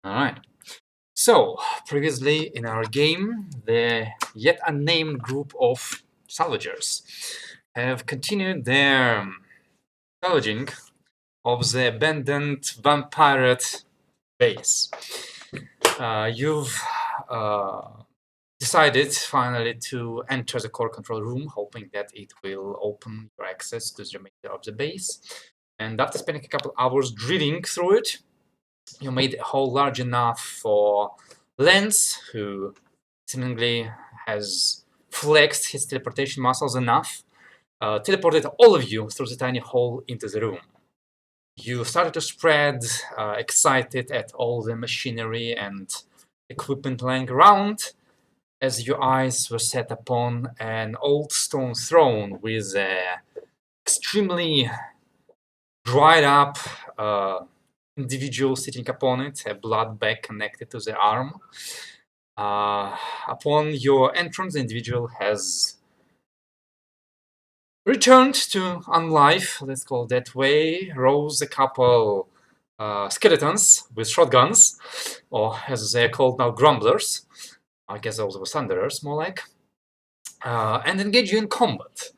Alright. So, previously in our game, the yet unnamed group of salvagers have continued their salvaging of the abandoned vampire base. You've decided finally to enter the core control room, hoping that it will open your access to the remainder of the base. And after spending a couple hours drilling through it, you made a hole large enough for Lance, who seemingly has flexed his teleportation muscles enough, teleported all of you through the tiny hole into the room. You started to spread, excited at all the machinery and equipment lying around, as your eyes were set upon an old stone throne with a extremely dried up individual sitting upon it, a blood bag connected to the arm. Upon your entrance, the individual has returned to unlife, let's call it that way, rose a couple skeletons with shotguns, or as they're called now, grumblers. I guess those were thunderers, more like, and engage you in combat.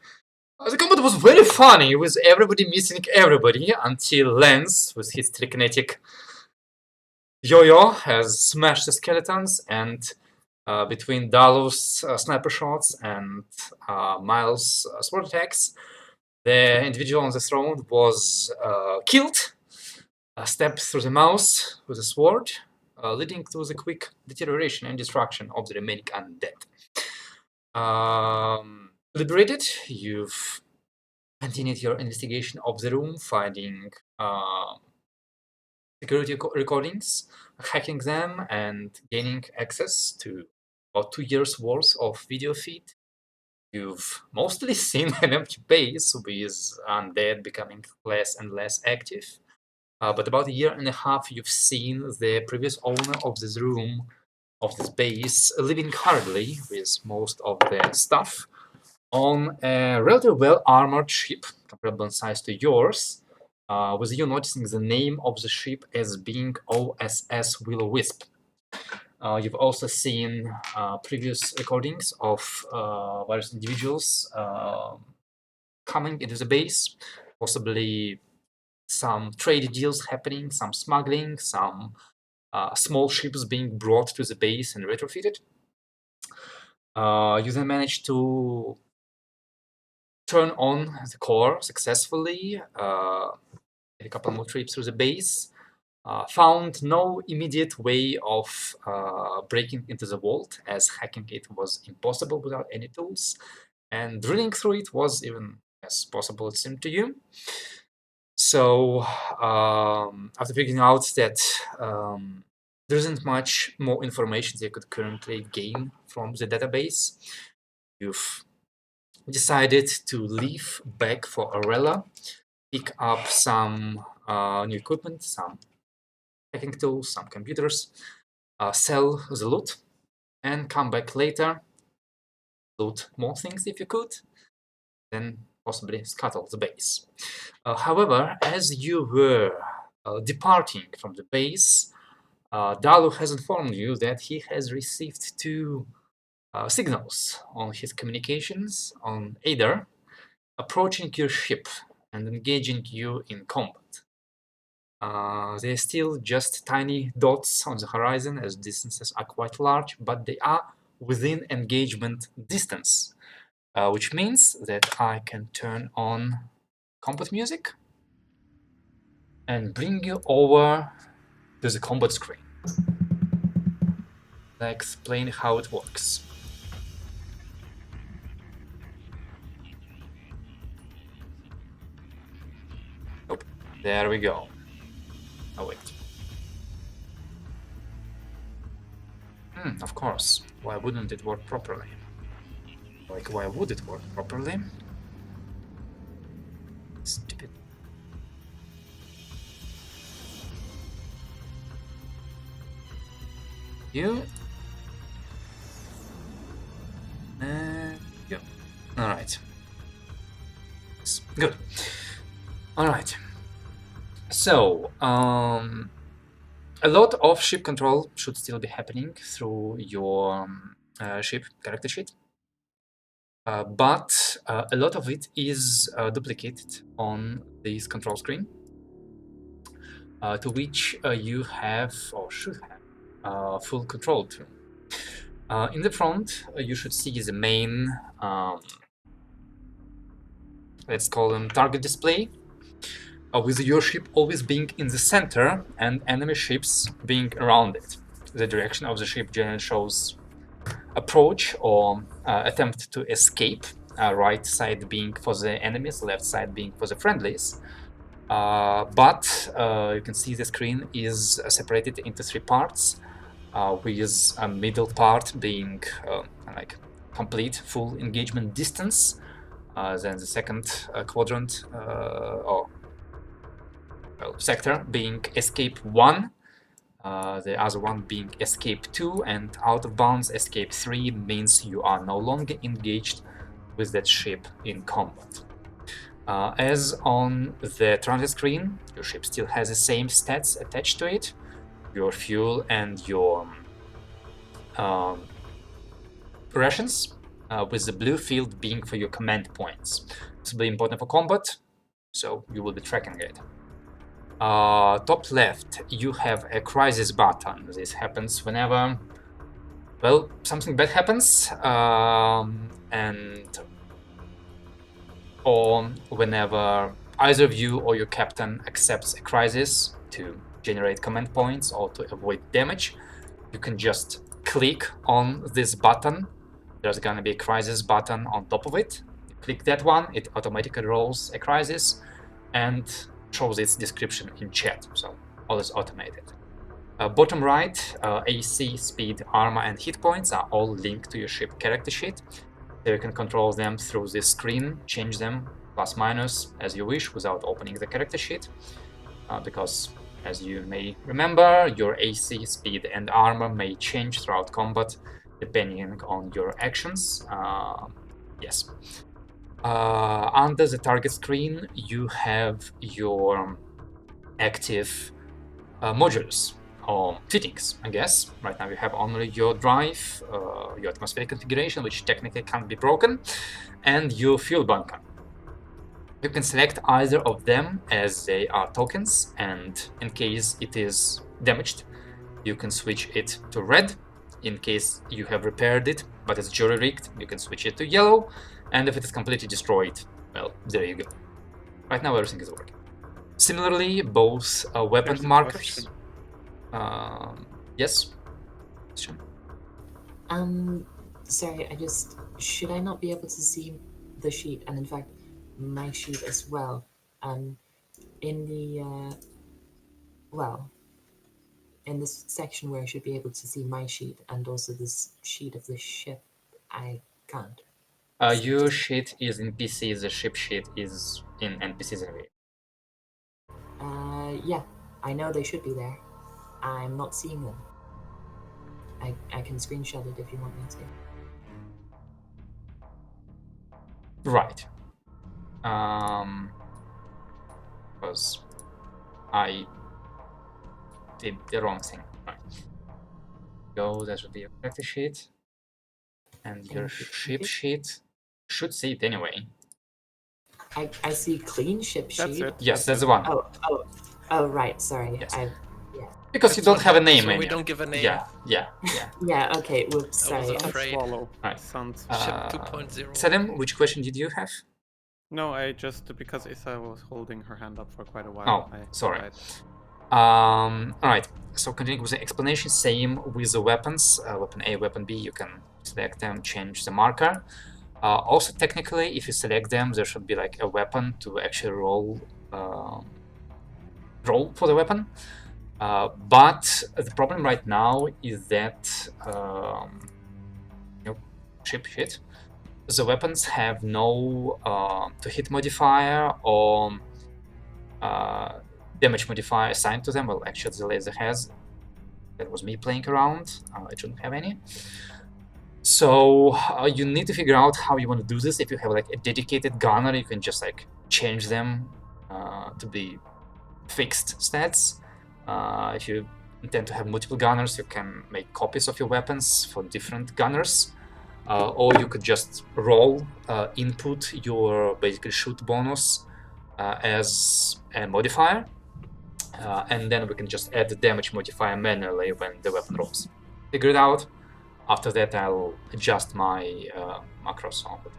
The combat was very funny, with everybody missing everybody, until Lance, with his telekinetic yo-yo, has smashed the skeletons, and between Dalu's sniper shots and Miles' sword attacks, the individual on the throne was killed, stabbed through the mouth with a sword, leading to the quick deterioration and destruction of the remaining undead. Liberated, you've continued your investigation of the room, finding security recordings, hacking them, and gaining access to about 2 years worth of video feed. You've mostly seen an empty base with undead becoming less and less active. But about a year and a half, you've seen the previous owner of this room, of this base, living hurriedly with most of the stuff on a relatively well-armored ship, comparable in size to yours, with you noticing the name of the ship as being OSS Will-O-Wisp. You've also seen previous recordings of various individuals coming into the base, possibly some trade deals happening, some smuggling, some small ships being brought to the base and retrofitted. You then managed to turn on the core successfully, a couple more trips through the base, found no immediate way of breaking into the vault, as hacking it was impossible without any tools, and drilling through it was even as possible, it seemed to you. So, after figuring out that there isn't much more information they could currently gain from the database, you've decided to leave back for Arella, pick up some new equipment, some hacking tools, some computers, sell the loot, and come back later, loot more things if you could, then possibly scuttle the base. However, as you were departing from the base, Dalu has informed you that he has received 2 signals on his communications on Aether, approaching your ship and engaging you in combat. They're still just tiny dots on the horizon, as distances are quite large, but they are within engagement distance, which means that I can turn on combat music and bring you over to the combat screen. I'll explain how it works. Oh, there we go. Oh, wait. Of course. Why wouldn't it work properly? Like, why would it work properly? Stupid. You. And you. Alright. Good. Alright. So, A lot of ship control should still be happening through your ship character sheet. But a lot of it is duplicated on this control screen, to which you have, or should have, full control to. In the front, you should see the main, let's call them target display, with your ship always being in the center and enemy ships being around it. The direction of the ship generally shows approach or attempt to escape, right side being for the enemies, left side being for the friendlies. But you can see the screen is separated into 3 parts, with a middle part being like complete full engagement distance, then the second quadrant or sector being escape 1, the other one being escape 2, and out of bounds escape 3 means you are no longer engaged with that ship in combat. As on the transit screen, your ship still has the same stats attached to it, your fuel and your rations, with the blue field being for your command points. This will be important for combat, so you will be tracking it. Top left, you have a crisis button. This happens whenever, well, something bad happens, or whenever either of you or your captain accepts a crisis to generate command points or to avoid damage. You can just click on this button. There's gonna be a crisis button on top of it. You click that one, it automatically rolls a crisis and shows its description in chat, so all is automated. Bottom right, AC, speed, armor, and hit points are all linked to your ship character sheet. So you can control them through this screen, change them plus minus as you wish without opening the character sheet, because as you may remember, your AC, speed, and armor may change throughout combat depending on your actions. Yes. Under the target screen, you have your active modules or fittings, I guess. Right now you have only your drive, your atmospheric configuration, which technically can't be broken, and your fuel bunker. You can select either of them as they are tokens, and in case it is damaged, you can switch it to red. In case you have repaired it, but it's jury-rigged, you can switch it to yellow, and if it is completely destroyed, well, there you go. Right now everything is working. Similarly, both weapon markers... yes? Sure. Sorry, should I not be able to see the sheet, and in fact, my sheet as well, in the, in this section where I should be able to see my sheet and also this sheet of the ship, I can't. Your sheet is in PC, the ship sheet is in NPCs anyway. Yeah, I know they should be there. I'm not seeing them. I can screenshot it if you want me to. Right. Because I did the wrong thing. Right. Go, that should be your character sheet. And your ship sheet should see it anyway. I see clean ship sheet. That's it. Yes, that's the one. Oh, right, sorry. Yes. Yeah. Because you don't have a name. We don't give a name. Yeah. Yeah, okay, whoops, sorry. I was afraid. Swallow. Right. Sounds. Ship 2.0. Salim, which question did you have? No, I just, because Issa was holding her hand up for quite a while. Oh, sorry. Alright, so continuing with the explanation, same with the weapons, weapon A, weapon B, you can select them, change the marker. Also, technically, if you select them, there should be like a weapon to actually roll for the weapon. But the problem right now is that ship hit. The weapons have no to hit modifier or damage modifier assigned to them. Well, actually, the laser has. That was me playing around. It shouldn't have any. So you need to figure out how you want to do this. If you have like a dedicated gunner, you can just like change them to be fixed stats. If you intend to have multiple gunners, you can make copies of your weapons for different gunners. Or you could just roll, input your basically shoot bonus as a modifier, and then we can just add the damage modifier manually when the weapon rolls. Figure it out. After that, I'll adjust my macros on it.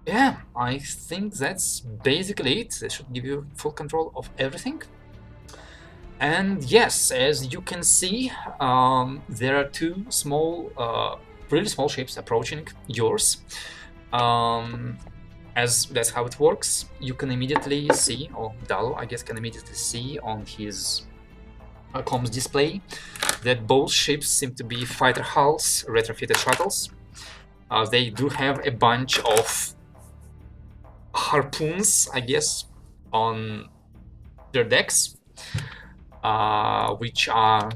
Yeah, I think that's basically it. That should give you full control of everything. And yes, as you can see, there are two small, really small ships approaching yours. As that's how it works, you can immediately see, or Dalo, I guess, can immediately see on his comms display that both ships seem to be fighter hulls, retrofitted shuttles. They do have a bunch of harpoons, I guess, on their decks, which are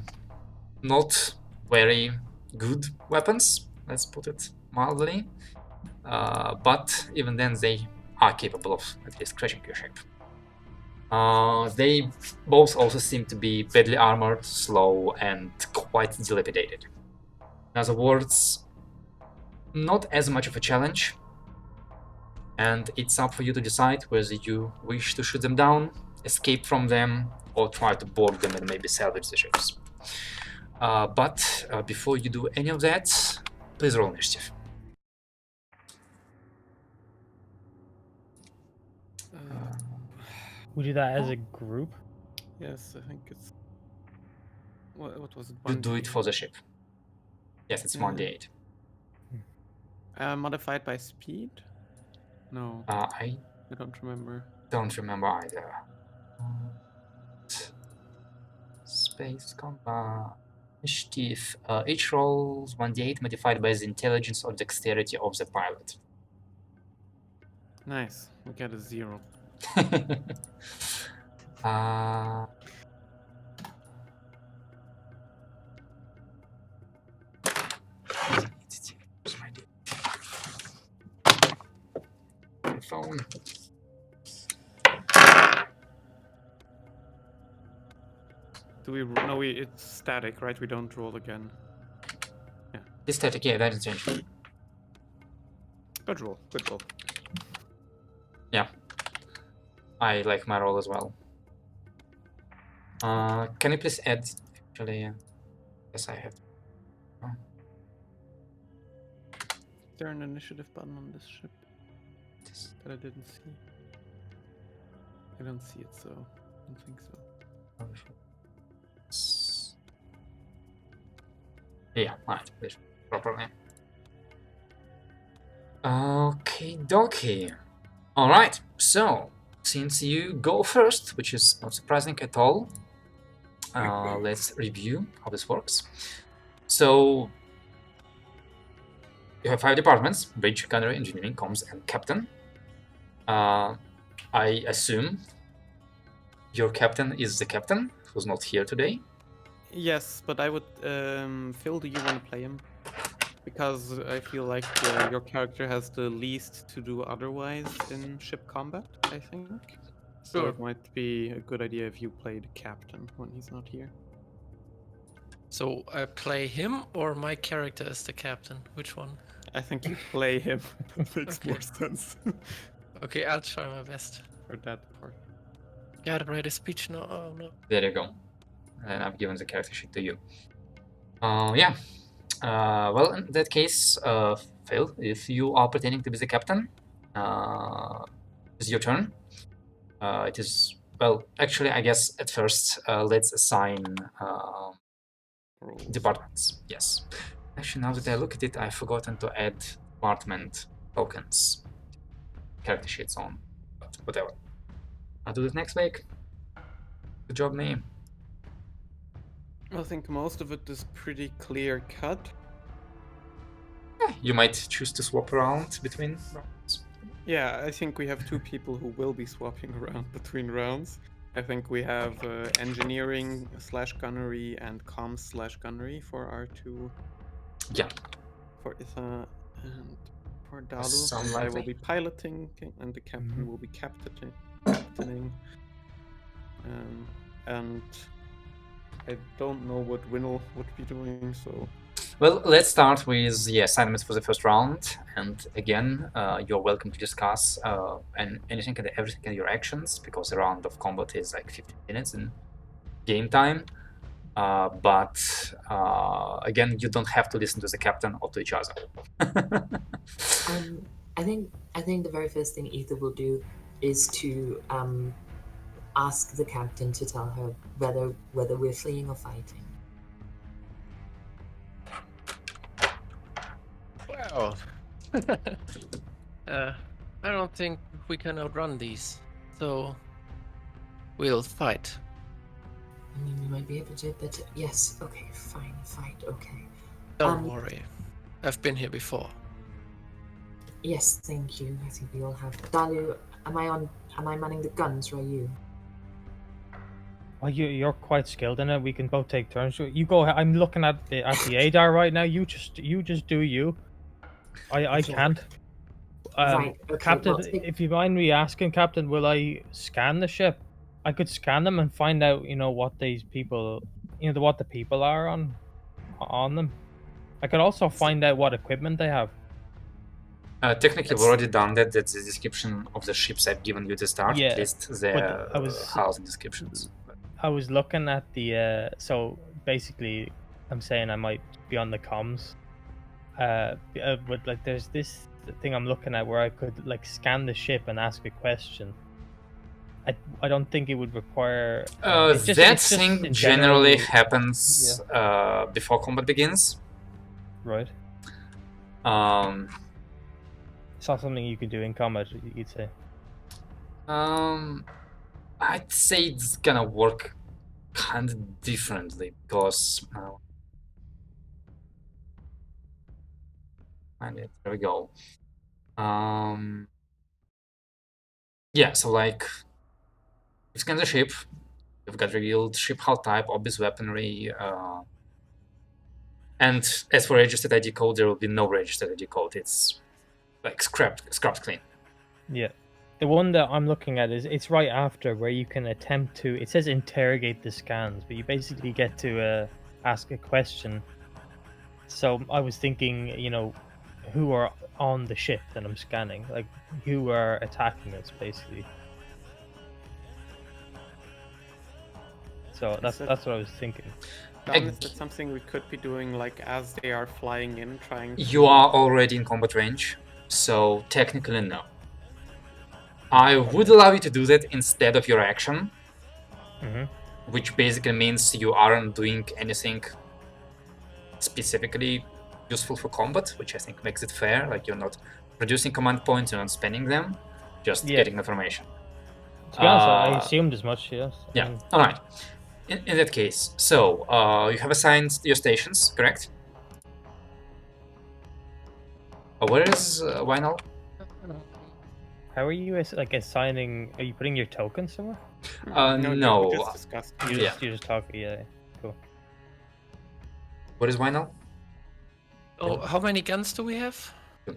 not very good weapons, let's put it mildly. But even then, they are capable of at least crushing your ship. They both also seem to be badly armored, slow, and quite dilapidated. In other words, not as much of a challenge, and it's up for you to decide whether you wish to shoot them down, escape from them, or try to board them and maybe salvage the ships. But before you do any of that, please roll initiative. We do that as a group. Yes, I think it's. What was it? You do it for the ship. Yes, it's Yeah. 1d8. Modified by speed? No, I I don't remember. don't remember either. Space combat. Initiative. Each rolls 1d8 modified by the intelligence or dexterity of the pilot. Nice. We get a 0. uh, my phone. Do we? No, it's static, right? We don't roll again. It's static, yeah, that is changed. Good roll. Good roll. I like my roll as well. Can you please add? Actually, yes, I have. Is there an initiative button on this ship that I didn't see? I don't see it, so I don't think so. Yeah, right, please, properly. Okay, dokie. All right, so since you go first, which is not surprising at all, let's review how this works. So you have 5 departments: bridge, gunnery, engineering, comms, and captain. I assume your captain is the captain who's not here today. Yes, but I would. Phil, do you want to play him? Because I feel like your character has the least to do otherwise in ship combat, I think. So Sure. it might be a good idea if you play the captain when he's not here. So I play him or my character as the captain? Which one? I think you play him. That makes Okay. more sense Okay, I'll try my best. for that part. Gotta write a speech now. Oh no. There you go. And I've given the character sheet to you. Yeah. Well, in that case, Phil, if you are pretending to be the captain, it's your turn. It is, well, actually, I guess at first, let's assign Rolls. departments. Yes. Actually, now that I look at it, I've forgotten to add department tokens. Character sheets on, but whatever. I'll do this next week. Good job, me. I think most of it is pretty clear cut. You might choose to swap around between rounds. Yeah, I think we have 2 people who will be swapping around between rounds. I think we have engineering / gunnery and comms / gunnery for our 2. Yeah. For Itha and for Sound Dalu. I will likely. be piloting, and the captain Mhm. will be captaining. And I don't know what Winnel would be doing, so Well, let's start with the assignments for the first round. And again, you're welcome to discuss and anything and everything in your actions, because the round of combat is like 15 minutes in game time. But again, you don't have to listen to the captain or to each other. I think the very first thing Aether will do is to ask the captain to tell her whether we're fleeing or fighting. Well, I don't think we can outrun these, so we'll fight. I mean, we might be able to, but yes, okay, fine, fight, okay. Don't worry, I've been here before. Yes, thank you. I think we all have. Dalu, am I manning the guns, or are you? Well, you're quite skilled in it. We can both take turns. You go ahead. I'm looking at the Aether right now. You just do you. I Okay. can't. Right, okay, Captain, well, take- if you mind me asking, Captain, will I scan the ship? I could scan them and find out, what these people, what the people are on them. I could also find out what equipment they have. Technically, we've already done that. That's the description of the ships I've given you to start. Yeah, At least their I was- housing descriptions. I was looking at the so basically I'm saying I might be on the comms. But like there's this thing I'm looking at where I could like scan the ship and ask a question. I don't think it would require it's just That in thing generally general- happens before combat begins. right. It's not something you could do in combat, you'd say. I'd say it's gonna work kind of differently because find it. There we go. Yeah, so like you scan the ship, you've got revealed ship hull type, obvious weaponry, and as for registered ID code, there will be no registered ID code. It's like scrapped clean. Yeah. The one that I'm looking at it's right after where you can attempt to. It says interrogate the scans, but you basically get to ask a question. So I was thinking, who are on the ship that I'm scanning, like who are attacking us, basically. So that's what I was thinking. Dom, is that something we could be doing like as they are flying in, trying to... You are already in combat range, so technically no. I would allow you to do that instead of your action, which basically means you aren't doing anything specifically useful for combat, which I think makes it fair. Like you're not producing command points, you're not spending them, just getting information. To be honest, I assumed as much, yes. Yeah, alright. In that case, so you have assigned your stations, correct? Where is Wynal? How are you assigning? Are you putting your token somewhere? No. We just discussed. You're just talking. Yeah, cool. Where is Wynal? Oh, how many guns do we have?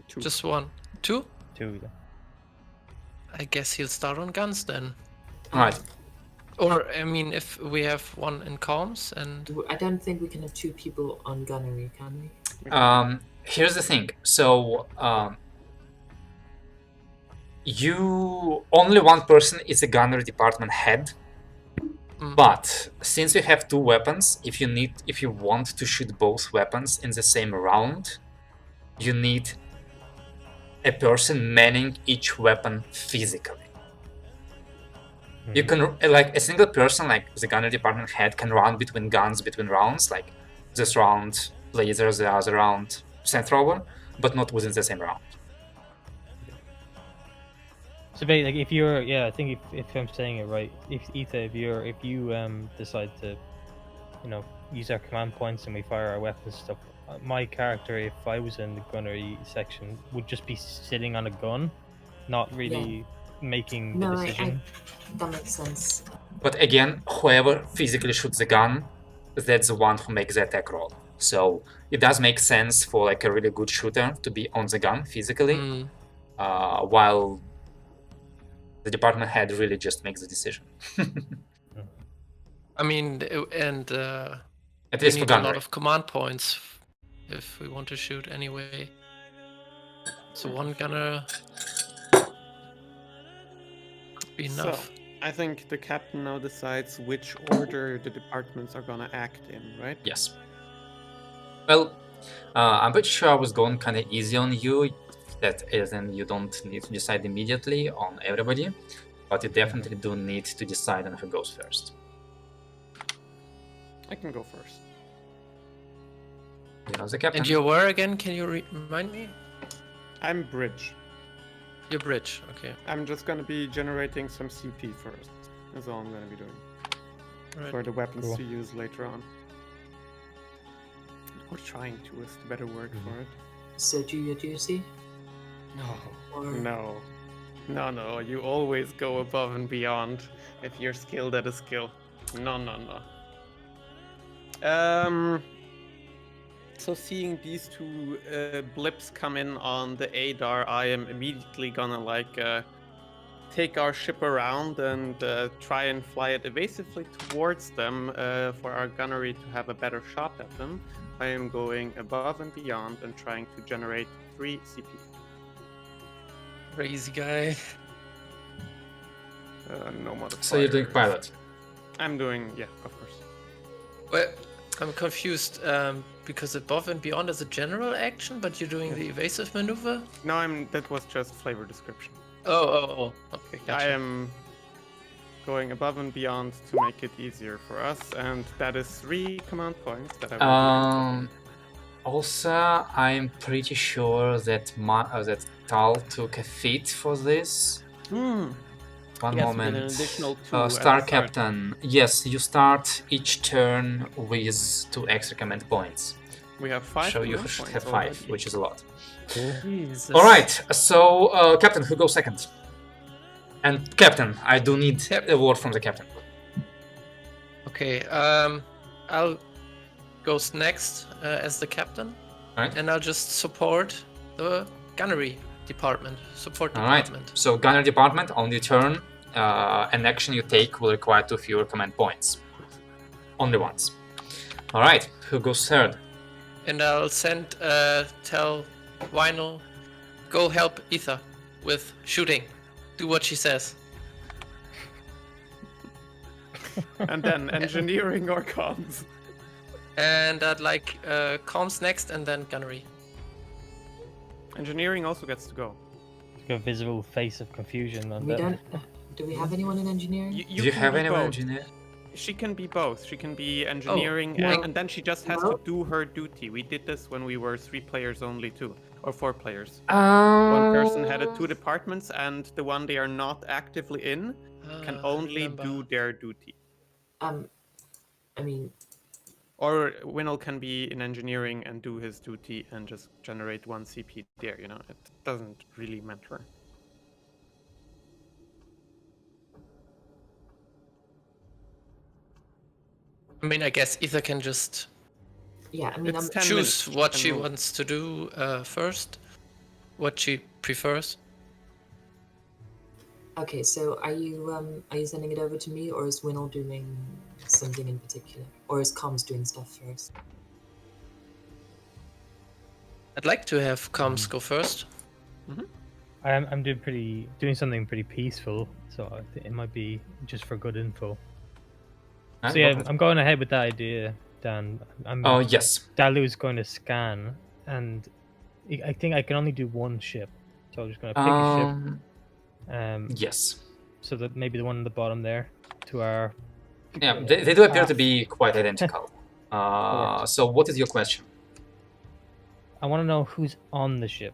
Two. Just one. Two? 2. Yeah. I guess he'll start on guns then. Alright. Or, I mean, if we have one in comms and... I don't think we can have 2 people on gunnery, can we? Here's the thing. So, only one person is a gunnery department head. But since you have 2 weapons, if you want to shoot both weapons in the same round, you need a person manning each weapon physically. You can, like, a single person, like the gunnery department head, can run between guns between rounds, like this round laser, the other round sand thrower, but not within the same round. So basically, like, if you're, I think if I'm saying it right, if you decide to, use our command points and we fire our weapons stuff, my character, if I was in the gunnery section, would just be sitting on a gun, not really making the decision. That makes sense. But again, whoever physically shoots the gun, that's the one who makes the attack roll. So it does make sense for like a really good shooter to be on the gun physically, while the department head really just makes the decision. I mean, and At we least for need a lot gunnery. of command points if we want to shoot anyway. So one gunner would be So, enough. I think the captain now decides which order the departments are gonna act in, right? Yes. Well, I'm pretty sure I was going kind of easy on you. That is, and you don't need to decide immediately on everybody, but you definitely do need to decide on who goes first. I can go first. You know the captain. And you were again? Can you remind me? I'm bridge. Your bridge. Okay. I'm just gonna be generating some CP first. That's all I'm gonna be doing. Right. For the weapons Cool. to use later on. Or trying to is the better word for it. So do your duty? No. Or No. No, you always go above and beyond if you're skilled at a skill. No. So seeing these two blips come in on the Aether, I am immediately gonna take our ship around and try and fly it evasively towards them for our gunnery to have a better shot at them. I am going above and beyond and trying to generate 3 CP. Crazy guy. No modifier. So you're doing pilot. I'm doing, yeah, of course. Well, I'm confused because above and beyond is a general action, but you're doing the evasive maneuver. No, that was just flavor description. Oh. Okay, I gotcha. am going above and beyond to make it easier for us, and that is 3 command points that I will be Also, I'm pretty sure that that Tal took a feat for this. One Yes, moment. with an additional 2 at the Star start. Captain. Yes, you start each turn with 2 extra command points. We have 5 So you command should points have 5, already. which is a lot. Jesus. All right. So, Captain, who goes second? And Captain, I do need a word from the captain. Okay. I'll go next as the captain, Alright. and I'll just support the gunnery department. Support All right. department. So, gunner department, on your turn, an action you take will require 2 fewer command points. Only once. All right. Who goes third? And I'll tell Vinyl, go help Aether with shooting. Do what she says. And then engineering or comms. And I'd like comms next, and then gunnery. Engineering also gets to go. Got a visible face of confusion on we that. don't. Do we have anyone in engineering? Do you can have be anyone both. engineer? She can be both. She can be engineering, no. and then she just has No. to do her duty. We did this when we were 3 players only too, or 4 players. Um, One person had 2 departments, and the one they are not actively in can only do their duty. I mean, Or Winnel can be in engineering and do his duty and just generate 1 CP there, you know? It doesn't really matter. I guess Aether can just yeah. I mean, It's I'm, 10 choose minutes. what can she move. wants to do first, what she prefers. okay. So are you sending it over to me, or is Winnel doing something in particular, or is comms doing stuff first? I'd like to have comms go first. I'm doing something pretty peaceful, so I think it might be just for good info. So yeah, I'm going ahead with that idea, Dan. Oh, yes. Dalu's going to scan, and I think I can only do 1 ship, so I'm just going to pick a ship. Yes. So that maybe the one on the bottom there, to our. Yeah, they do appear to Ah. be quite identical. So, what is your question? I want to know who's on the ship.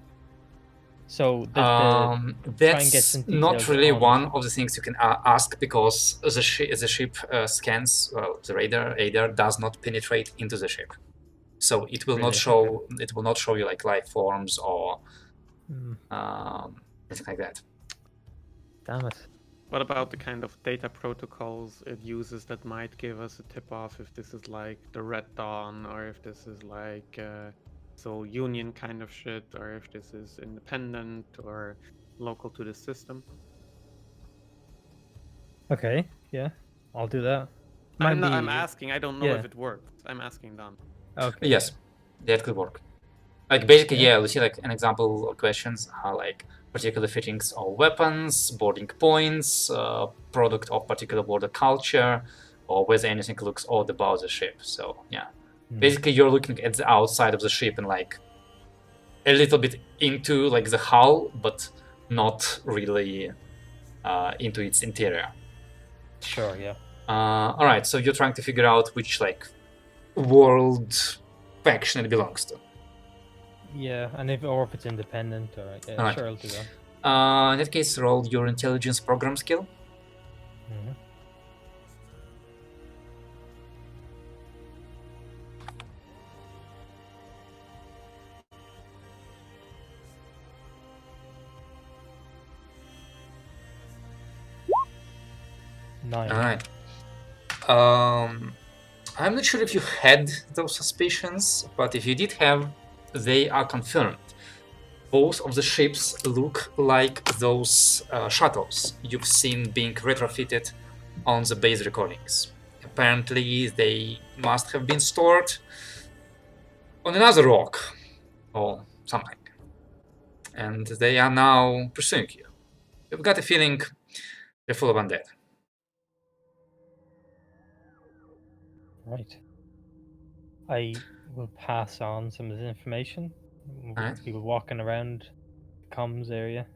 So try and get That's some not details really on- one of the things you can ask, because the ship scans. Well, the radar does not penetrate into the ship, so it will not Really? show. It will not show you like life forms or Hmm, anything like that. damn it. What about the kind of data protocols it uses that might give us a tip off if this is like the Red Dawn, or if this is like so Union kind of shit, or if this is independent or local to the system? Okay, yeah, I'll do that. I'm, Might I'm be- asking. I don't know yeah. if it worked. I'm asking Dan. Okay. Yes, that could work. Like basically, Yeah. yeah, we see like an example of questions are like particular fittings of weapons, boarding points, product of particular border culture, or whether anything looks odd about the ship. So yeah, basically you're looking at the outside of the ship and like a little bit into like the hull, but not really into its interior. Sure. Yeah. All right, so you're trying to figure out which like world faction it belongs to. Yeah, and if it's independent, or yeah, Alright. sure, I'll do that. In that case, roll your intelligence program skill. Mhm. Nine. Alright. I'm not sure if you had those suspicions, but if you did have, they are confirmed. Both of the ships look like those shuttles you've seen being retrofitted on the base recordings. Apparently, they must have been stored on another rock or something. And they are now pursuing you. You've got a feeling they're full of undead. Right. I will pass on some of this information. Alright. People walking around the comms area.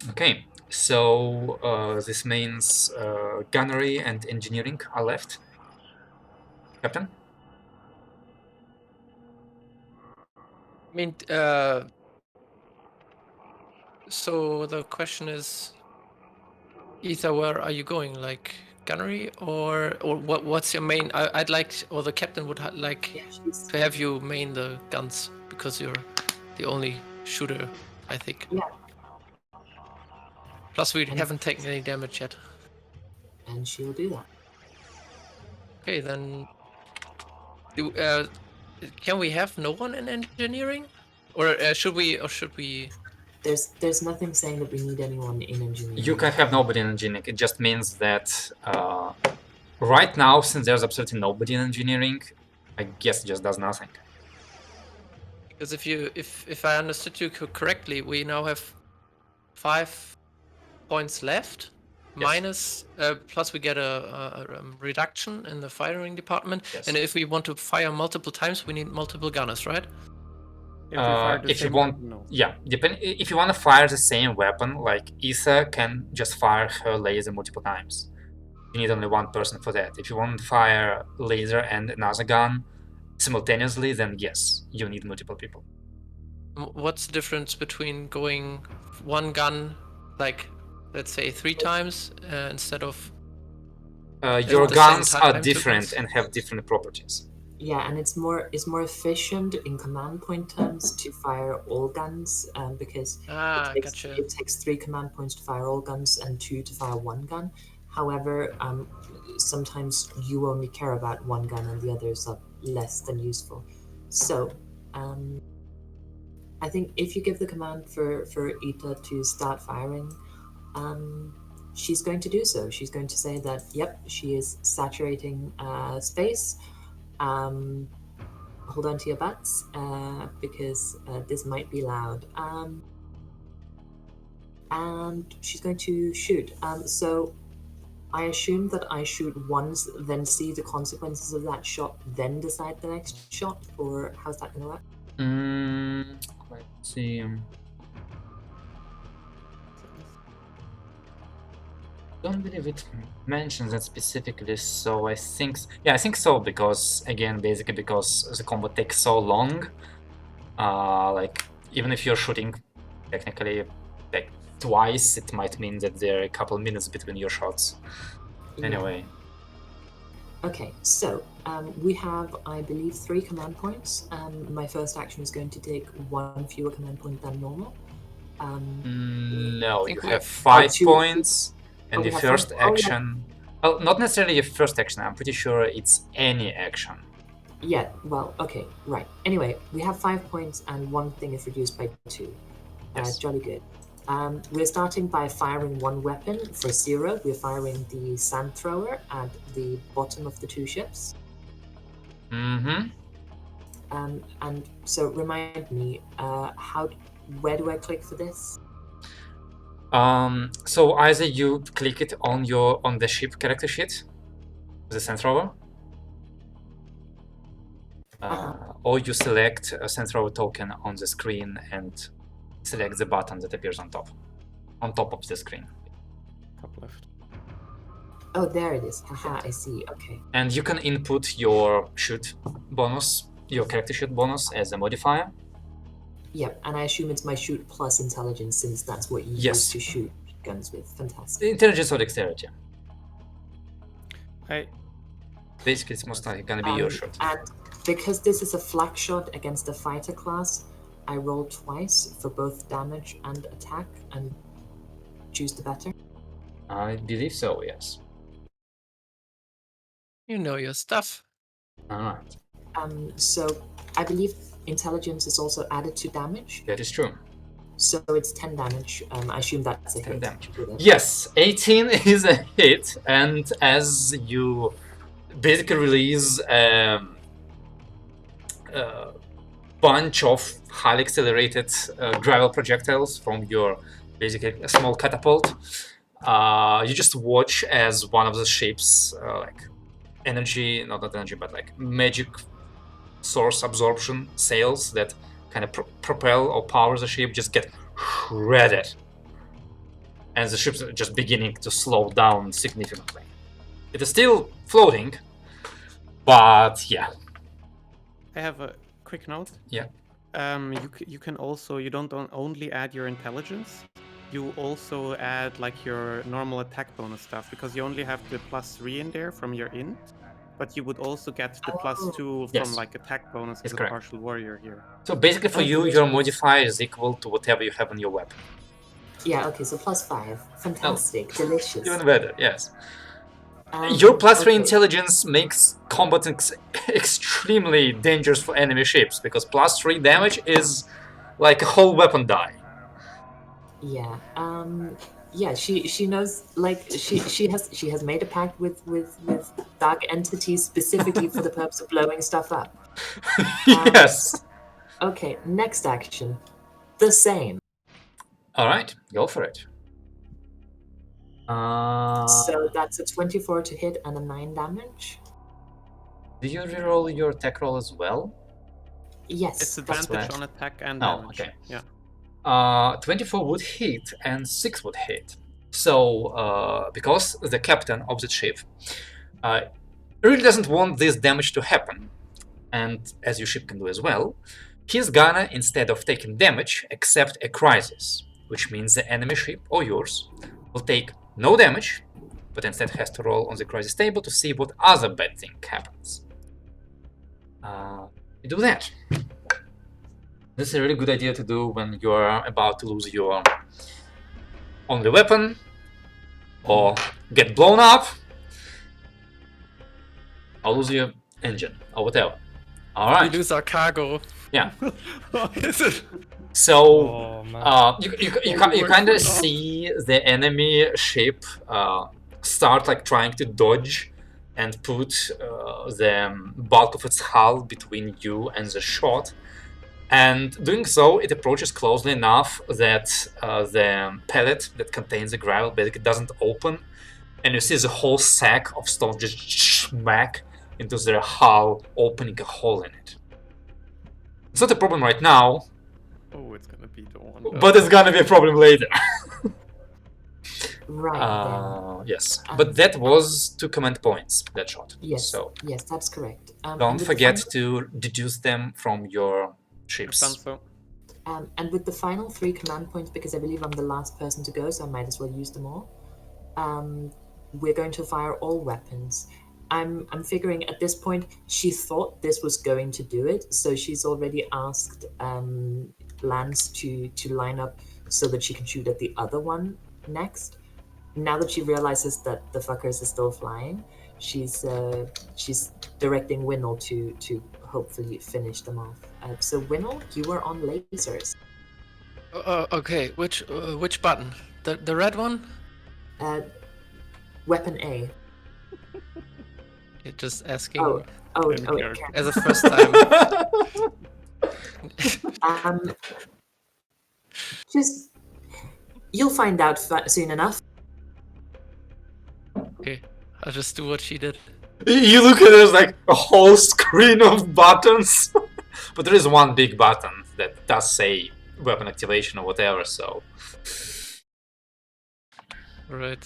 Okay, so this means gunnery and engineering are left. Captain? I mean, so the question is, Aether, where are you going? Like gunnery, or what? What's your main? I'd like, or the captain would like Yeah, she's to have you main the guns because you're the only shooter, I think. Yeah. Plus, we And- haven't taken any damage yet. and she will do that. Okay, then. Can we have no one in engineering, or should we? Or should we? There's nothing saying that we need anyone in engineering. You can have nobody in engineering. It just means that right now, since there's absolutely nobody in engineering, I guess it just does nothing. Because if I understood you correctly, we now have 5 points left. Yes. Minus, plus we get a reduction in the firing department. Yes. And if we want to fire multiple times, we need multiple gunners, right? If we fire the if you same want, weapon, no. yeah, if you want to fire the same weapon, like Aether can just fire her laser multiple times. You need only one person for that. If you want to fire laser and another gun simultaneously, then yes, you need multiple people. What's the difference between going one gun, like let's say 3 times instead of? Your the same guns time, are 2 different guns? and have different properties. Yeah, and it's more efficient in command point terms to fire all guns because Gotcha. it takes 3 command points to fire all guns and 2 to fire one gun. However, sometimes you only care about one gun and the others are less than useful. So, I think if you give the command for Aether to start firing, she's going to do so. She's going to say that, yep, she is saturating space. Hold on to your butts because this might be loud. And she's going to shoot. So I assume that I shoot once, then see the consequences of that shot, then decide the next shot, or how's that going to work? Let's see. Don't believe it mentions that specifically, so I think so, because again, basically because the combat takes so long. Like even if you're shooting technically like twice, it might mean that there are a couple minutes between your shots. Anyway. Okay, so we have, I believe, 3 command points. My first action is going to take 1 fewer command point than normal. No, think you we have have 5 2 points, and Oh, we your have first 5. Oh, yeah. action. Well, not necessarily your first action. I'm pretty sure it's any action. Yeah, well, okay, right. Anyway, we have 5 points and 1 thing is reduced by 2. Yes. Jolly good. We're starting by firing one weapon for 0. We're firing the sand thrower at the bottom of the 2 ships. Mm-hmm. And so remind me, where do I click for this? So either you click it on the ship character sheet, the sand thrower, or you select a sand thrower token on the screen and select the button that appears on top of the screen. Top left. Oh, there it is. Haha, I see. Okay. And you can input your shoot bonus, your character shoot bonus as a modifier. Yep, and I assume it's my shoot plus intelligence since that's what you Yes. use to shoot guns with. Fantastic. Intelligence or dexterity. I Basically, it's most likely gonna be your shot. And because this is a flak shot against a fighter class, I roll twice for both damage and attack and choose the better. I believe so, yes. You know your stuff. Alright, So I believe intelligence is also added to damage, that is true. so it's 10 damage. I assume that's a 10 hit. damage. with it. Yes, 18 is a hit, and as you basically release a bunch of highly accelerated gravel projectiles from your basically a small catapult, you just watch as one of the ships, like not energy, but like magic source absorption sails that kind of propel or power the ship just get shredded, and the ship's just beginning to slow down significantly. It is still floating, but yeah. I have a quick note. Yeah. You can also, you don't only add your intelligence, you also add like your normal attack bonus stuff, because you only have the +3 in there from your int, but you would also get the +2 Yes. from like attack bonus That's as a correct. partial warrior here. So basically for you, your modifier is equal to whatever you have on your weapon. Yeah, okay, so +5. Fantastic. Delicious. Even better, yes. Your +3 okay. intelligence makes combat extremely dangerous for enemy ships, because +3 damage is like a whole weapon die. Yeah. Yeah, she knows, like she has made a pact with dark entities specifically for the purpose of blowing stuff up. Yes. Okay, next action. The same. Alright, go for it. So that's a 24 to hit and a 9 damage. Do you reroll your attack roll as well? Yes. It's that's advantage right. on attack and Oh, damage. okay. Yeah. 24 would hit and 6 would hit. So, because the captain of the ship really doesn't want this damage to happen, and as your ship can do as well, he's gonna, instead of taking damage, accept a crisis, which means the enemy ship, or yours, will take no damage, but instead has to roll on the crisis table to see what other bad thing happens. You do that. This is a really good idea to do when you're about to lose your only weapon, or get blown up, or lose your engine, or whatever. Alright. We lose our cargo. Yeah. Is it? So Oh, man. you kind of see the enemy ship start like trying to dodge and put the bulk of its hull between you and the shot. And doing so, it approaches closely enough that the pellet that contains the gravel basically doesn't open, and you see the whole sack of stone just smack into their hull, opening a hole in it. It's not a problem right now, Oh, it's gonna be the one. but it's gonna be a problem later. Right. Yes, but that was 2 command points, that shot. Yes. So Yes, that's correct. And don't with the forget final- to deduce them from your I've ships. done so. And with the final 3 command points, because I believe I'm the last person to go, so I might as well use them all. We're going to fire all weapons. I'm figuring at this point she thought this was going to do it, so she's already asked Lance to line up so that she can shoot at the other one next. Now that she realizes that the fuckers are still flying, she's directing Winnell to hopefully finish them off. So Winnell, you are on lasers. Okay, which button? The red one? Weapon A. You're just Oh, asking Same wait, character. as a first time. Just you'll find out soon enough. Okay, I'll just do what she did. You look at it as like a whole screen of buttons, but there is one big button that does say weapon activation or whatever. So Right.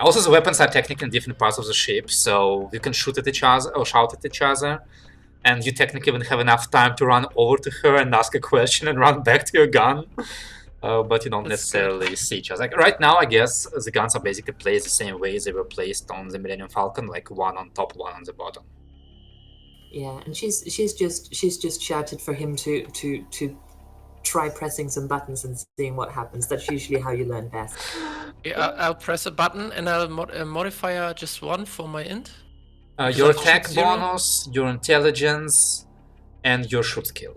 also the weapons are technically in different parts of the ship, so you can shoot at each other or shout at each other, and you technically even have enough time to run over to her and ask a question and run back to your gun. But you don't That's necessarily see each other. Like right now, I guess the guns are basically placed the same way they were placed on the Millennium Falcon, like one on top, one on the bottom. Yeah, and she's just shouted for him to try pressing some buttons and seeing what happens. That's usually how you learn best. Yeah, I'll press a button and I'll modifier just one for my int. Your I shoot attack 0? bonus, your intelligence, and your shoot skill.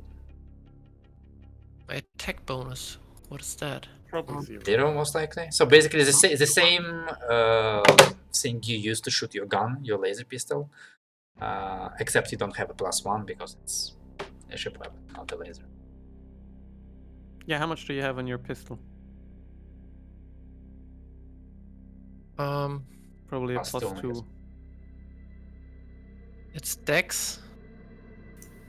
My attack bonus. What is that? Probably 0. 0 most likely. So basically the same thing you use to shoot your gun, your laser pistol, except you don't have a +1 because it's a ship weapon, not a laser. Yeah, how much do you have on your pistol? Probably a +2, I guess. +2. It's Dex.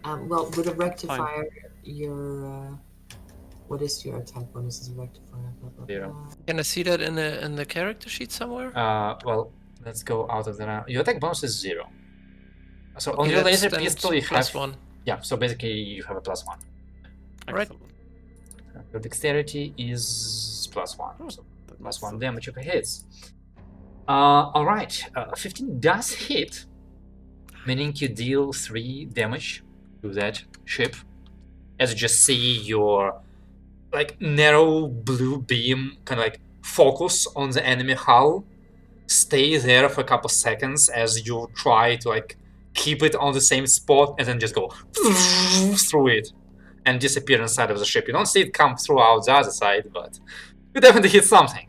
Well, with a rectifier, your what is your attack bonus as a rectifier? Blah, blah, 0. blah. Can I see that in the character sheet somewhere? Well, let's go out of the round. Your attack bonus is 0. So on Okay, your that's laser then pistol you plus have 1. Yeah, so basically you have a +1. Right. Excellent. Your dexterity is +1, so That's +1 damage if it hits. Alright, 15 does hit, meaning you deal 3 damage to that ship. As you just see your like narrow blue beam kind of like focus on the enemy hull, stay there for a couple seconds as you try to like keep it on the same spot and then just go through it and disappear inside of the ship. You don't see it come throughout the other side, but you definitely hit something.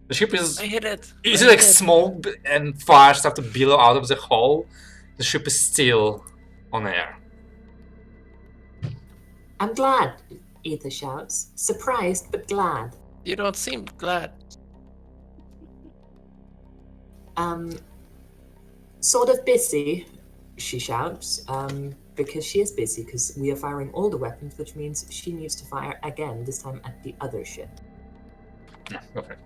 The ship is I hit it. you I see like hit it. smoke and fire start to billow out of the hull. The ship is still on air. I'm glad, Aether shouts, surprised but glad. You don't seem glad. Sort of busy, she shouts, because she is busy, because we are firing all the weapons, which means she needs to fire again, this time at the other ship. No, go for it.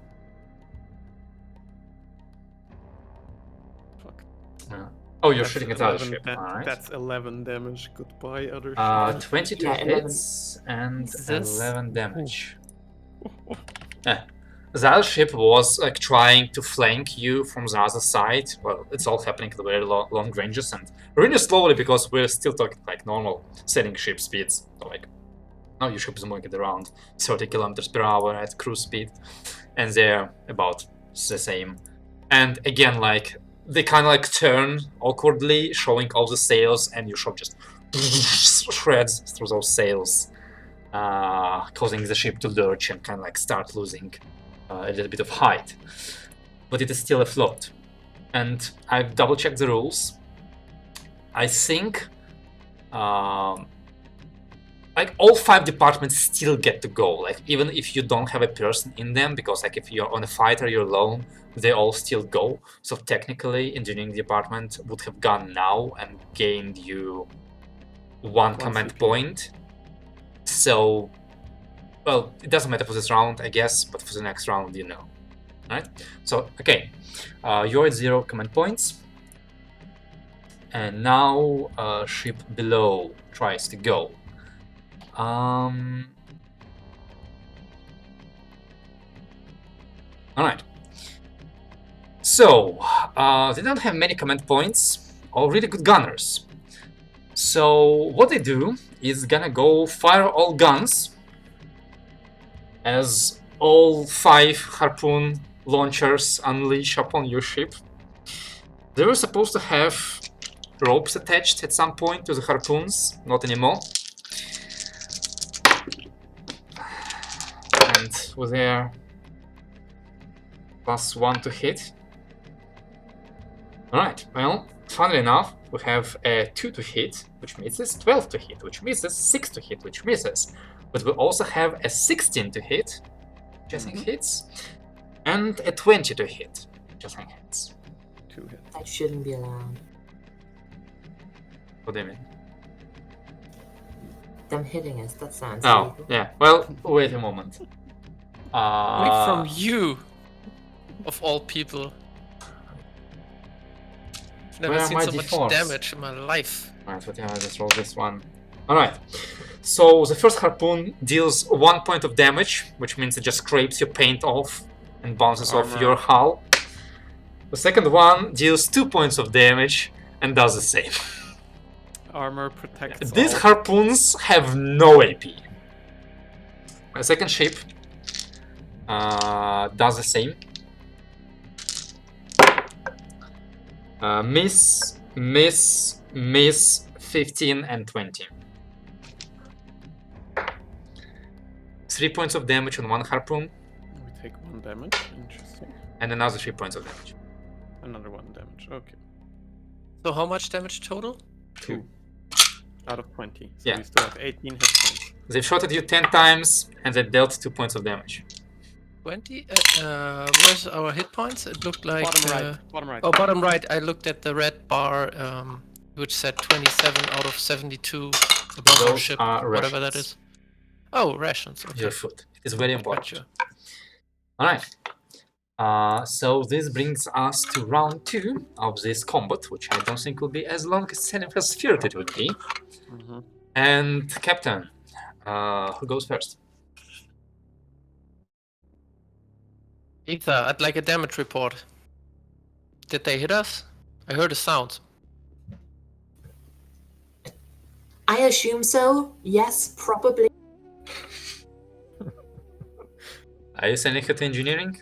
Fuck. Oh, you're That's shooting at the other 11 ship. Alright. That's 11 damage. Goodbye, other ship. 22 Yeah, 11. hits and This- 11 damage. The other ship was like trying to flank you from the other side. Well, it's all happening at very long ranges and really slowly because we're still talking like normal sailing ship speeds. So like now your ship is moving at around 30 kilometers per hour at cruise speed, and they're about the same. And again, like they kind of like turn awkwardly, showing all the sails, and your ship just shreds through those sails, causing the ship to lurch and kind of like start losing a little bit of height. But it is still afloat. And I've double checked the rules. I think like all 5 departments still get to go, like even if you don't have a person in them, because like if you're on a fighter, you're alone, they all still go. So technically engineering department would have gone now and gained you 1 command CP. point. So well, it doesn't matter for this round, I guess, but for the next round, you know. Alright? So, okay. You're at 0 command points. And now ship below tries to go. Alright. So, they don't have many command points, all really good gunners. So, what they do is gonna go fire all guns as all 5 harpoon launchers unleash upon your ship. They were supposed to have ropes attached at some point to the harpoons, not anymore. with their +1 to hit. Alright, well, funnily enough, we have a 2 to hit, which misses, 12 to hit, which misses, 6 to hit, which misses. But we also have a 16 to hit, which I think hits, and a 20 to hit, which I think hits. 2 hits. That shouldn't be allowed. What do you mean? Them hitting us, that sounds Oh, illegal. yeah, well, wait a moment. Coming from you, of all people. I've never Where are seen my so much d4s? damage in my life. Alright, but yeah, I just roll this one. Alright, so the first harpoon deals 1 point of damage, which means it just scrapes your paint off and bounces off Armor. your hull. The second one deals 2 points of damage and does the same. Armor protects These all. harpoons have no AP. My second ship does the same. Miss, miss, miss, 15 and 20. 3 points of damage on one harpoon, We take 1 damage. Interesting. and another 3 points of damage. Another 1 damage. Okay. So how much damage total? 2 out of 20. So Yeah. you still have 18 hit points. They've shot at you 10 times, and they dealt 2 points of damage. 20? Where's our hit points? It looked like... Bottom right. Bottom right. Oh, bottom right. I looked at the red bar, which said 27 out of 72 above our Those ship, are whatever that rations. is. Oh, rations. Okay. Your foot. It is very important. Gotcha. Alright. So this brings us to round 2 of this combat, which I don't think will be as long as Sennefer's feared it would be. Mhm. And Captain, who goes first? Aether, I'd like a damage report. Did they hit us? I heard a sound. I assume so. Yes, probably. Are you sending her to engineering?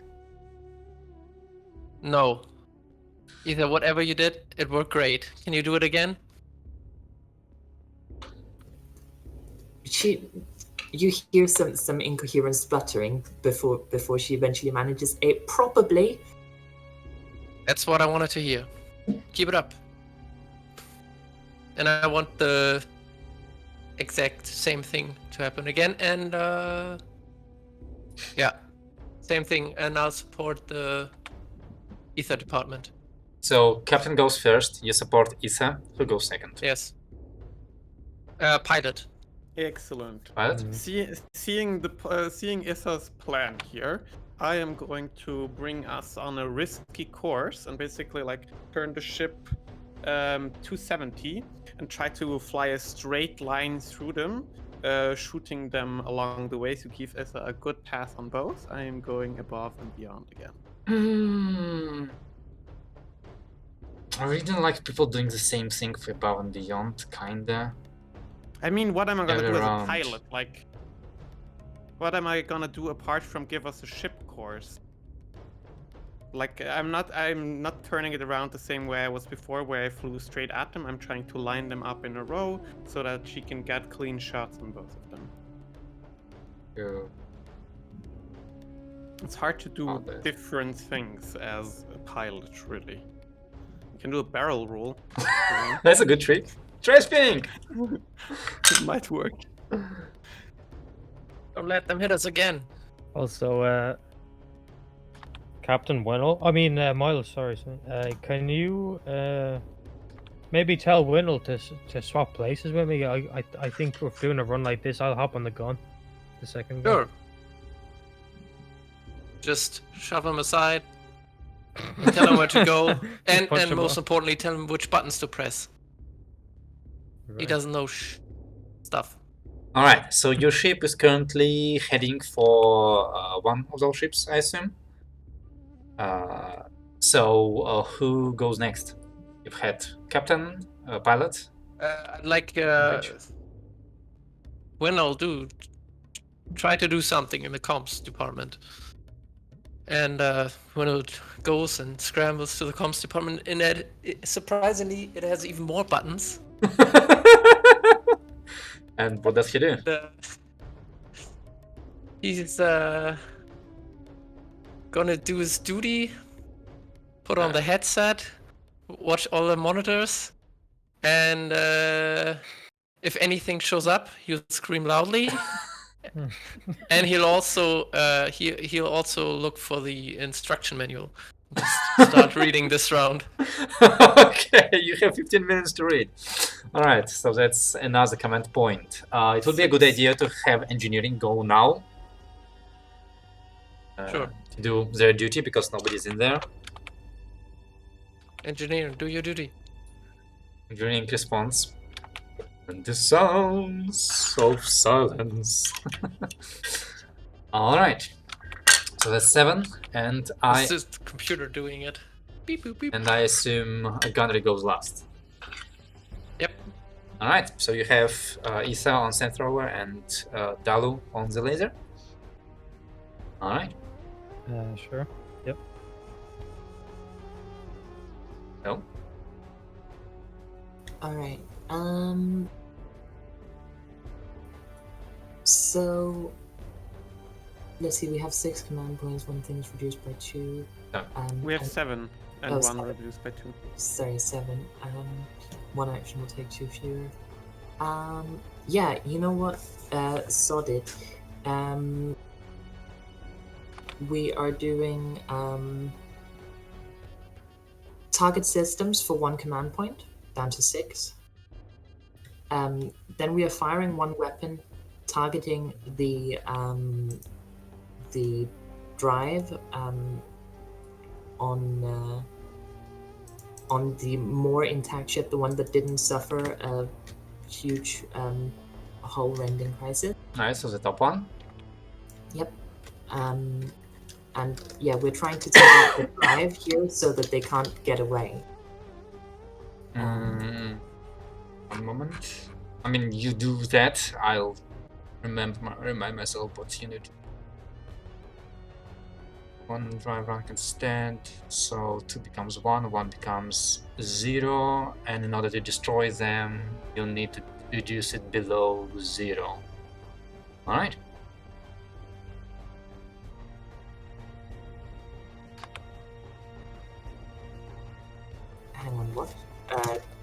No. Either whatever you did, it worked great. Can you do it again? You hear some incoherent spluttering before she eventually manages a probably. That's what I wanted to hear. Keep it up. And I want the exact same thing to happen again. And yeah, same thing. And I'll support the Aether department. So Captain goes first, you support Issa, who goes second? Yes. Pilot. Excellent. Pilot? Seeing Issa's plan here, I am going to bring us on a risky course and basically like turn the ship 270 and try to fly a straight line through them, shooting them along the way to give Issa a good pass on both. I am going above and beyond again. I really don't like people doing the same thing for above and beyond, kinda. I mean, what am I gonna Every do round. as a pilot? Like, what am I gonna do apart from give us a ship course? Like, I'm not turning it around the same way I was before, where I flew straight at them. I'm trying to line them up in a row so that she can get clean shots on both of them. You- It's hard to do Okay. different things as a pilot, really. You can do a barrel roll. That's a good trick. Try spinning! It might work. Don't let them hit us again. Also, Captain Miles, sorry. Can you maybe tell Winnell to swap places with me? I think if we're doing a run like this, I'll hop on the gun. The second gun. Sure. Just shove him aside. And tell him where to go. And punch him most off. importantly, tell him which buttons to press. He Right. doesn't know stuff. Alright, so your ship is currently heading for one of those ships, I assume? So who goes next? You've had Captain, Pilot? I'd like Which? when I'll do try to do something in the comms department. And when it goes and scrambles to the comms department, and surprisingly, it has even more buttons. And what does he do? He's gonna do his duty, put on the headset, watch all the monitors, and if anything shows up, he'll scream loudly. And he'll also he'll also look for the instruction manual. Just start reading this round. Okay, you have 15 minutes to read. All right, so that's another command point. It would be a good idea to have engineering go now. Sure. To do their duty because nobody's in there. Engineer, do your duty. Engineering response. And the sounds of silence. All right. So that's 7, and It's just the computer doing it. Beep boop beep. I assume a gunnery goes last. Yep. All right. So you have Aether on Sand Thrower and Dalu on the laser. All right. Sure. Yep. No. All right. So let's see. We have 6 command points. One thing is reduced by 2. No. We have and- 7 and Oh, 1 7. reduced by 2. Sorry, 7. One action will take 2 fewer. Yeah. You know what? Sod it. We are doing target systems for 1 command point, down to 6. Then we are firing 1 weapon, targeting the drive on the more intact ship, the one that didn't suffer a huge hull-rending crisis. Nice. So the top one. Yep. And yeah, we're trying to take out the drive here so that they can't get away. One moment. I mean, you do that. I'll remind myself what you need. 1 drive rank can stand, so 2 becomes 1, 1 becomes 0, and in order to destroy them, you'll need to reduce it below 0. Alright? Hang on, what?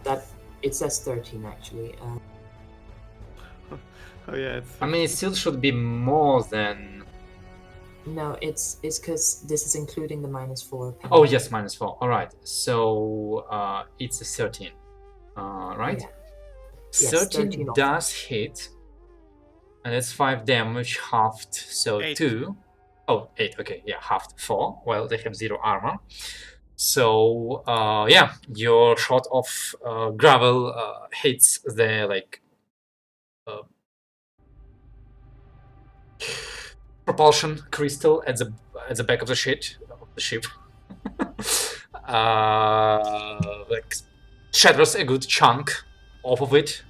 That it says 13 actually. Oh yeah, it's. I mean, it still should be more than... No, it's because this is including the -4. Oh, yes, -4. Alright, so it's a 13. Right? Yeah. Yes, 13 13 also. does hit, and that's 5 damage, halved, so 8. 2. Oh, 8, okay, yeah, halved 4. Well, they have 0 armor. So, yeah, your shot of gravel hits the, like, propulsion crystal at the back of the ship. Like, shatters a good chunk off of it.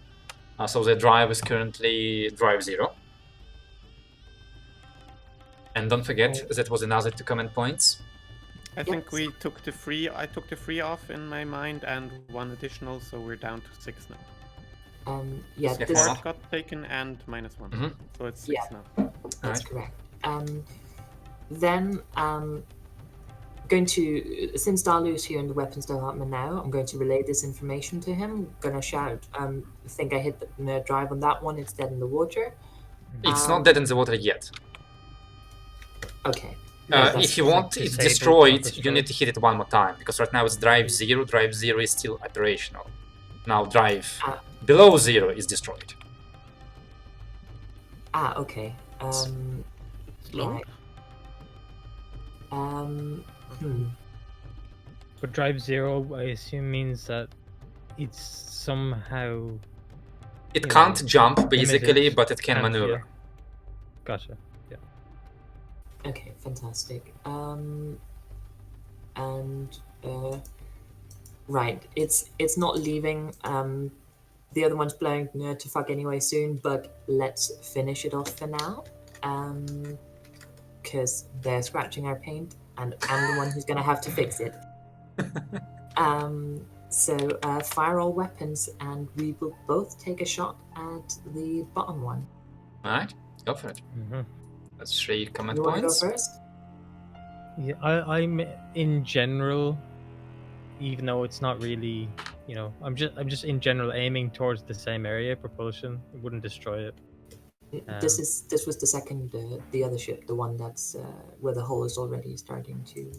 So the drive is currently drive 0. And don't forget, that was another 2 command points. I think we took the 3. I took the 3 off in my mind and 1 additional, so we're down to 6 now. Yeah, Yeah, this, four. Part got taken and -1, Mhm. so it's 6 Yeah. now. that's Alright. correct. Then going to, since Dalu's here in the weapons department now, I'm going to relay this information to him. Gonna shout, think I hit the drive on that one, it's dead in the water. It's not dead in the water yet. Okay. that's If you want it disabled, destroyed, not you need to hit it 1 more time, because right now it's drive 0. Drive 0 is still operational. Now drive below 0 is destroyed. Okay. Slow. Right. But drive 0, I assume, means that it's somehow It You know, can't jump, basically, limited but it can and, maneuver. yeah. Gotcha. Okay, fantastic. Right, it's not leaving. The other one's blowing to fuck anyway soon, but let's finish it off for now. Because they're scratching our paint, and I'm the one who's gonna have to fix it. So fire all weapons, and we will both take a shot at the bottom one. Alright, go for it. Mm-hmm. That's 3 command You want to go points. first? Yeah, I'm in general, even though it's not really, I'm just in general aiming towards the same area. Propulsion, it wouldn't destroy it. This was the second, the other ship, the one that's where the hull is already starting to.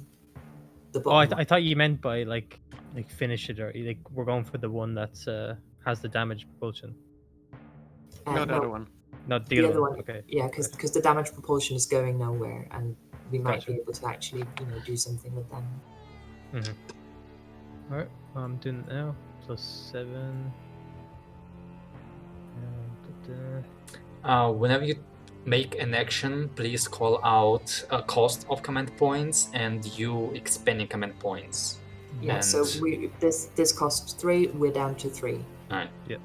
The Oh, I, bottom. I thought you meant by like finish it, or like we're going for the one that's has the damage propulsion. No, the other one. Not the, the other other one. one. Okay. Yeah, because the damage propulsion is going nowhere, and we might Gotcha. be able to actually do something with them. All right, I'm doing it now. +7. Whenever you make an action, please call out a cost of command points and you expending command points. Yeah, And- so this costs 3. We're down to 3. All right. Yeah.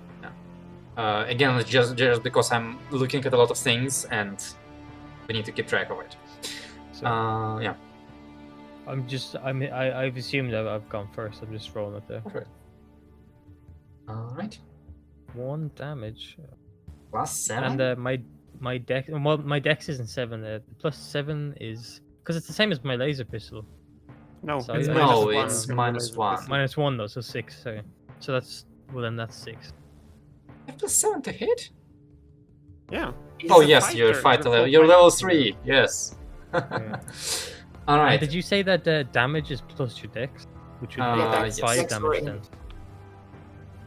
Again, it's just because I'm looking at a lot of things and we need to keep track of it. So Yeah. I've assumed that I've gone first. I'm just rolling it there. Okay. All right. 1 damage. +7. And my dex, well, my dex isn't 7. +7 is because it's the same as my laser pistol. No, So it's I- minus no, one it's from the -1. laser pistol. -1 though, so 6. Sorry. So that's then that's 6. +7 to hit. Yeah. He's Oh a yes, you're fighter, fighter you're level. full You're level fighter. 3. Yes. Yeah. All And right. did you say that damage is plus your dex, which would be Yeah, that's yes. 5 dex damage rating. then?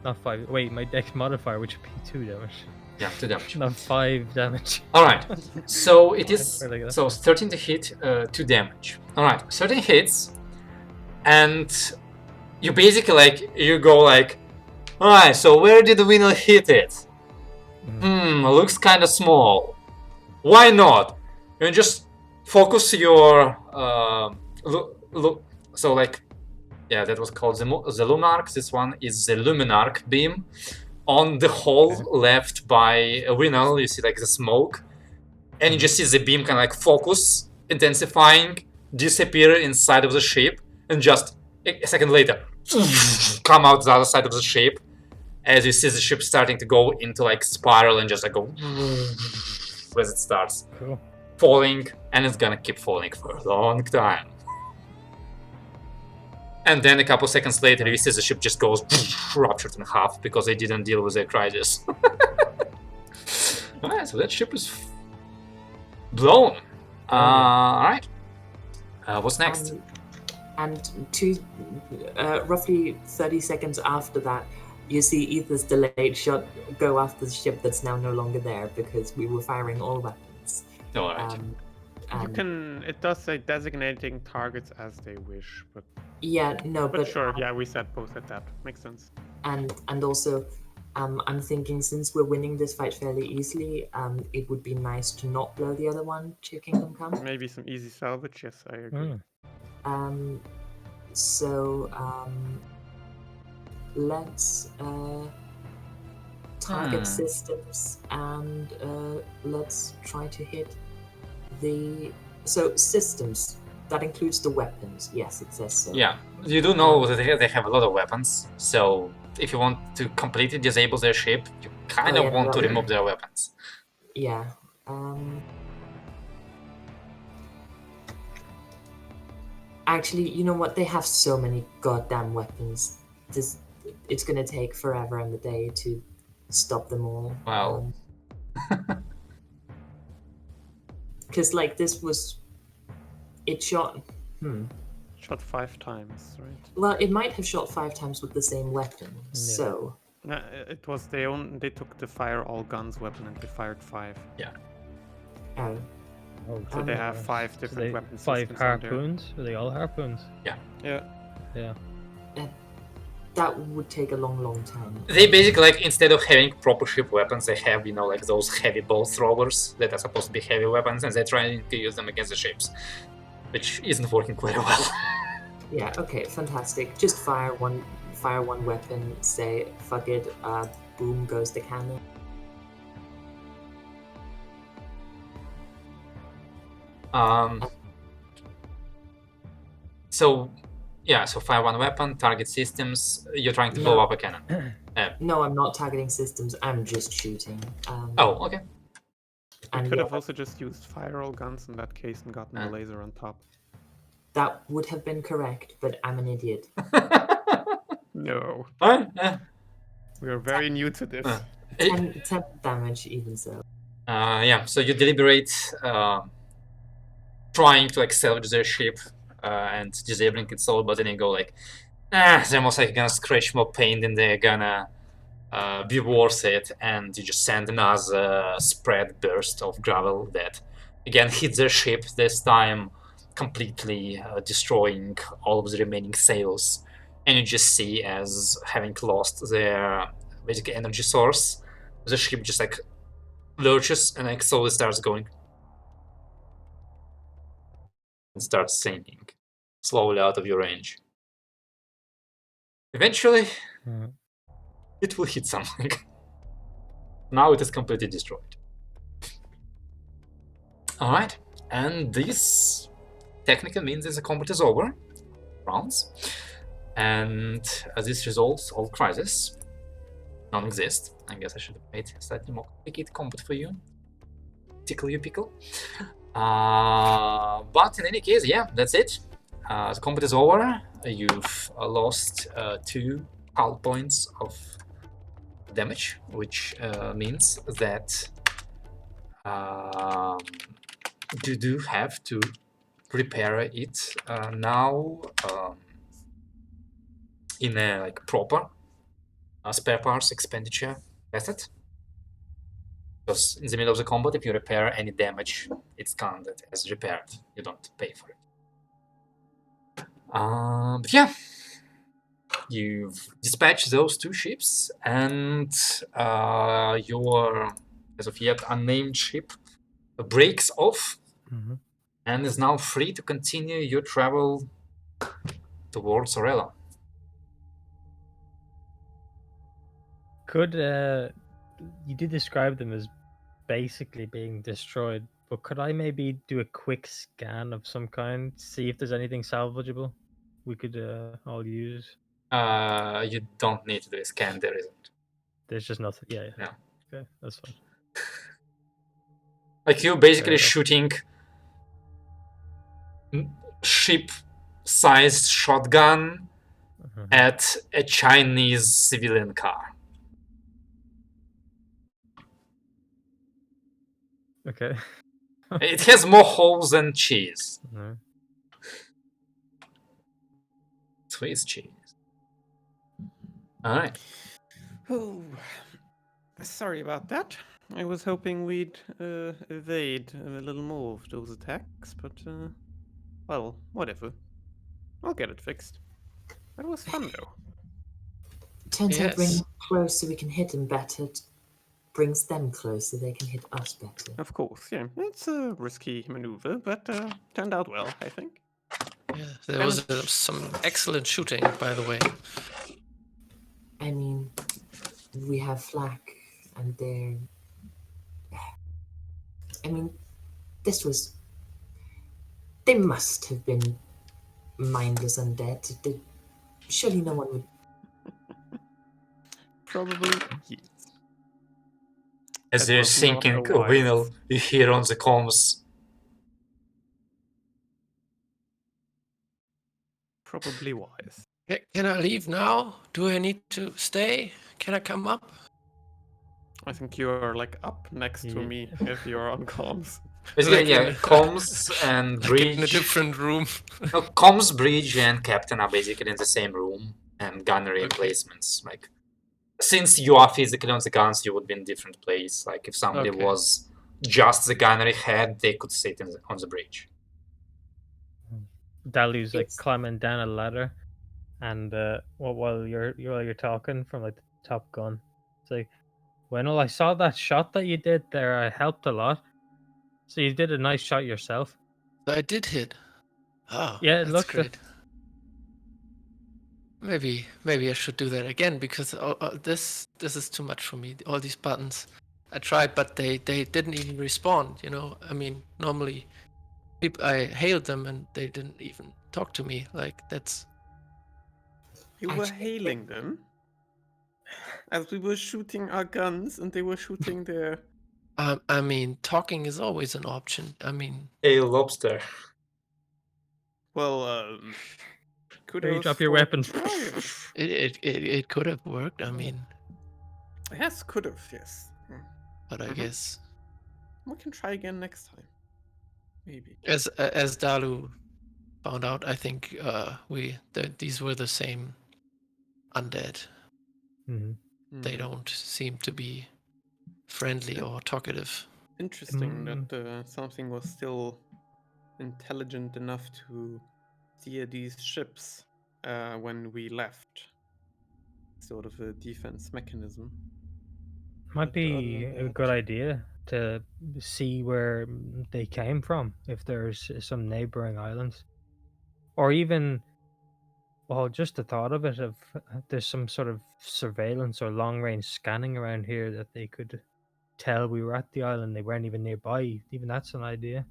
Not 5. Wait, my dex modifier, which would be 2 damage. Yeah, 2 damage. Not 5 damage. All right. So it is. I like that. So 13 to hit, 2 damage. All right. 13 hits, and you basically you go like, all right. So where did the winner hit it? Looks kind of small. Why not? You just focus your look. So like, yeah, that was called the Luminarc. This one is the Luminarc beam on the hole left by a winner. You see like the smoke, and you just see the beam kind of like focus, intensifying, disappear inside of the ship, and just a second later come out the other side of the ship. As you see the ship starting to go into like spiral and just like go as it starts Cool. falling, and it's gonna keep falling for a long time. And then a couple seconds later, you see the ship just goes ruptured in half because they didn't deal with their crisis. Alright, so that ship is blown. Alright. What's next? And roughly 30 seconds after that, you see Aether's delayed shot go after the ship that's now no longer there because we were firing all weapons. Alright. You can. It does say designating targets as they wish, but Yeah, no, but sure. Yeah, we said both at that. Makes sense. and also, I'm thinking since we're winning this fight fairly easily, it would be nice to not blow the other one to Kingdom Come. Maybe some easy salvage. Yes, I agree. So let's target systems and let's try to hit the systems. That includes the weapons. Yes, it says so. Yeah, you do know that they have a lot of weapons, so if you want to completely disable their ship, you kind of want to remove their weapons. Yeah. Actually, you know what? They have so many goddamn weapons. It's gonna take forever and a day to stop them all. Wow. Because like this was, it shot. Shot 5 times, right? Well, it might have shot 5 times with the same weapon. Yeah. So No, it was they took the fire all guns weapon and they fired 5. oh, So they have 5 So different they, weapon 5 systems on there. harpoons? Are they all harpoons? Yeah. Yeah. that would take a long time. They basically, like, instead of having proper ship weapons, they have, like those heavy bow throwers that are supposed to be heavy weapons, and they're trying to use them against the ships, which isn't working quite well. Yeah. Okay. Fantastic. Just fire one weapon. Say fuck it. Boom goes the cannon. So fire one weapon, target systems. You're trying to blow up a cannon. No, I'm not targeting systems. I'm just shooting. Oh, okay. I And could yeah, have also just used fire all guns in that case and gotten the laser on top. That would have been correct, but I'm an idiot. No, Alright, we are very new to this. 10 damage, even so. yeah, so you deliberate trying to like salvage their ship and disabling its soul, but then you go like, they're most likely gonna scratch more paint than they're gonna be worth it, and you just send another spread burst of gravel that again hits their ship, this time completely destroying all of the remaining sails, and you just see as having lost their basic energy source, the ship just like lurches and like slowly starts going and starts sinking slowly out of your range. Eventually, it will hit something. Now it is completely destroyed. Alright, and this technically means that the combat is over. Rounds. And as this resolves all crises, non-exist. I guess I should have made a slightly more complicated combat for you. Tickle you pickle. But in any case, yeah, that's it. The combat is over. You've lost 2 hull points of damage, which means that you do have to repair it now in a like proper spare parts expenditure method. Because in the middle of the combat, if you repair any damage, it's counted as repaired. You don't pay for it. But yeah, you've dispatched those 2 ships, and your, as of yet, unnamed ship breaks off and is now free to continue your travel towards Orella. Could you did describe them as basically being destroyed, but could I maybe do a quick scan of some kind, see if there's anything salvageable we could all use? You don't need to do a scan, there isn't. There's just nothing. Yeah. No. Okay, that's fine. Like you basically Fair enough. shooting ship-sized shotgun at a Chinese civilian car. Okay. It has more holes than cheese. Swiss cheese. Alright. Oh, sorry about that. I was hoping we'd evade a little more of those attacks, but well, whatever. I'll get it fixed. That was fun though. Turns out bringing Yes. them close so we can hit them better brings them close so they can hit us better. Of course, yeah. It's a risky maneuver, but turned out well, I think. Yeah, there was some excellent shooting, by the way. I mean, we have flak, and they're... I mean, this was... They must have been mindless undead. Surely no one would... Probably yes. As That you're was not sinking, a wise- Winel, you hear on the comms. Probably wise. Can I leave now? Do I need to stay? Can I come up? I think you're like up next to Yeah. me if you're on comms. Basically, Like yeah, in- comms and Like in a bridge. different room. No, comms, bridge, and captain are basically in the same room, and gunnery Okay. emplacements. Like, since you are physically on the guns, you would be in a different place. Like, if somebody Okay. was just the gunnery head, they could sit on the bridge. Dalu's like Yes. climbing down a ladder, and while you're talking from like the top gun, it's like, well, I saw that shot that you did there. I helped a lot. So you did a nice shot yourself. I did hit. Oh, Yeah, it that's looked great. Maybe I should do that again because this is too much for me. All these buttons. I tried, but they didn't even respond. You know, I mean, normally, I hailed them and they didn't even talk to me. Like that's You were Actually, hailing them as we were shooting our guns and they were shooting their. I mean, talking is always an option. I mean, Hey, lobster. Well, There kudos. you drop your for weapon. trying. It could have worked. I mean, Yes, could have. Yes. but I Mhm. guess We can try again next time. Maybe. as Dalu found out, I think these were the same undead. Mhm. They Mhm. don't seem to be friendly or talkative. Interesting Mm. that something was still intelligent enough to steer these ships when we left. Sort of a defense mechanism. Might But other be than a that- good idea to see where they came from, if there's some neighboring islands, or even, well, just the thought of it, of there's some sort of surveillance or long range scanning around here that they could tell we were at the island, they weren't even nearby. Even that's an idea.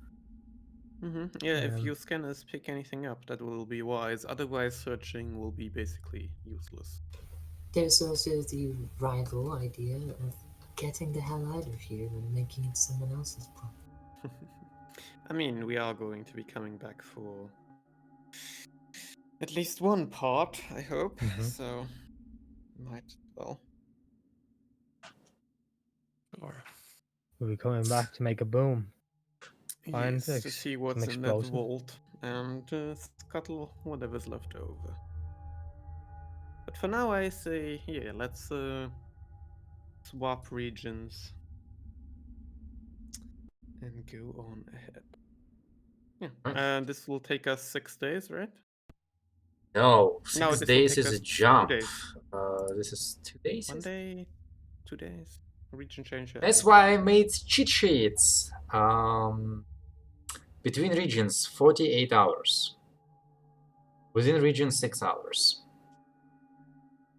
Yeah, if Um, your scanners pick anything up, that will be wise. Otherwise, searching will be basically useless. There's also the rival idea of getting the hell out of here and making it someone else's problem. I mean, we are going to be coming back for at least one part, I hope. Mhm. So, might well. Or We'll be coming back to make a boom. Find Yes, to fix see some what's in that explosive. vault and scuttle whatever's left over. But for now, I say, yeah, let's swap regions and go on ahead. Yeah, and this will take us 6 days, right? No, No, 6 this will days take is us a 2 jump. days. This is 2 days. 1 day, 2 days. Region change. That's why I made cheat sheets. Between regions, 48 hours. Within region, 6 hours.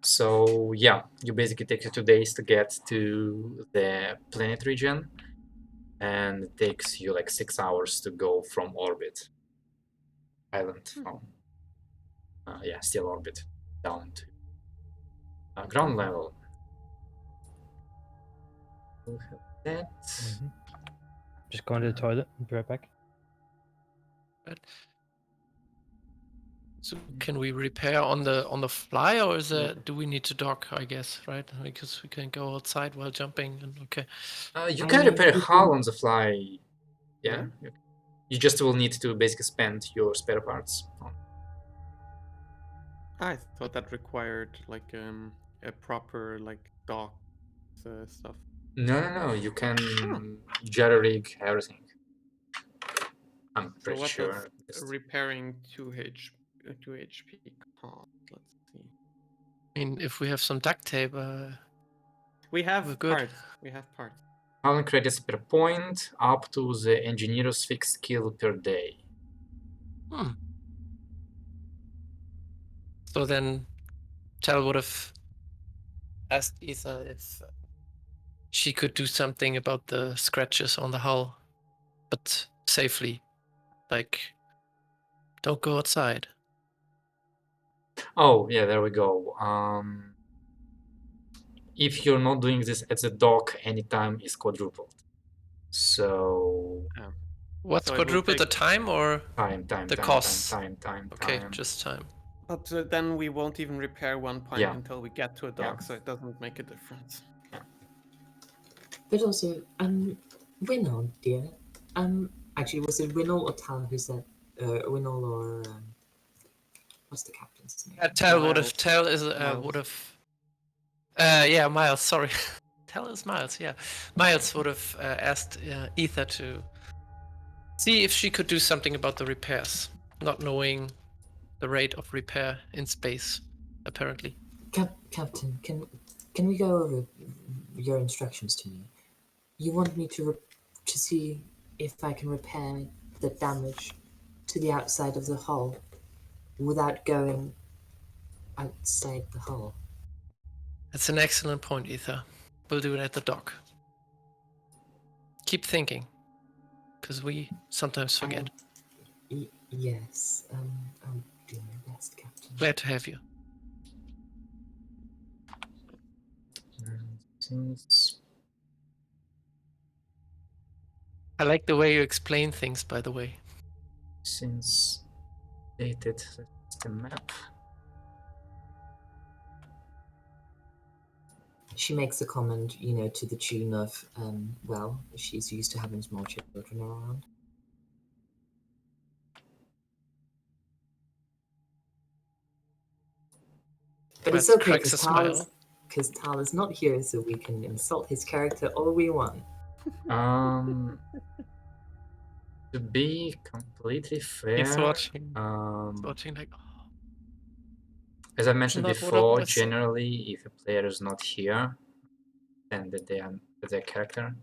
So yeah, you basically take you 2 days to get to the planet region, and it takes you like 6 hours to go from orbit, island from still orbit, down to ground level. We'll have that. Mhm. Just going to the toilet. I'll be right back. so can we repair on the fly, or is do we need to dock? I guess, right? Because we can go outside while jumping. And okay, You I can mean, repair we hull can- on the fly. Yeah, you just will need to basically spend your spare parts on. I thought that required like a proper like dock stuff. No. You can jerry rig everything. I'm So pretty what does sure. repairing 2 HP cost? Let's see. I mean, if we have some duct tape, We have we're good. parts. We have parts. How many credits per point up to the engineer's fixed skill per day? So then, Tal would have asked Ether if she could do something about the scratches on the hull, but safely. Like, don't go outside. Oh, yeah, there we go. If you're not doing this at the dock, any time is quadrupled. So What's So it will quadruple the take- time or time, the costs? time. Okay, just time. But then we won't even repair 1 point Yeah. until we get to a dock, Yeah. so it doesn't make a difference. But also, Winnow, dear. Actually, was it Winnow or Tal who said, Winnow or, what's the captain's name? Tal would have. Miles. Tal is Miles. would have. Yeah, Miles. Sorry, Tal is Miles. Yeah, Miles would have asked Ether to see if she could do something about the repairs, not knowing the rate of repair in space, apparently. Captain, can we go over your instructions to me? You want me to see if I can repair the damage to the outside of the hull without going outside the hull. That's an excellent point, Ether. We'll do it at the dock. Keep thinking, because we sometimes forget. Yes, I'll do my best, Captain. Glad to have you. Since I like the way you explain things, by the way. since Updated system map. She makes a comment, to the tune of, well, she's used to having small children around. But it's Matt okay cracks a smile. because Tal is not here, so we can insult his character all we want. To be completely fair, He's watching. um, Watching like, as I mentioned Not what I before, was- generally, if a player is not here, then their character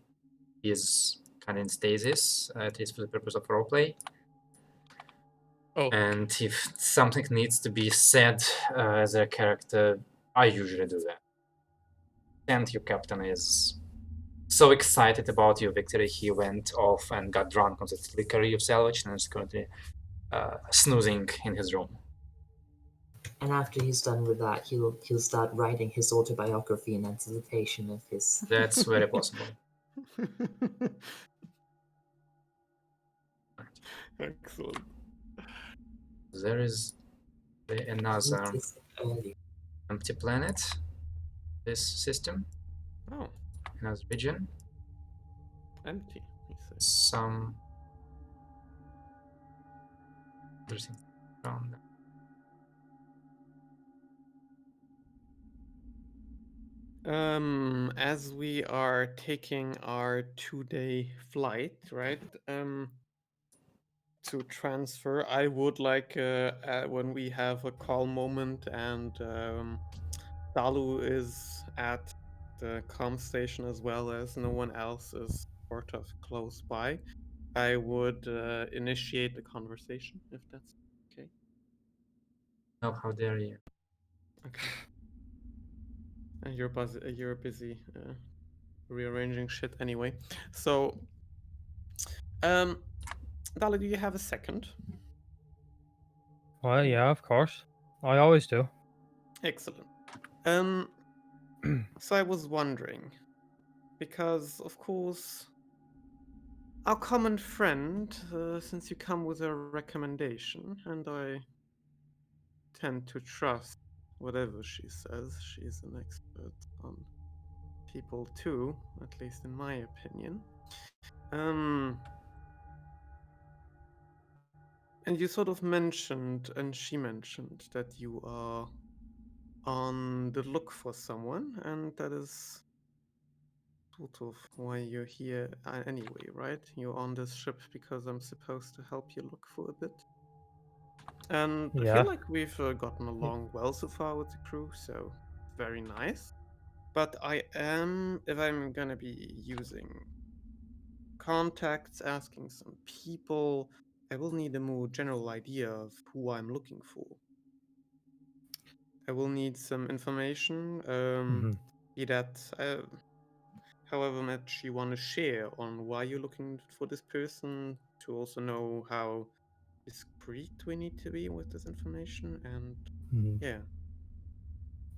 is kind of in stasis, at least for the purpose of roleplay. oh, And if something needs to be said as a character, I usually do that. And your captain is so excited about your victory, he went off and got drunk on the liquor you salvaged and is currently snoozing in his room. And after he's done with that, he'll start writing his autobiography in anticipation of his. That's very possible. Excellent. There is another Notice early. empty planet, this system, Oh, another region, empty. He says. some interesting around that. As we are taking our 2-day flight, right? To transfer, I would like when we have a calm moment and Dalu is at the comm station as well as no one else is sort of close by, I would initiate the conversation if that's okay. Oh, how dare you. Okay. And you're busy rearranging shit anyway. So, Dalu, do you have a second? Well, yeah, of course. I always do. Excellent. So I was wondering, because of course, our common friend, since you come with a recommendation, and I tend to trust whatever she says, she's an expert on people too, at least in my opinion. And you sort of mentioned, and she mentioned, that you are on the look for someone, and that is sort of why you're here anyway, right? You're on this ship because I'm supposed to help you look for a bit. And I Yeah. feel like we've gotten along well so far with the crew, so very nice. But if I'm gonna be using contacts, asking some people, I will need a more general idea of who I'm looking for. I will need some information, be that however much you want to share on why you're looking for this person, to also know how discreet we need to be with this information, and Mhm. yeah.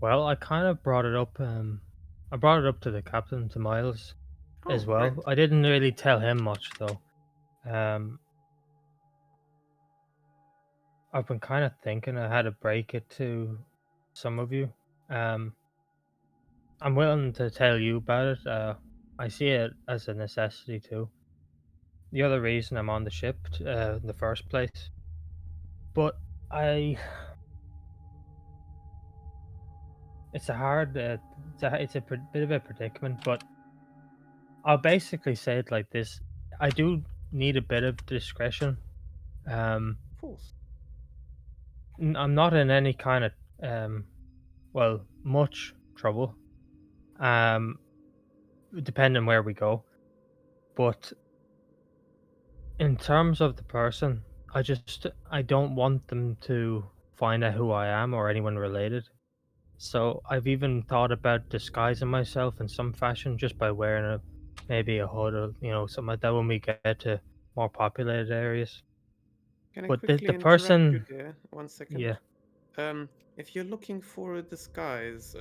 Well, I kind of brought it up. I brought it up to the captain, to Miles, as Oh, well. great. I didn't really tell him much though. I've been kind of thinking I had to break it to some of you. I'm willing to tell you about it. I see it as a necessity too. The other reason I'm on the ship in the first place. But I, it's a hard, bit of a predicament. But I'll basically say it like this: I do need a bit of discretion. Of course. I'm not in any kind of much trouble. Um, depending where we go. But in terms of the person, I don't want them to find out who I am or anyone related. So I've even thought about disguising myself in some fashion just by wearing maybe a hood or something like that when we get to more populated areas. Can I But quickly the interrupt you person, there? 1 second. yeah, If you're looking for a disguise,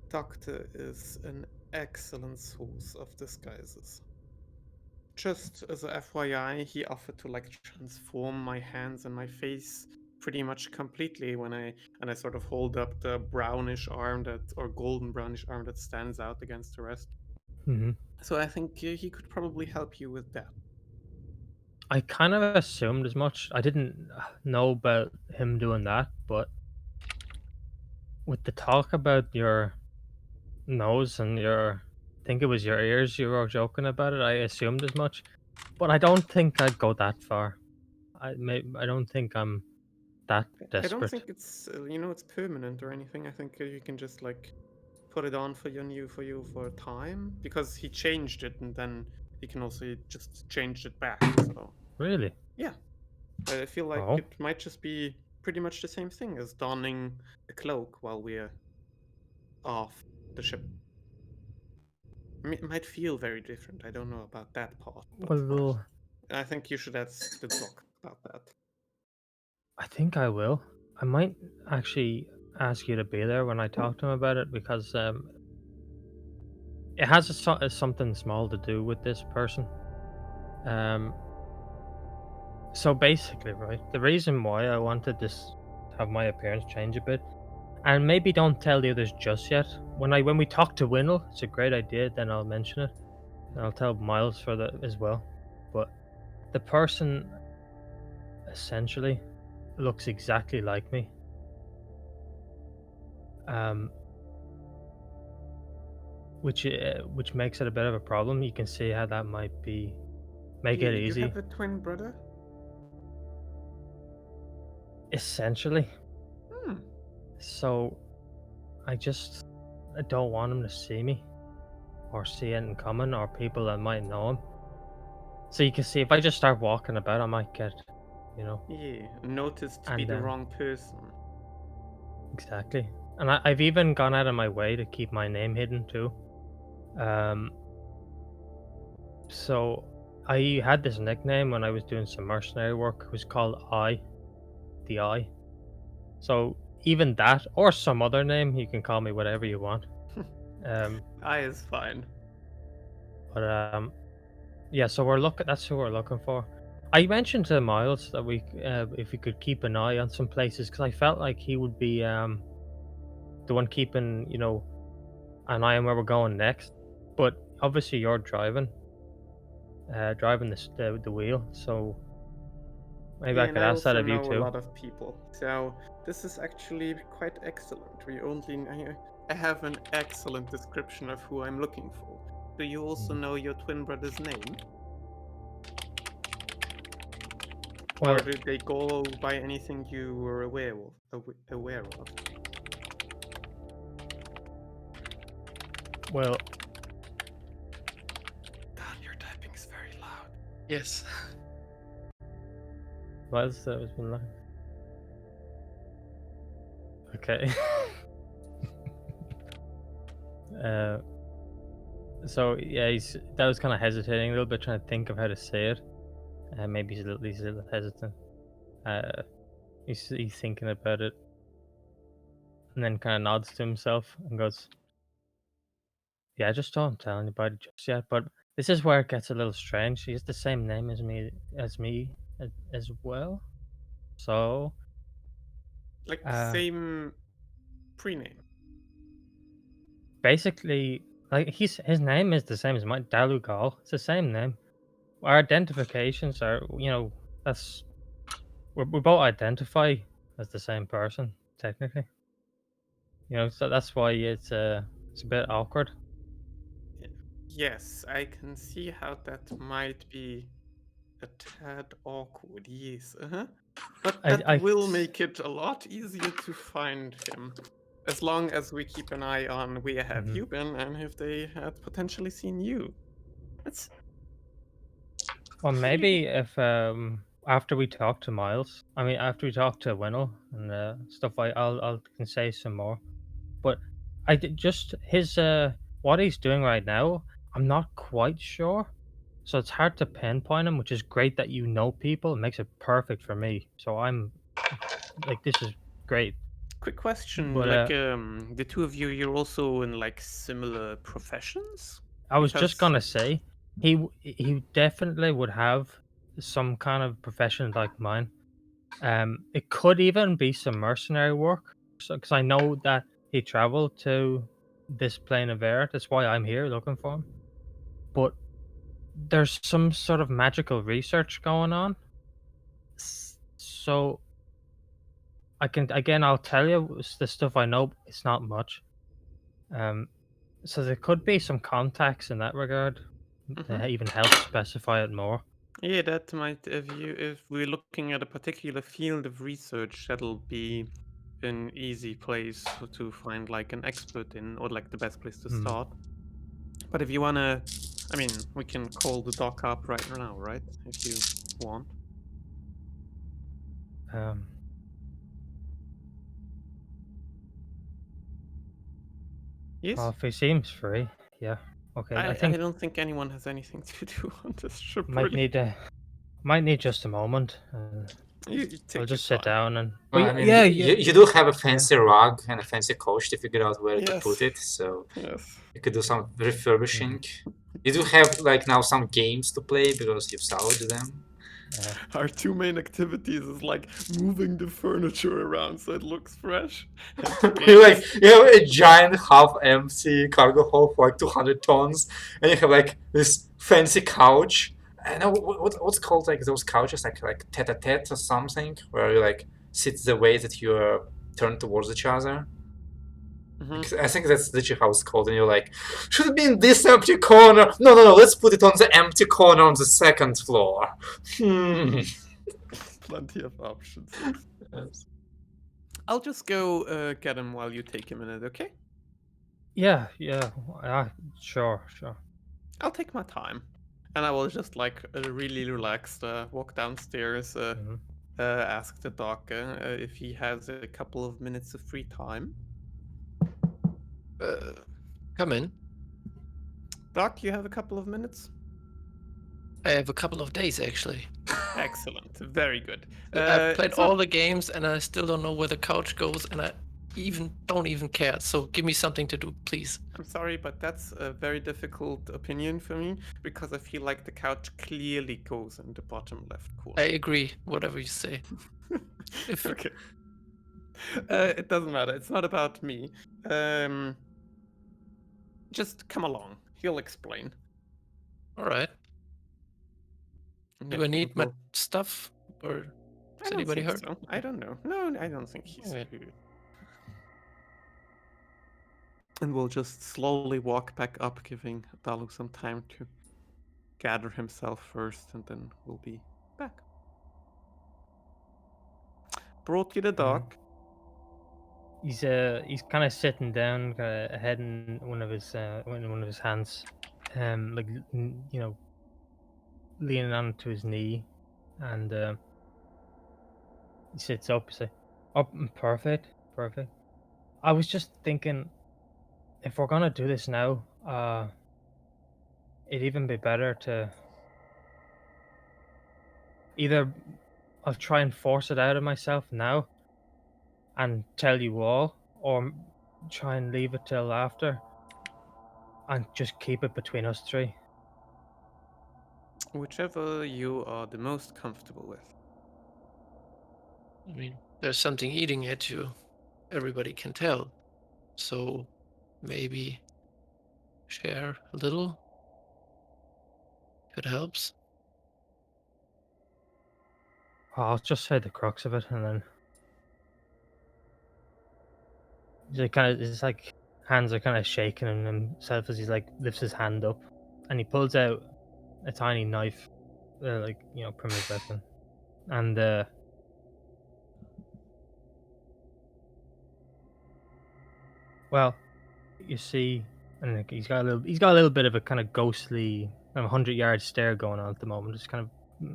Doctor is an excellent source of disguises. Just as a FYI, he offered to like transform my hands and my face pretty much completely when I sort of hold up the brownish arm or golden brownish arm that stands out against the rest. Hmm. So I think he could probably help you with that. I kind of assumed as much. I didn't know about him doing that, but with the talk about your nose and your, I think it was your ears, you were joking about it. I assumed as much, but I don't think I'd go that far. I don't think I'm that I don't desperate. think it's it's permanent or anything. I think you can just like put it on for a time because he changed it and then he can also just change it back. So Really? yeah, I feel like Oh, it might just be pretty much the same thing as donning a cloak while we're off the ship. I mean, it might feel very different. I don't know about that part, but well, I think you should ask the doc about that. I think I will. I might actually ask you to be there when I talk to him about it because it has something small to do with this person. Um, so basically, right, the reason why I wanted this have my appearance change a bit, and maybe don't tell the others just yet. When we talk to Winnell, it's a great idea. Then I'll mention it, and I'll tell Miles for that as well. But the person essentially looks exactly like me. Um, which makes it a bit of a problem. You can see how that might make it You easy. have a twin brother? Essentially, Hmm. so I don't want him to see me or see it coming or people that might know him. So you can see if I just start walking about, I might get, you know, Yeah, noticed to be and the wrong person. exactly. And I've even gone out of my way to keep my name hidden too. Um, so I had this nickname when I was doing some mercenary work. It was called the Eye. So even that, or some other name, you can call me whatever you want. I is fine. But yeah. So we're looking. That's who we're looking for. I mentioned to Miles that if we could keep an eye on some places, because I felt like he would be the one keeping, an eye on where we're going next. But obviously, you're driving the wheel. So maybe Yeah, I and could I ask that also of you know a too. lot of people. So this is actually quite excellent. I have an excellent description of who I'm looking for. Do you also know your twin brother's name? Well, Or did they go by anything you were aware of? well, Dan, your typing is very loud. Yes. Miles, that was one line. Okay. uh, so yeah, that was kind of hesitating a little bit, trying to think of how to say it. Maybe he's a little hesitant. Uh, he's thinking about it, and then kind of nods to himself and goes, "Yeah, just don't tell anybody just yet." But this is where it gets a little strange. He has the same name as well. So, Like uh, same prename. basically, like his name is the same as mine, Dalugal. It's the same name. Our identifications are, that's we both identify as the same person technically. So that's why it's a bit awkward. Yes, I can see how that might be a tad awkward. Yes, but that I will make it a lot easier to find him. As long as we keep an eye on where have Mhm. you been and if they had potentially seen you. That's Well, pretty. maybe if after we talk to Miles, I mean after we talk to Winnell and stuff, I'll can say some more. But I did just his what he's doing right now. I'm not quite sure, so it's hard to pinpoint him. Which is great that you know people. It makes it perfect for me. So I'm like, this is great. Quick question, But like the two of you, you're also in like similar professions? I was just Because gonna say, He definitely would have some kind of profession like mine. It could even be some mercenary work. So, because I know that he traveled to this plane of air. That's why I'm here looking for him. But there's some sort of magical research going on. So I'll tell you the stuff I know. It's not much. So there could be some contacts in that regard that even help specify it more. Yeah, that might, if we're looking at a particular field of research, that'll be an easy place to find like an expert in, or like the best place to start. But if you wanna, I mean, we can call the doc up right now, right? If you want. Um, Yes. if he seems free, yeah. Okay, I I think don't think anyone has anything to do on this trip. might Really. need just a moment. You I'll take your just sit time. down and. Well, But I mean, yeah, you do have a fancy rug and a fancy couch to figure out where to Yes. put it, so Yes. you could do some refurbishing. You do have like now some games to play because you've salvaged them. Our two main activities is like moving the furniture around so it looks fresh. You have a giant half-empty cargo hold for like 200 tons, and you have like this fancy couch. I know what's called like those couches like tete-a-tete or something, where you like sit the way that you're turned towards each other. I think that's literally how it's called, and you're like, should it be in this empty corner? No, let's put it on the empty corner on the second floor. Plenty of options. Yes. I'll just go get him while you take a minute, okay? Yeah, sure. I'll take my time. And I will just like really relaxed walk downstairs, ask the doc if he has a couple of minutes of free time. Come in. Doc, you have a couple of minutes? I have a couple of days actually. Excellent. Very good. I've played it's all not- the games and I still don't know where the couch goes, and I don't even care. So give me something to do, please. I'm sorry, but that's a very difficult opinion for me because I feel like the couch clearly goes in the bottom left corner. I agree. Whatever you say. Okay. It doesn't matter. It's not about me. Just come along. He'll explain. All right. Do I need my stuff, or is anybody hurt? So. I don't know. No, I don't think he's hurt. And we'll just slowly walk back up, giving Dalu some time to gather himself first, and then we'll be back. Brought you the doc. He's kind of sitting down, kind of head in one of his hands, like leaning onto his knee, and he sits up. He's like, "Oh, perfect. I was just thinking, if we're gonna do this now, it'd even be better to either I'll try and force it out of myself now and tell you all, or try and leave it till after and just keep it between us three." Whichever you are the most comfortable with. I mean, there's something eating at you. Everybody can tell. So maybe share a little if it helps. I'll just say the crux of it, and then his like hands are kind of shaking in himself as he's like lifts his hand up, and he pulls out a tiny knife, primitive weapon, and well, you see, and he's got a little bit of a kind of ghostly, 100-yard stare going on at the moment. Just kind of,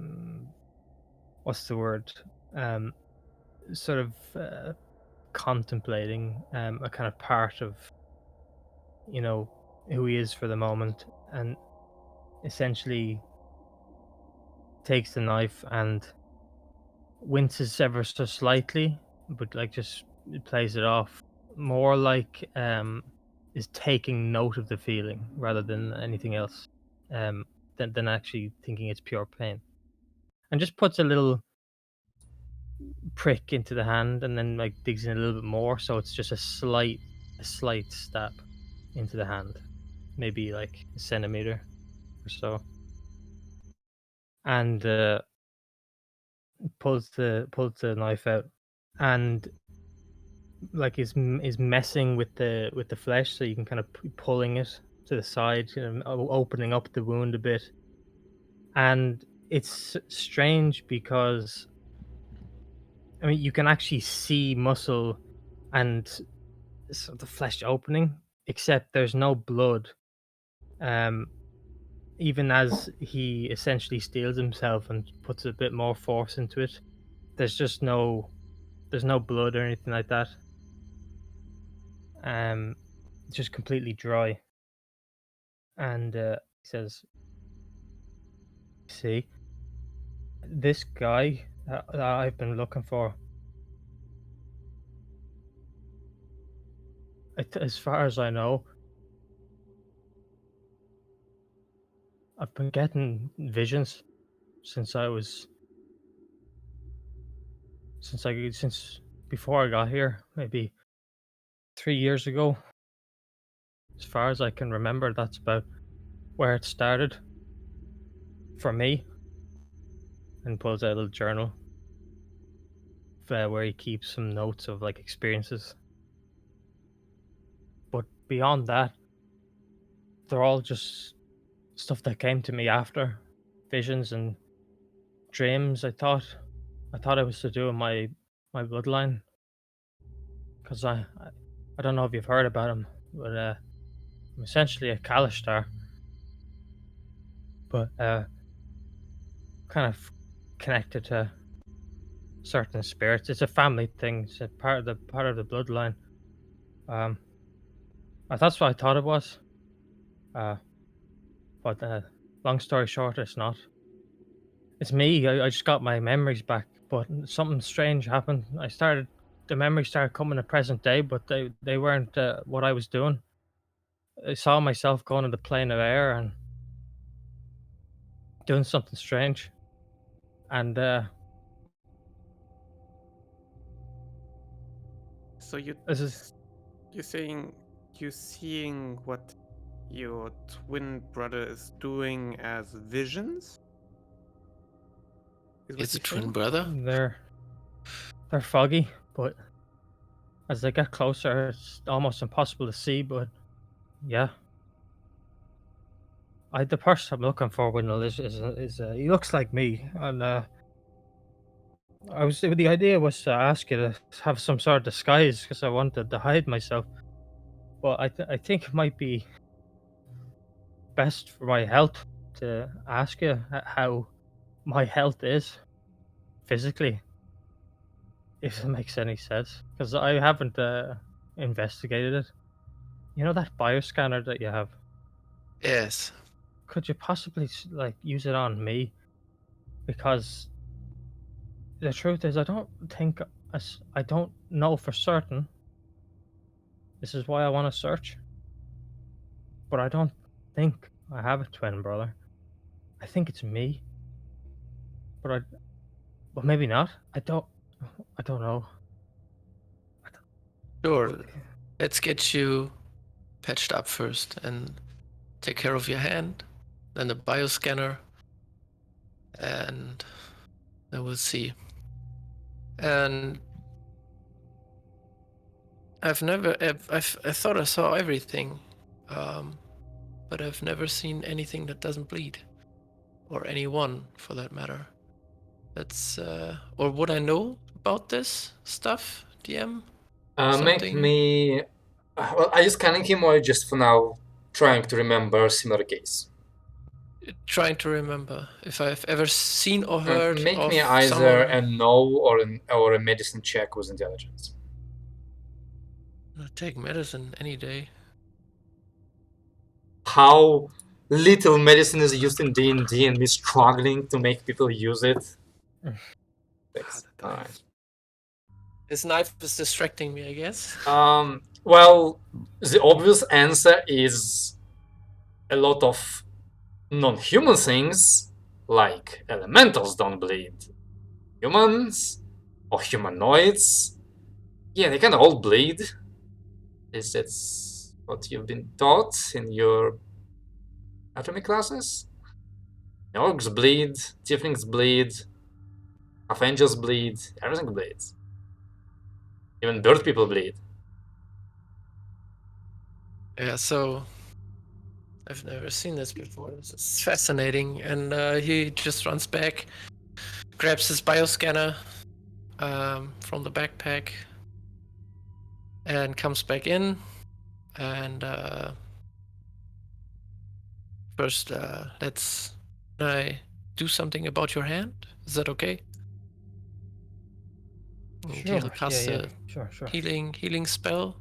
what's the word? Sort of contemplating a kind of part of, who he is for the moment, and essentially takes the knife and winces ever so slightly, but like just plays it off more like is taking note of the feeling rather than anything else. than actually thinking it's pure pain, and just puts a little prick into the hand, and then like digs in a little bit more, so it's just a slight stab into the hand, maybe like a centimeter or so, and pulls the knife out, and like is messing with the flesh, so you can kind of pulling it to the side, opening up the wound a bit, and it's strange because I mean you can actually see muscle and the flesh opening, except there's no blood. Um, Even as he essentially steals himself and puts a bit more force into it, there's just there's no blood or anything like that. It's just completely dry. And he says, "See, this guy that I've been looking for. As far as I know, I've been getting visions since I was since before I got here, maybe 3 years ago. As far as I can remember, that's about where it started for me." And pulls out a little journal where he keeps some notes of like experiences. But beyond that, they're all just stuff that came to me after visions and dreams. I thought it was to do with my bloodline, because I don't know if you've heard about him, but I'm essentially a Kalistar, but kind of connected to certain spirits. It's a family thing. It's a part of the bloodline. Um, that's what I thought it was. Uh, but long story short, it's not. It's me. I just got my memories back, but something strange happened. The memories started coming to present day, but they weren't what I was doing. I saw myself going in the plane of air and doing something strange, and So this is you're saying you're seeing what your twin brother is doing as visions? Is what It's a you're twin saying? brother. they're foggy, but as they get closer, it's almost impossible to see. But yeah, the person I'm looking for, Wendell, is he looks like me, and the idea was to ask you to have some sort of disguise because I wanted to hide myself. But I think it might be best for my health to ask you how my health is physically, if it makes any sense, because I haven't investigated it. You know that bioscanner that you have? Yes. Could you possibly like use it on me? Because the truth is, I don't know for certain. This is why I want to search, but I don't think I have a twin brother. I think it's me, but but maybe not. I don't know. Sure. Let's get you patched up first and take care of your hand, then the bioscanner, and then we'll see. And I thought I saw everything, but I've never seen anything that doesn't bleed, or anyone for that matter. That's or would I know about this stuff, DM? Make Something? me. Well, are you scanning him or just for now trying to remember a similar case? Trying to remember if I've ever seen or heard Make of me either someone. a know or a medicine check with intelligence. I'll take medicine any day. How little medicine is used in D&D and me struggling to make people use it. Thanks. Ah, All right. This knife is distracting me, I guess. Well, the obvious answer is a lot of non-human things, like elementals, don't bleed. Humans or humanoids, yeah, they can all bleed. Is that what you've been taught in your anatomy classes? Orcs bleed, tieflings bleed, half angels bleed, everything bleeds. Even bird people bleed. Yeah, so I've never seen this before. This is fascinating. And he just runs back, grabs his bioscanner from the backpack, and comes back in. And first, can I do something about your hand? Is that okay? And Sure. he'll cast Yeah. a Sure. healing spell.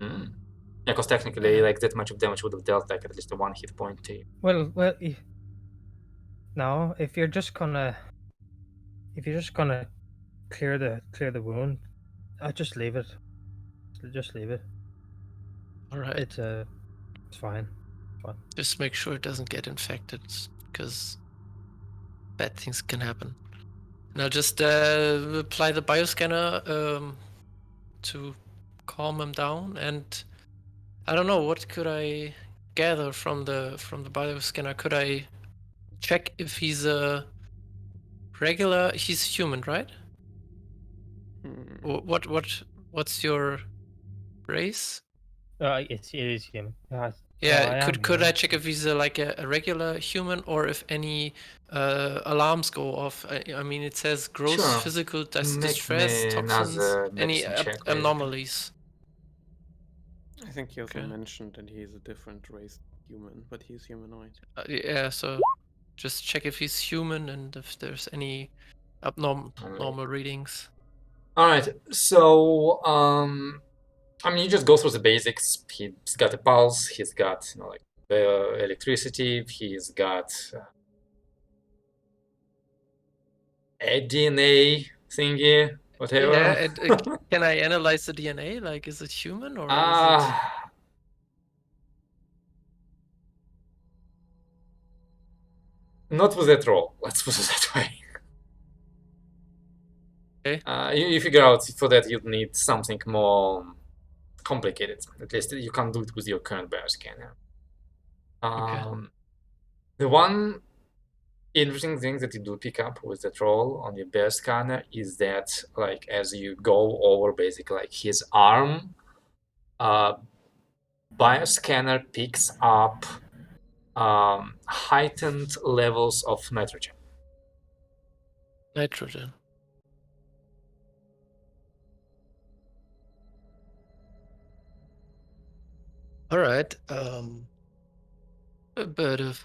Yeah, because technically, like that much of damage would have dealt like at least a 1 hit point to you. Well. No. If you're just gonna clear the wound, I just leave it. Just leave it. All right. It's fine. Just make sure it doesn't get infected, because bad things can happen. And I'll just apply the bioscanner to calm him down. And I don't know, what could I gather from the bioscanner? Could I check if he's a regular? He's human, right? What's your race? It is human. So Yeah, I am could I human. check if he's like a regular human, or if any alarms go off? I mean, it says gross Sure. physical Make distress, me toxins, another any medicine check, basically. anomalies. I think he also Okay. mentioned that he's a different race human, but he's humanoid. Yeah, so just check if he's human and if there's any abnormal readings. All right, so I mean, you just go through the basics. He's got a pulse. He's got like the electricity. He's got a DNA thingy, whatever. Yeah, and, can I analyze the DNA? Like, is it human or is it? Not with that roll. Let's put it that way. Okay. You figure out for that you'd need something more complicated. At least you can't do it with your current bioscanner. Okay. The one interesting thing that you do pick up with that roll on your bioscanner is that, like, as you go over basically like his arm, bioscanner picks up heightened levels of nitrogen. Nitrogen. All right. A bit.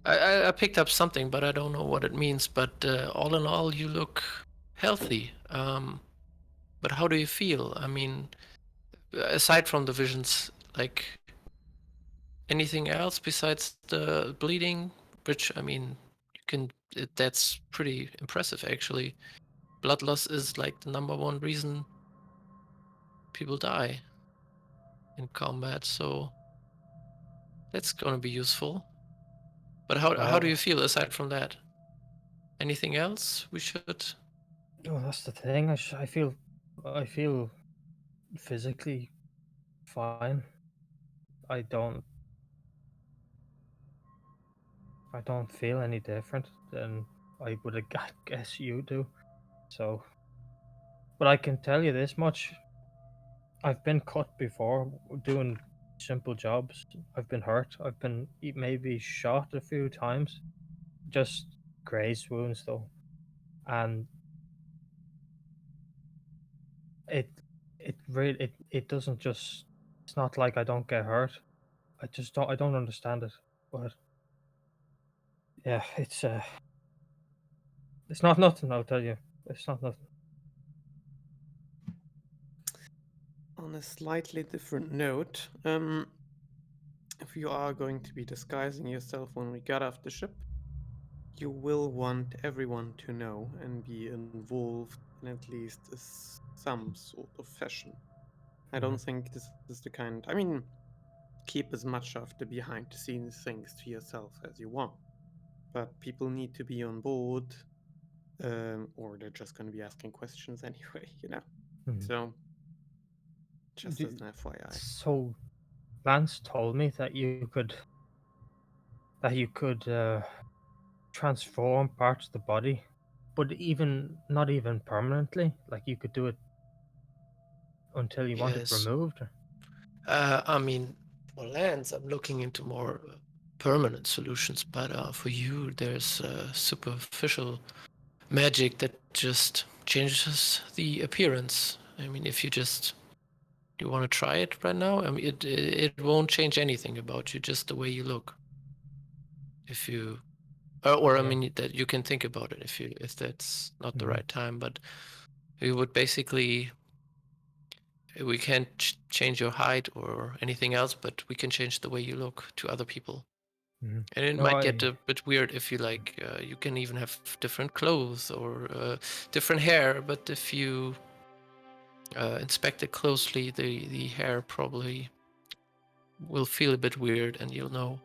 I picked up something, but I don't know what it means. But all in all, you look healthy. But how do you feel? I mean, aside from the visions, like anything else besides the bleeding? Which, I mean, that's pretty impressive, actually. Blood loss is like the #1 reason people die in combat, so that's gonna be useful. But how do you feel aside from that? Anything else we should? Oh, that's the thing. I feel physically fine. I don't feel any different than I would have guess you do. So, but I can tell you this much: I've been cut before doing simple jobs. I've been hurt. I've been maybe shot a few times, just graze wounds though, and it doesn't just. It's not like I don't get hurt. I don't understand it, but yeah, it's not nothing. I'll tell you, it's not nothing. On a slightly different note, if you are going to be disguising yourself when we get off the ship, you will want everyone to know and be involved in at least some sort of fashion. I don't think this is the kind. I mean, keep as much of the behind the scenes things to yourself as you want. But people need to be on board, or they're just going to be asking questions anyway, you know? Mhm. So, just Do- as an FYI. So, Lance told me that you could transform parts of the body, but not even permanently. Like you could do it until you want it Yes. removed. I mean, for Lance, I'm looking into more permanent solutions, but for you, there's superficial magic that just changes the appearance. I mean, if you want to try it right now, I mean, it won't change anything about you, just the way you look. If you, or I Yeah. mean, that you can think about it if that's not the Mhm. right time, but we would basically. We can't change your height or anything else, but we can change the way you look to other people. Mhm. And it No, might get a bit weird if you like, you can even have different clothes or different hair, but if you inspect it closely, the hair probably will feel a bit weird and you'll know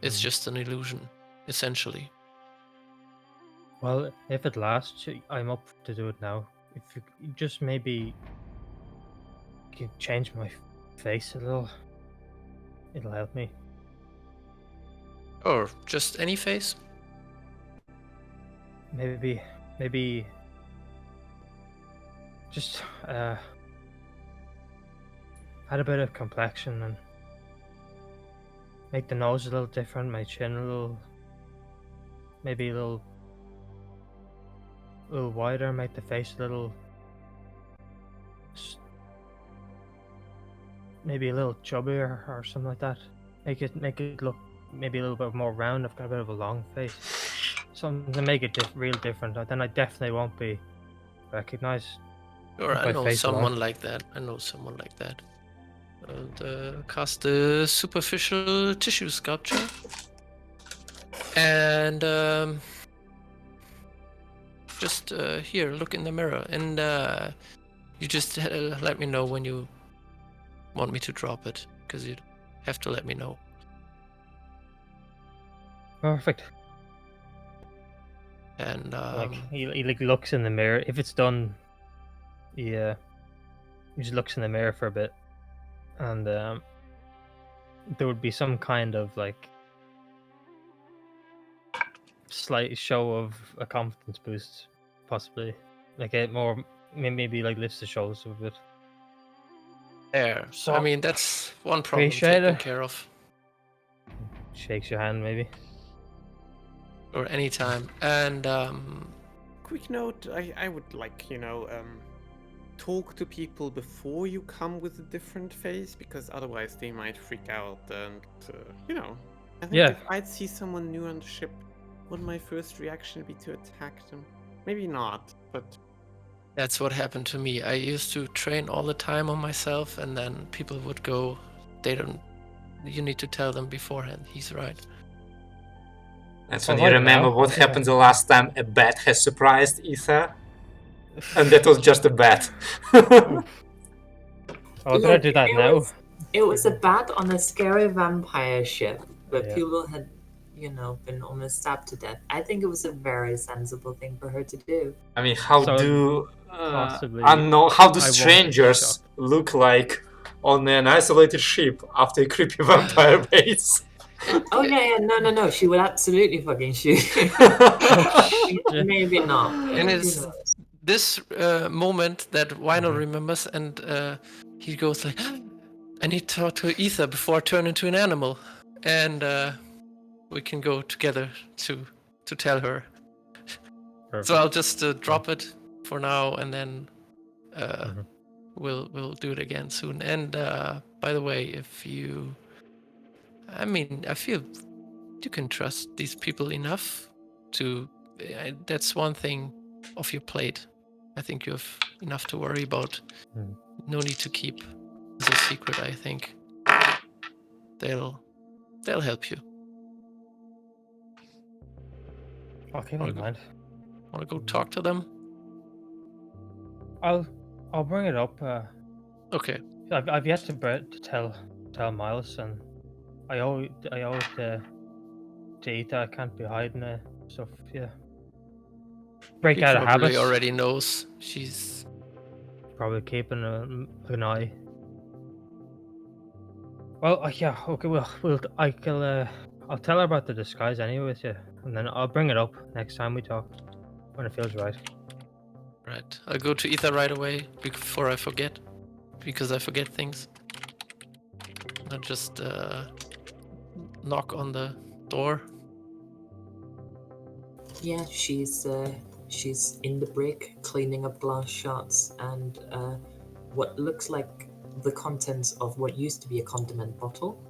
it's Mhm. just an illusion, essentially. Well, if it lasts, I'm up to do it now. If you just maybe can change my face a little, it'll help me. Or just any face. Maybe just add a bit of complexion and make the nose a little different, my chin maybe a little wider, make the face a little, maybe a little chubbier or something like that. Make it look maybe a little bit more round. I've got a bit of a long face. Something to make it real different. Then I definitely won't be recognized. Or I By know face alone. someone like that. And cast the superficial tissue sculpture. And just here, look in the mirror, and you just let me know when you want me to drop it, because you have to let me know. Perfect. And Like he like looks in the mirror. If it's done, he just looks in the mirror for a bit, and there would be some kind of like slight show of a confidence boost, possibly. Like it more maybe like lifts the shoulders a bit. there. So I mean, that's one problem appreciate taken it. care of. Shakes your hand maybe. Or anytime. And Quick note, I would like, talk to people before you come with a different face, because otherwise they might freak out and, I think Yeah. if I'd see someone new on the ship, would my first reaction be to attack them? Maybe not, but that's what happened to me. I used to train all the time on myself, and then people would go, you need to tell them beforehand. He's right. That's Oh, when you right remember now? what Yeah. happened the last time a bat has surprised Aether, and that was just a bat. Oh, did I do that now? It was a bat on a scary vampire ship where Yeah. people had, been almost stabbed to death. I think it was a very sensible thing for her to do. I mean, how So, do possibly how do I won't be strangers shocked. look like on an isolated ship after a creepy vampire base? Oh yeah, no. She would absolutely fucking shoot. Yeah. Maybe not. And Who it's knows? this moment that Wino Mhm. remembers, and he goes like, I need to talk to Aether before I turn into an animal. And we can go together to tell her. Perfect. So I'll just drop it for now, and then Mhm. we'll do it again soon. And by the way, I feel you can trust these people enough to. That's one thing off your plate. I think you have enough to worry about. Mhm. No need to keep this a secret. I think they'll help you. I'll keep Wanna in go- mind. Want to go talk to them? I'll bring it up. Okay. I've yet to tell tell Miles, and I owe to Aether. I can't be hiding stuff. Yeah, break She out of probably habits. already knows. She's Probably keeping an eye. Well, yeah, okay. I'll tell her about the disguise anyway with you, and then I'll bring it up next time we talk when it feels right. right. I'll go to Ether right away before I forget, because I forget things. I'll just knock on the door. Yeah, she's in the brick cleaning up glass shards and what looks like the contents of what used to be a condiment bottle,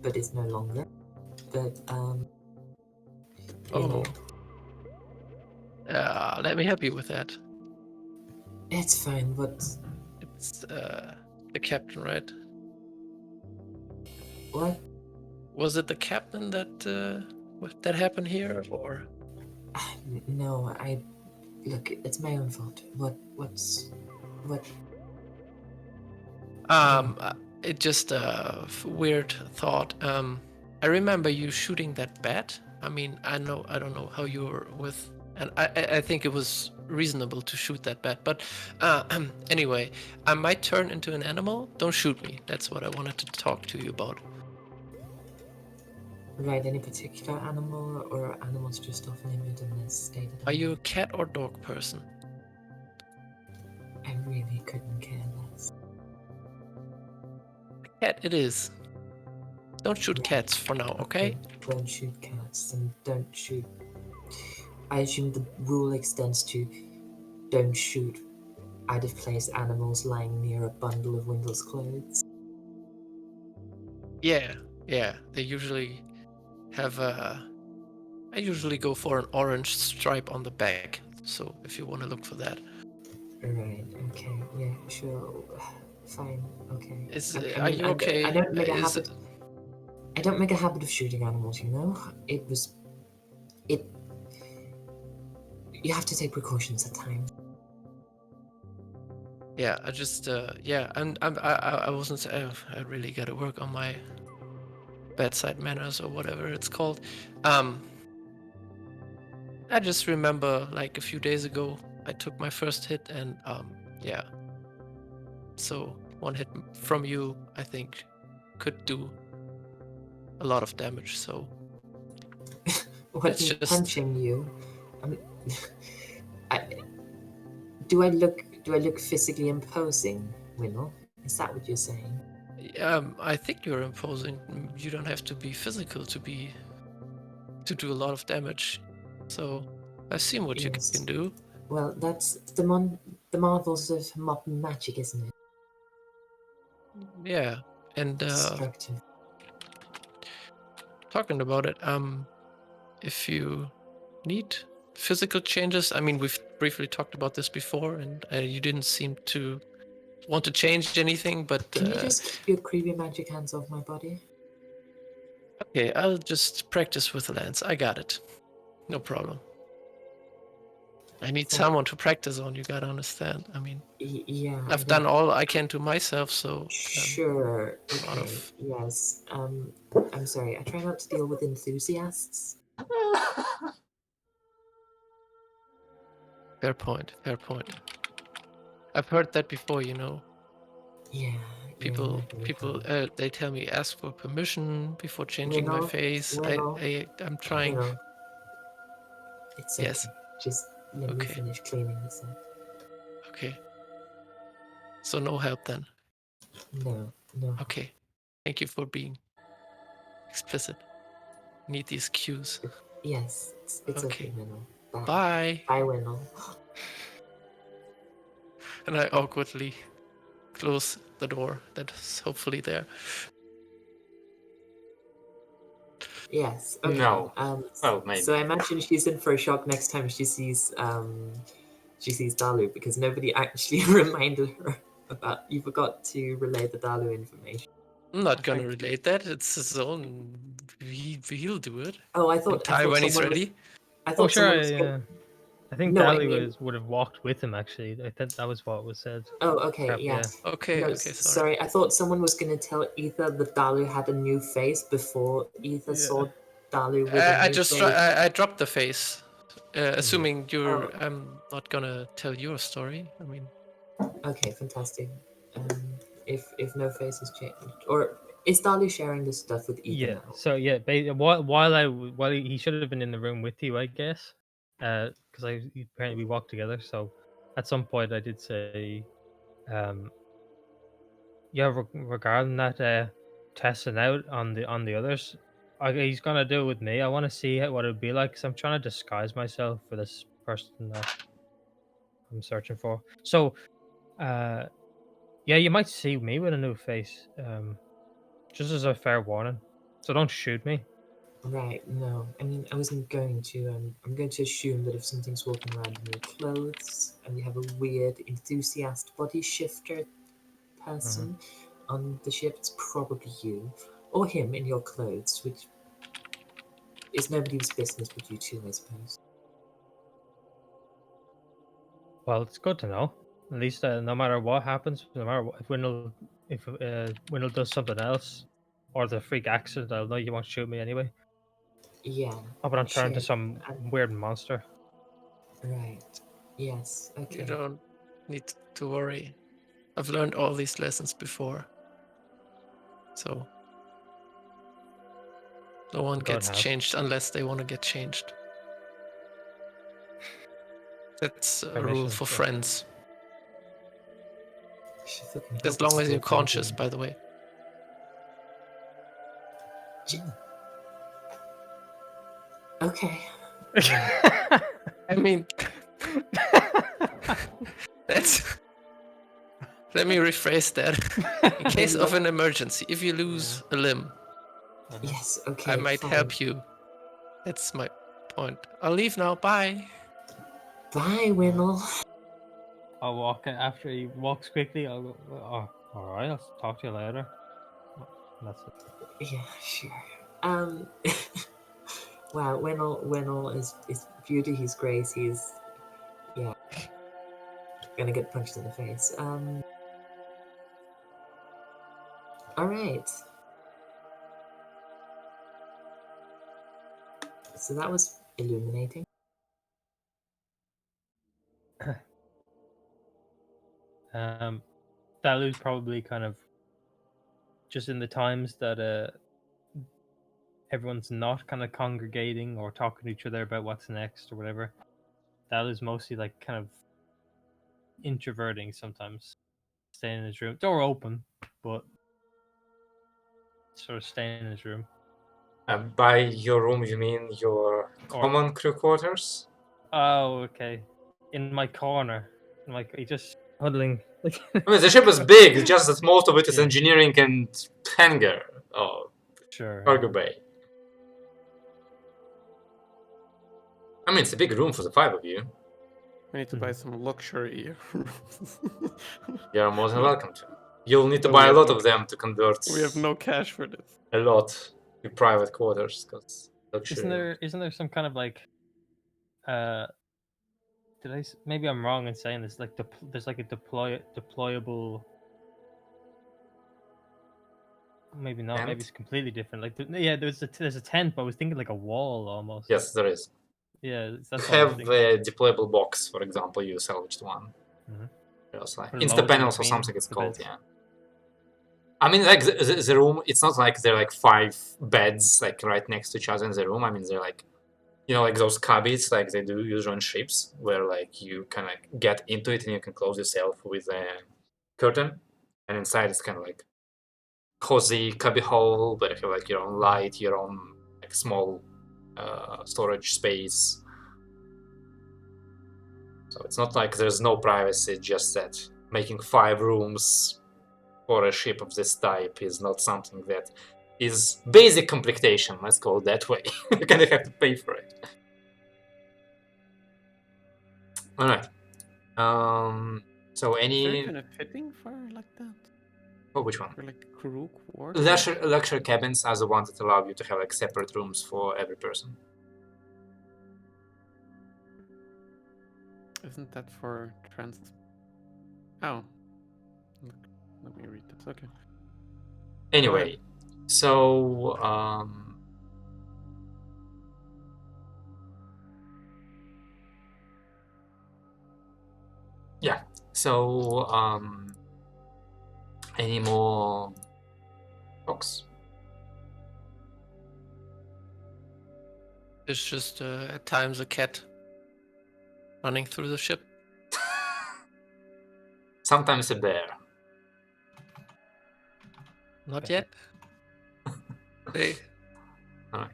but is no longer. But you know, Let me help you with that. it's fine. But It's the captain, right? what? Was it the captain that happened here, or? No, look. It's my own fault. What? It just a weird thought. I remember you shooting that bat. I mean, I don't know how you were with, and I think it was reasonable to shoot that bat. But anyway, I might turn into an animal. Don't shoot me. That's what I wanted to talk to you about. Right, any particular animal or animals just off limit in this state? Are you a cat or dog person? I really couldn't care less. Cat it is. Don't shoot cats for now, okay? Don't shoot cats and don't shoot. I assume the rule extends to don't shoot out of place animals lying near a bundle of Windle's clothes. Yeah. They usually have I usually go for an orange stripe on the back. So if you want to look for that. Right, okay, yeah, sure. Fine, okay. Are you okay? I don't make a habit of shooting animals, you know? You have to take precautions at times. Yeah, I just I wasn't. I really got to work on my bedside manners or whatever it's called. I just remember like a few days ago I took my first hit and yeah. So one hit from you I think could do a lot of damage. So What it's is just punching you? Do I look physically imposing, Winnel? Is that what you're saying? I think you're imposing. You don't have to be physical to do a lot of damage. So I've seen what you Yes. can do. Well, that's the marvels of modern magic, isn't it? Yeah, and Destructive. talking about it, if you need physical changes, I mean, we've briefly talked about this before, and you didn't seem to want to change anything, but Can you just keep your creepy magic hands off my body? okay, I'll just practice with the lance. I got it. No problem. I need someone to practice on, you gotta understand. I mean, Yeah. I've done all I can to myself, so Sure. lot Okay. of- Yes. I'm sorry. I try not to deal with enthusiasts. fair point. I've heard that before, you know. Yeah. People, yeah, they tell me ask for permission before changing my Winnel, face. Winnel, I'm trying. Winnel. It's okay. Yes. Just let me Okay. finish cleaning this up. Okay. So no help then. No. Okay. Thank you for being explicit. Need these cues. Yes. It's okay, Okay. Winnel. Bye. Bye, Winnel. And I awkwardly close the door that's hopefully there. Yes. Okay. No. Well, maybe. So I imagine she's in for a shock next time she sees Dalu, because nobody actually reminded her about you forgot to relay the Dalu information. I'm not gonna relate that. It's his own. He'll do it. Oh, I In thought time when he's someone was- ready. I thought Oh, sure. someone was I think No, I Dali mean- would have walked with him. Actually, I think that was what was said. Oh, okay, Crap, yeah. Okay, No, okay, sorry. sorry. I thought someone was going to tell Aether that Dalu had a new face before Aether saw Dalu with a I new just face. I dropped the face, assuming you're. Oh. I'm not gonna tell your story. I mean, Okay, fantastic. If no face has changed, or is Dalu sharing this stuff with Aether Yeah. now? So yeah, while he should have been in the room with you, I guess, because apparently we walked together. So at some point I did say, yeah, regarding that testing out on the others, he's gonna do it with me. I want to see what it'd be like because I'm trying to disguise myself for this person that I'm searching for. So, yeah, you might see me with a new face. Just as a fair warning. So don't shoot me. Right. No, I mean I wasn't going to. I'm going to assume that if something's walking around in your clothes and you have a weird enthusiast body shifter person on the ship, it's probably you or him in your clothes, which is nobody's business but you two, I suppose. Well, it's good to know. At least no matter what happens, no matter what, if Wendell does something else, or the freak accident, I'll know you won't shoot me anyway. Yeah. Oh, but I'm turned to sure. some weird monster. Right. Yes. you Okay. don't need to worry. I've learned all these lessons before, so no one God gets have. changed unless they want to get changed. That's a rule Permission, for yeah. friends. Should fucking As hope long it's as you're still conscious, thinking. by the way. Okay. I mean, that's. Let me rephrase that. In case of an emergency, if you lose a limb, Yes. Okay. I might fine. help you. That's my point. I'll leave now. Bye. Bye, Winnel. I'll walk after he walks quickly. I'll go. Oh, all right. I'll talk to you later. And that's it. Yeah. Sure. Wow. Winnel is beauty. He's grace. He's gonna get punched in the face. All right. So that was illuminating. Dalu's probably kind of just in the times that everyone's not kind of congregating or talking to each other about what's next or whatever. Dalu's mostly like kind of introverting sometimes, staying in his room, door open, but sort of staying in his room. By your room, you mean your common crew quarters? Oh, okay. In my corner, like he just huddling. Like I mean, the ship is big. It's just that most of it is Yeah. engineering and hangar or sure. cargo bay. I mean, it's a big room for the 5 of you. We need to buy some luxury. You're more than welcome to. You'll need to But buy we a have lot no of them to convert We have no cash for this. a lot to private quarters, because luxury. Isn't there some kind of like maybe I'm wrong in saying this, like there's like a deployable, maybe not, Tent? maybe it's completely different, like there's a tent, but I was thinking like a wall almost. Yes, there is. Yeah, You that's what I was have thinking. a deployable box, for example, you salvaged one. Mhm. It's like Put Insta loads in panels or between something it's the called, beds. yeah. I mean, like the room, it's not like they're like 5 beds like right next to each other in the room. I mean, they're like, you know, like those cubbies like they do usually on ships, where like you kind of get into it and you can close yourself with a curtain, and inside it's kind of like cozy cubby hole, but you have like your own light, your own like small storage space. So it's not like there's no privacy, just that making 5 rooms for a ship of this type is not something that is basic completion, let's call it that way. You kind of have to pay for it. Alright. So Is there any... even a fitting for like that? Oh, which one? For like crew quarters? Luxury cabins are the ones that allow you to have like separate rooms for every person. Isn't that for trans? Oh. Let me read this. Okay. Anyway, so yeah. So any more talks? It's just at times a cat running through the ship. Sometimes a bear. Not Okay. yet. Hey, Alright.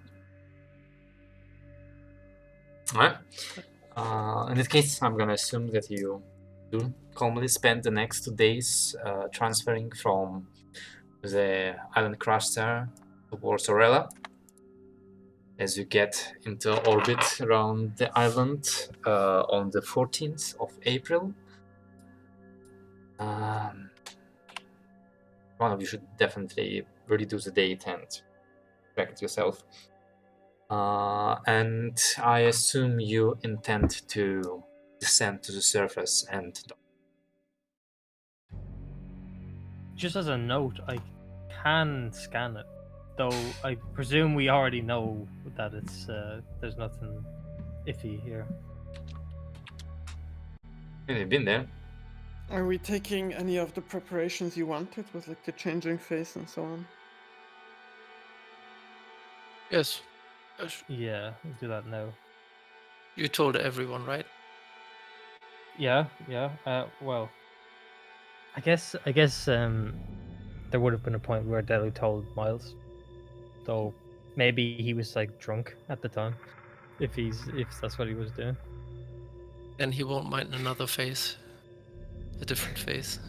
In this case, I'm gonna assume that you do calmly spend the next 2 days transferring from the island cluster towards Orella. As you get into orbit around the island on the 14th of April. One of you should definitely reduce the date and track it yourself. And I assume you intend to descend to the surface and Just as a note, I can scan it, though I presume we already know that it's there's nothing iffy here. You've been there. Are we taking any of the preparations you wanted with like the changing face and so on? yes. Yes. Yeah, we'll do that now. You told everyone, right? Yeah. Well, I guess there would have been a point where Delu told Miles, though maybe he was like drunk at the time, if that's what he was doing. Then he won't mind another face, a different face.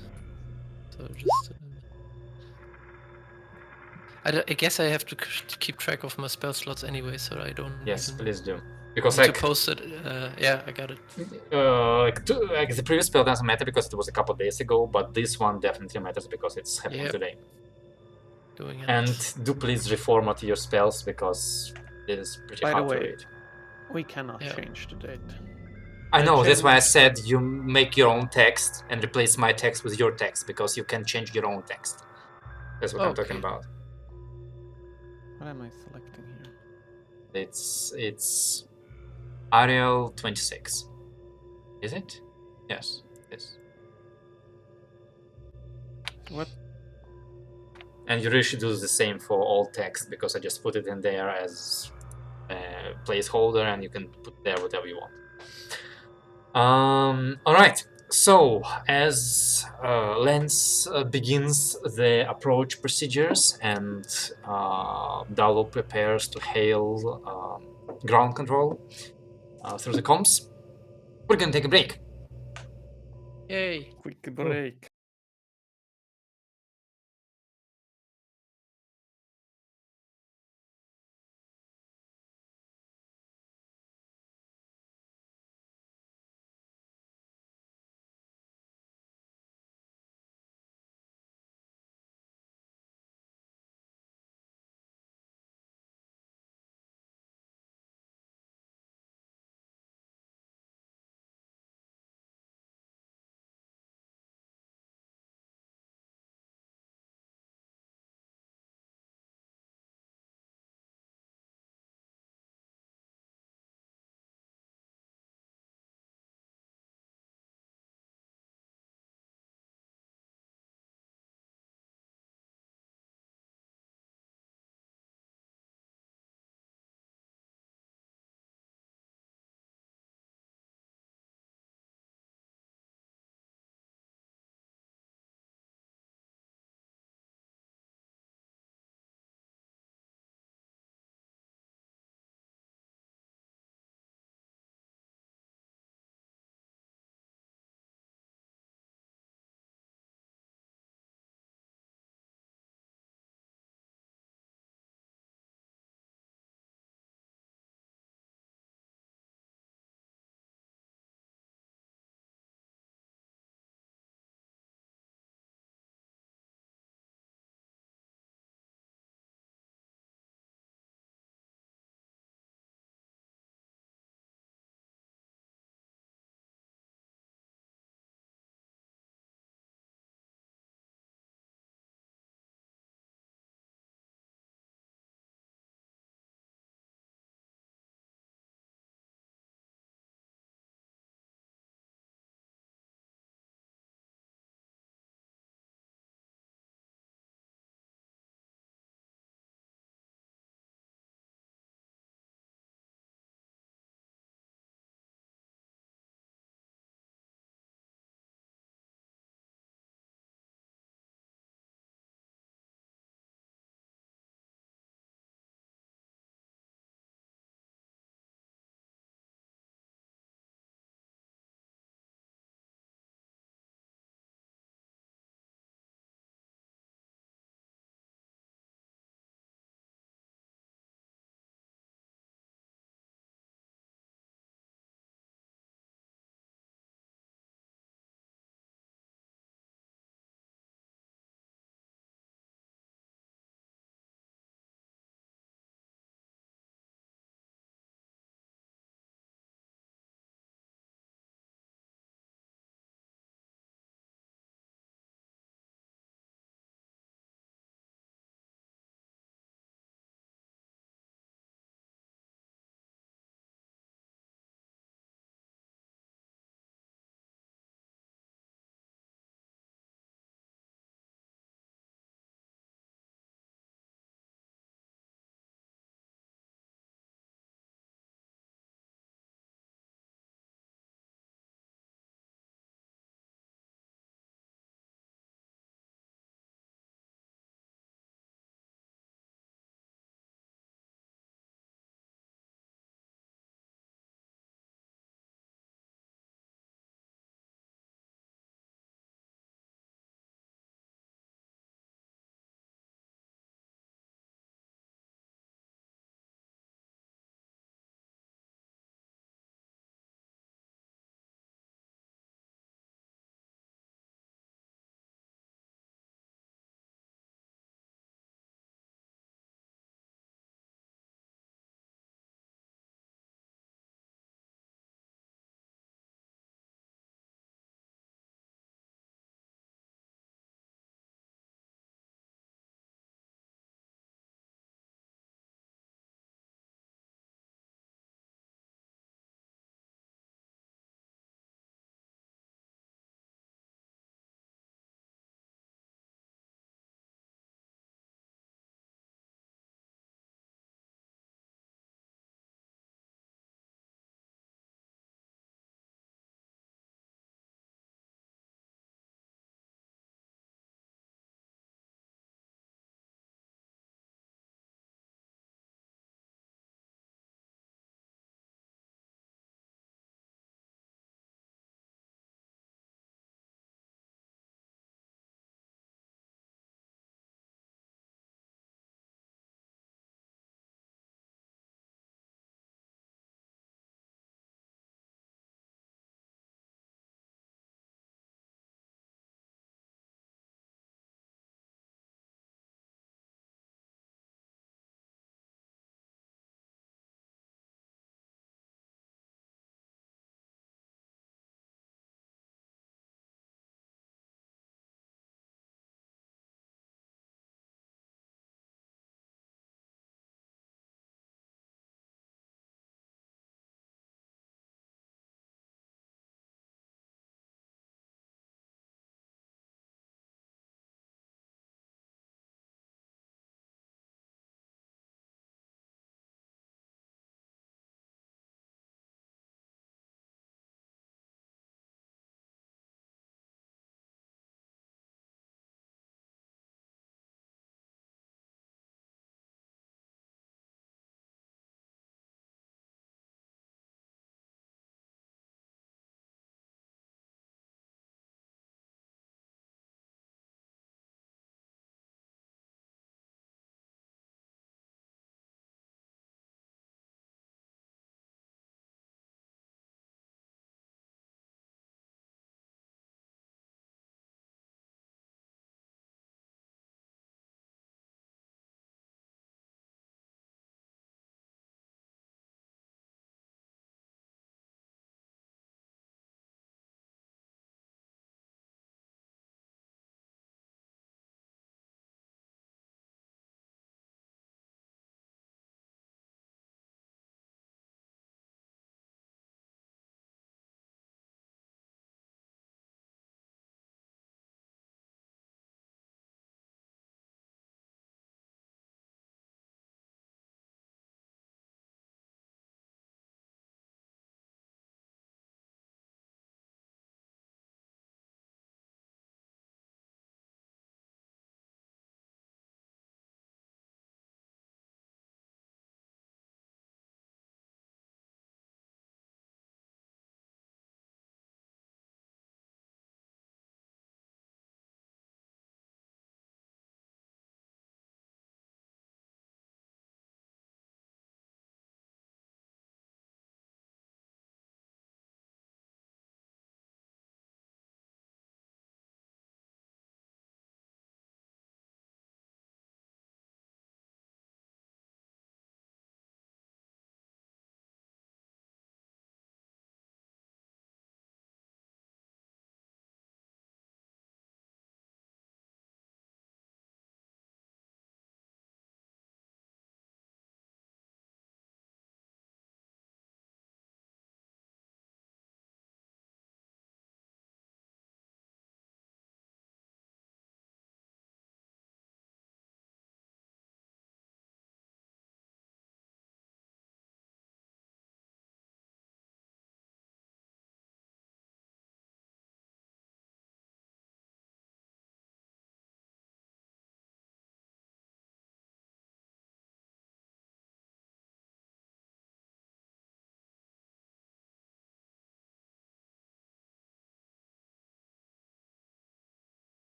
So just. I guess I have to keep track of my spell slots anyway, so I don't Yes, even please do. Because need like, to post it. Yeah, I got it. like the previous spell doesn't matter because it was a couple days ago, but this one definitely matters because it's happening Yep. today. Doing it. And do please reformat your spells because it is pretty By the hard to way, read. we cannot Yeah. change the date. I know, that's why I changed said you make your own text and replace my text with your text because you can change your own text. That's what I'm talking Okay. about. What am I selecting here? It's Arial 26. Is it? Yes, yes. What? And you really should do the same for all text because I just put it in there as a placeholder and you can put there whatever you want. All right. So as Lance begins the approach procedures and Dalo prepares to hail ground control through the comms, we're gonna take a break. Yay. Quick break.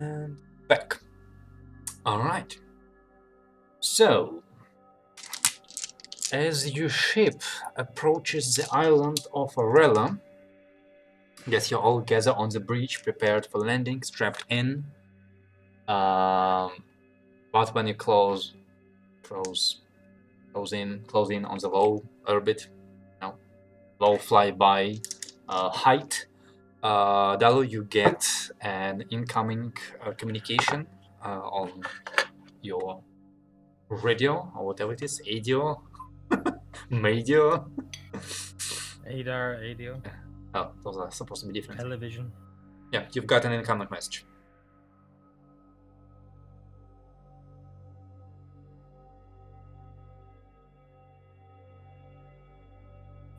And back. Alright. So, as your ship approaches the island of Arella, yes, you all gather on the bridge, prepared for landing, strapped in. But when you close in on the low orbit, low flyby height, Dalu, you get an incoming communication on your radio or whatever it is, ADIO, medio. ADAR, ADO, Oh, those are supposed to be different. television. Yeah, you've got an incoming message.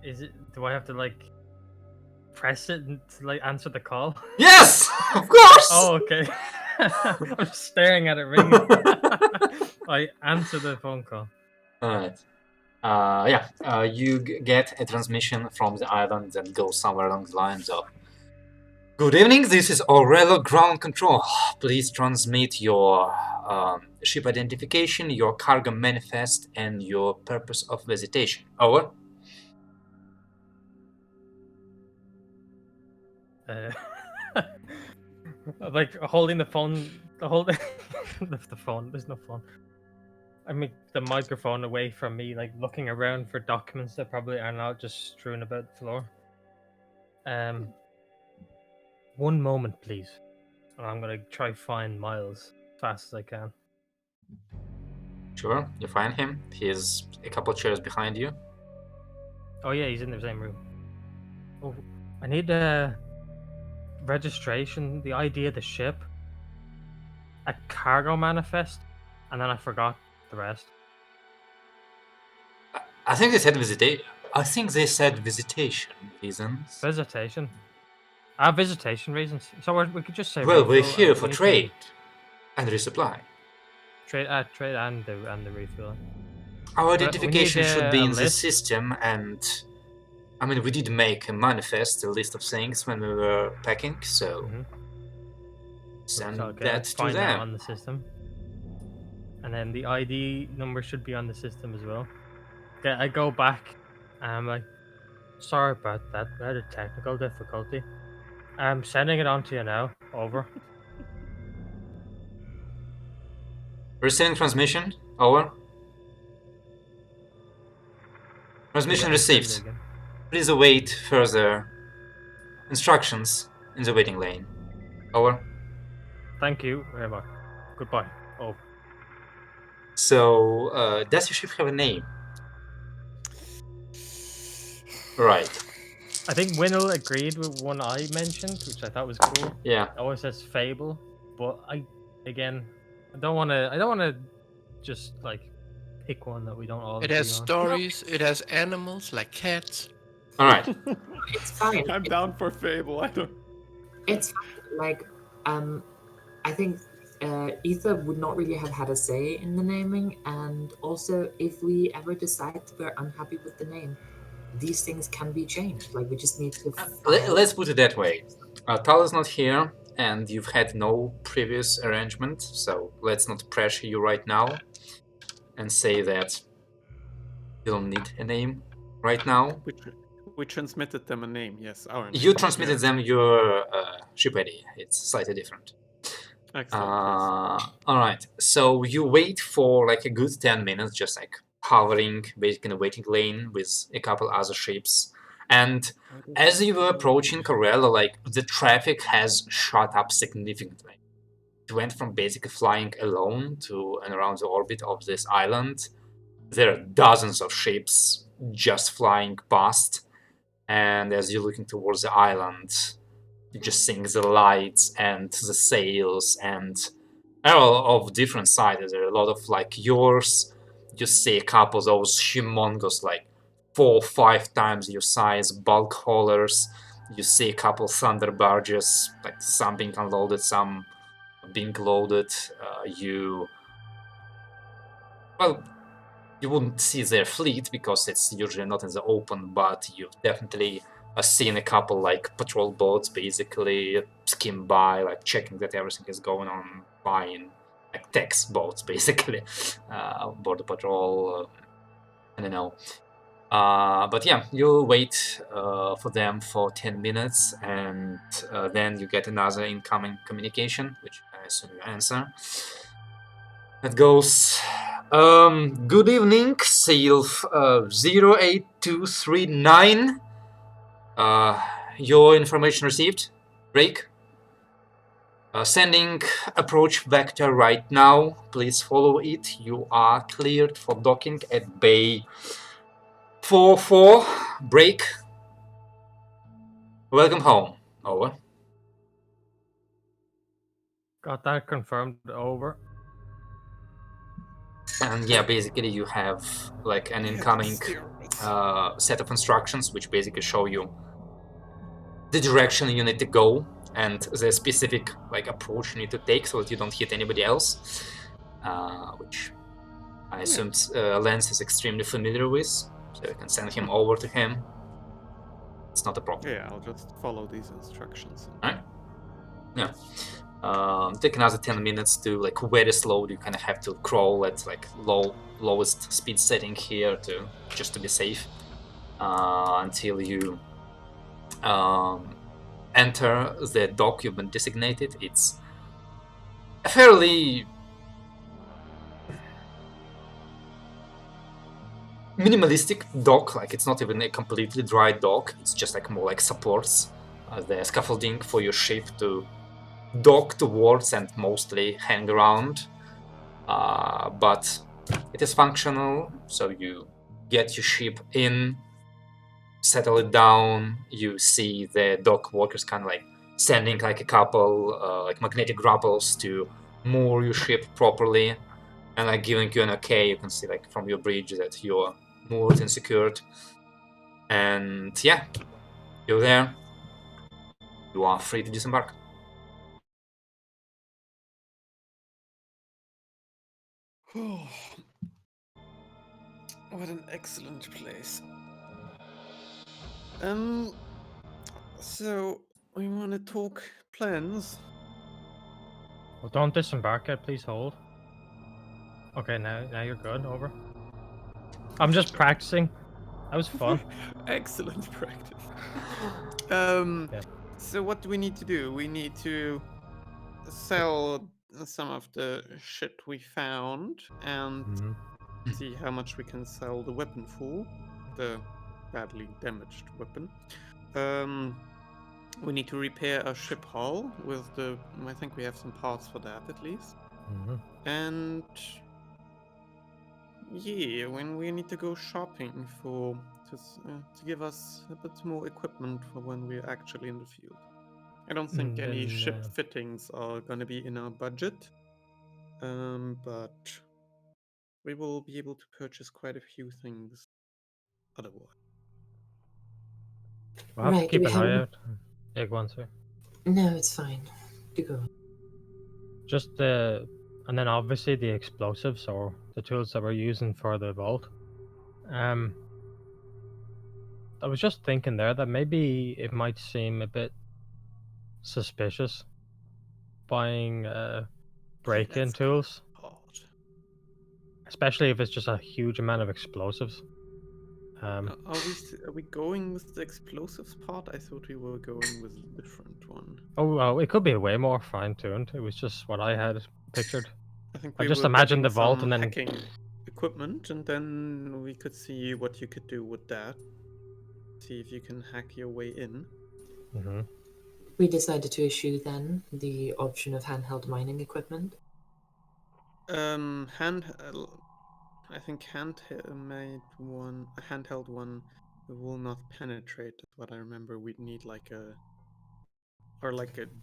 Is it? Do I have to like press it and to, like answer the call? Yes, of course. Oh, okay. I'm just staring at it ringing. I answer the phone call. Alright. You get a transmission from the island that goes somewhere along the lines of, "Good evening, this is Aurelio Ground Control. Please transmit your ship identification, your cargo manifest, and your purpose of visitation. Over." Like holding the phone, the phone. There's no phone. I make the microphone away from me, like looking around for documents that probably are not just strewn about the floor. One moment, please. And I'm gonna try find Miles as fast as I can. Sure, you find him. He's a couple chairs behind you. Oh yeah, he's in the same room. Oh, I need a registration, the ID of the ship, a cargo manifest, and then I forgot the rest. I think they said visitation. Visitation reasons. Visitation. Visitation reasons. So we could just say. Well, we're refill, here and for we need to- trade and resupply. Trade and the refuel. Our we need, identification should be a in the list. system, and I mean, we did make a manifest, a list of things when we were packing, so Mhm. send So, okay, that let's to find that them. on the system. And then the ID number should be on the system as well. Okay, I go back and I'm like, sorry about that. We had a technical difficulty. I'm sending it on to you now. Over. Receiving transmission. Over. Transmission Yeah, send it received. again. Please await further instructions in the waiting lane. Over. Thank you very much. Goodbye. Over. So, does your ship have a name? Right. I think Winnell agreed with one I mentioned, which I thought was cool. Yeah. It always says Fable, but I don't want to just like pick one that we don't all It agree has on. stories, it has animals like cats. All right. It's fine. I'm down for Fable. I don't. It's fine. Like, I think Aether would not really have had a say in the naming, and also if we ever decide we're unhappy with the name, these things can be changed. Like, we just need to. Let's put it that way. Tal is not here, and you've had no previous arrangement, so let's not pressure you right now and say that you don't need a name right now. We transmitted them a name. Yes, our name. You transmitted them your ship ID. It's slightly different. Excellent. All right. So you wait for like a good 10 minutes, just like hovering, basically in a waiting lane with a couple other ships. And as you were approaching Corella, like the traffic has shot up significantly. It went from basically flying alone to and around the orbit of this island. There are dozens of ships just flying past. And as you're looking towards the island, you just seeing the lights and the sails and all of different sizes. There are a lot of like yours. You see a couple of those humongous, like 4 or 5 times your size bulk haulers. You see a couple thunder barges, like some being unloaded, some being loaded. You wouldn't see their fleet because it's usually not in the open, but you've definitely seen a couple like patrol boats basically skim by, like checking that everything is going on fine, like tax boats basically, border patrol. I don't know. But yeah, you'll wait for them for 10 minutes, and then you get another incoming communication, which I assume you answer. It goes, good evening, Sylph 08239. Your information received. Break. Sending approach vector right now. Please follow it. You are cleared for docking at Bay 44. Break. Welcome home. Over. Got that confirmed. Over. And yeah, basically you have like an incoming set of instructions which basically show you the direction you need to go and the specific like approach you need to take so that you don't hit anybody else, which I assume Lance is extremely familiar with, so you can send him over to him. It's not a problem. Yeah, I'll just follow these instructions. Alright. Yeah. Take another 10 minutes to like very slow. You kind of have to crawl at like lowest speed setting here to just to be safe until you enter the dock you've been designated. It's a fairly minimalistic dock, like it's not even a completely dry dock, it's just like more like supports the scaffolding for your ship to dock towards and mostly hang around, but it is functional, so you get your ship in, settle it down, you see the dock workers kind of like sending like a couple like magnetic grapples to moor your ship properly and like giving you an okay. You can see like from your bridge that you're moored and secured, and yeah, you're there. You are free to disembark. Oh, what an excellent place. So we want to talk plans. Well, don't disembark yet. Please hold. Okay, now you're good. Over. I'm just practicing. That was fun. Excellent practice. Yeah. So what do we need to do? We need to sell some of the shit we found and see how much we can sell the weapon for, the badly damaged weapon. We need to repair our ship hull with the. I think we have some parts for that at least. And yeah, when we need to go shopping for to give us a bit more equipment for when we're actually in the field. I don't think any ship fittings are going to be in our budget, but we will be able to purchase quite a few things otherwise. We'll have to Right, keep we an eye haven't- out. Egg one, sir. No, it's fine. Do go on. Just and then obviously the explosives or the tools that we're using for the vault. I was just thinking there that maybe it might seem a bit suspicious buying break-in tools, especially if it's just a huge amount of explosives. Are we going with the explosives part? I thought we were going with a different one. Oh, it could be way more fine-tuned. It was just what I had pictured. I think I we just were imagined getting the vault some and then hacking equipment, and then we could see what you could do with that. See if you can hack your way in. We decided to issue then the option of handheld mining equipment. I think handheld one will not penetrate. That's what I remember. We'd need like a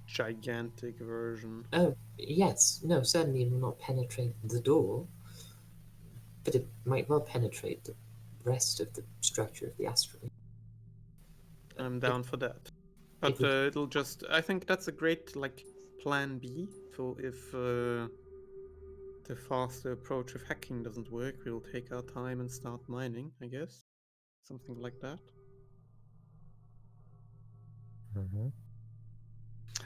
gigantic version. Oh, yes. No, certainly it will not penetrate the door, but it might well penetrate the rest of the structure of the asteroid. I'm down for that. But it'll just. I think that's a great like plan B for if the faster approach of hacking doesn't work. We'll take our time and start mining. I guess something like that. Mm-hmm.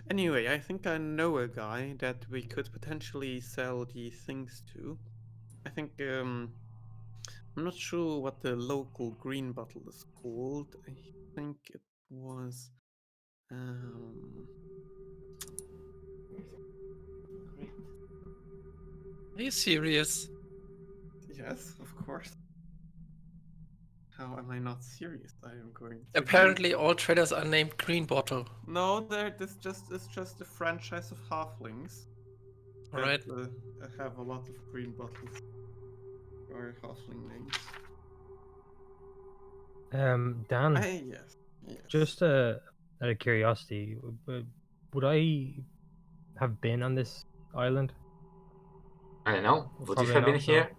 Anyway, I think I know a guy that we could potentially sell these things to. I think I'm not sure what the local green bottle is called. I think it was great. Are you serious? Yes, of course. How am I not serious? I am going to Apparently, Google. all traders are named Green Bottle. No, it's just a franchise of halflings All that right. have a lot of green bottles or halfling names. Dan, Yes. just out of curiosity, would I have been on this island? I don't know. Would you Probably have been not, no. here?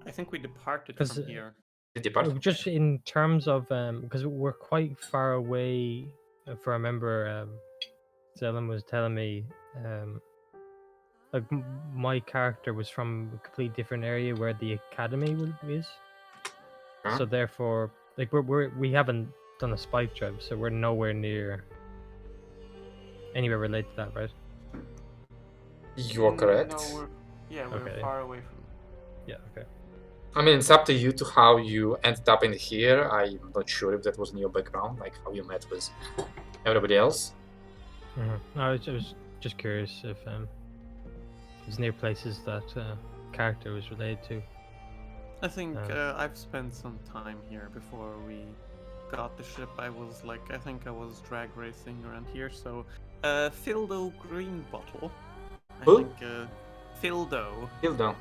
I think we departed 'Cause, from here. Did you depart? Just in terms of because we're quite far away. If I remember, Zelen was telling me, like my character was from a completely different area where the academy is. Huh? So therefore, like we haven't done a spike trip, so we're nowhere near anywhere related to that, right? You are correct. No, we're Okay. far away from. Yeah. Okay. I mean, it's up to you to how you ended up in here. I'm not sure if that was in your background, like how you met with everybody else. No, I was just curious if it's near places that character was related to. I think I've spent some time here before we got the ship. I think I was drag racing around here. So, Fildo Green Bottle. Who? I think Fildo. Fildo.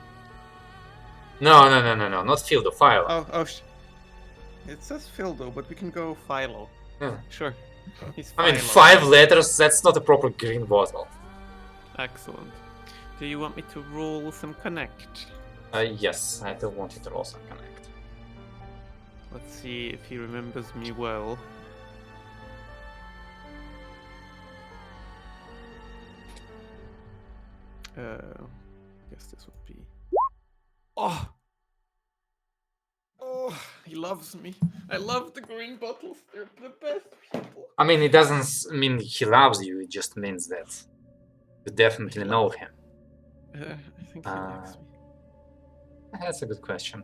No, not Fildo, Philo. It says Fildo, but we can go Philo. Yeah. Sure. He's I mean, Philo. 5 letters, that's not a proper green bottle. Excellent. Do you want me to roll some connect? Yes, I do want you to also connect. Let's see if he remembers me well. I guess this would be. Oh! Oh, he loves me. I love the green bottles. They're the best people. I mean, it doesn't mean he loves you, it just means that you definitely know him. I think he likes me. That's a good question.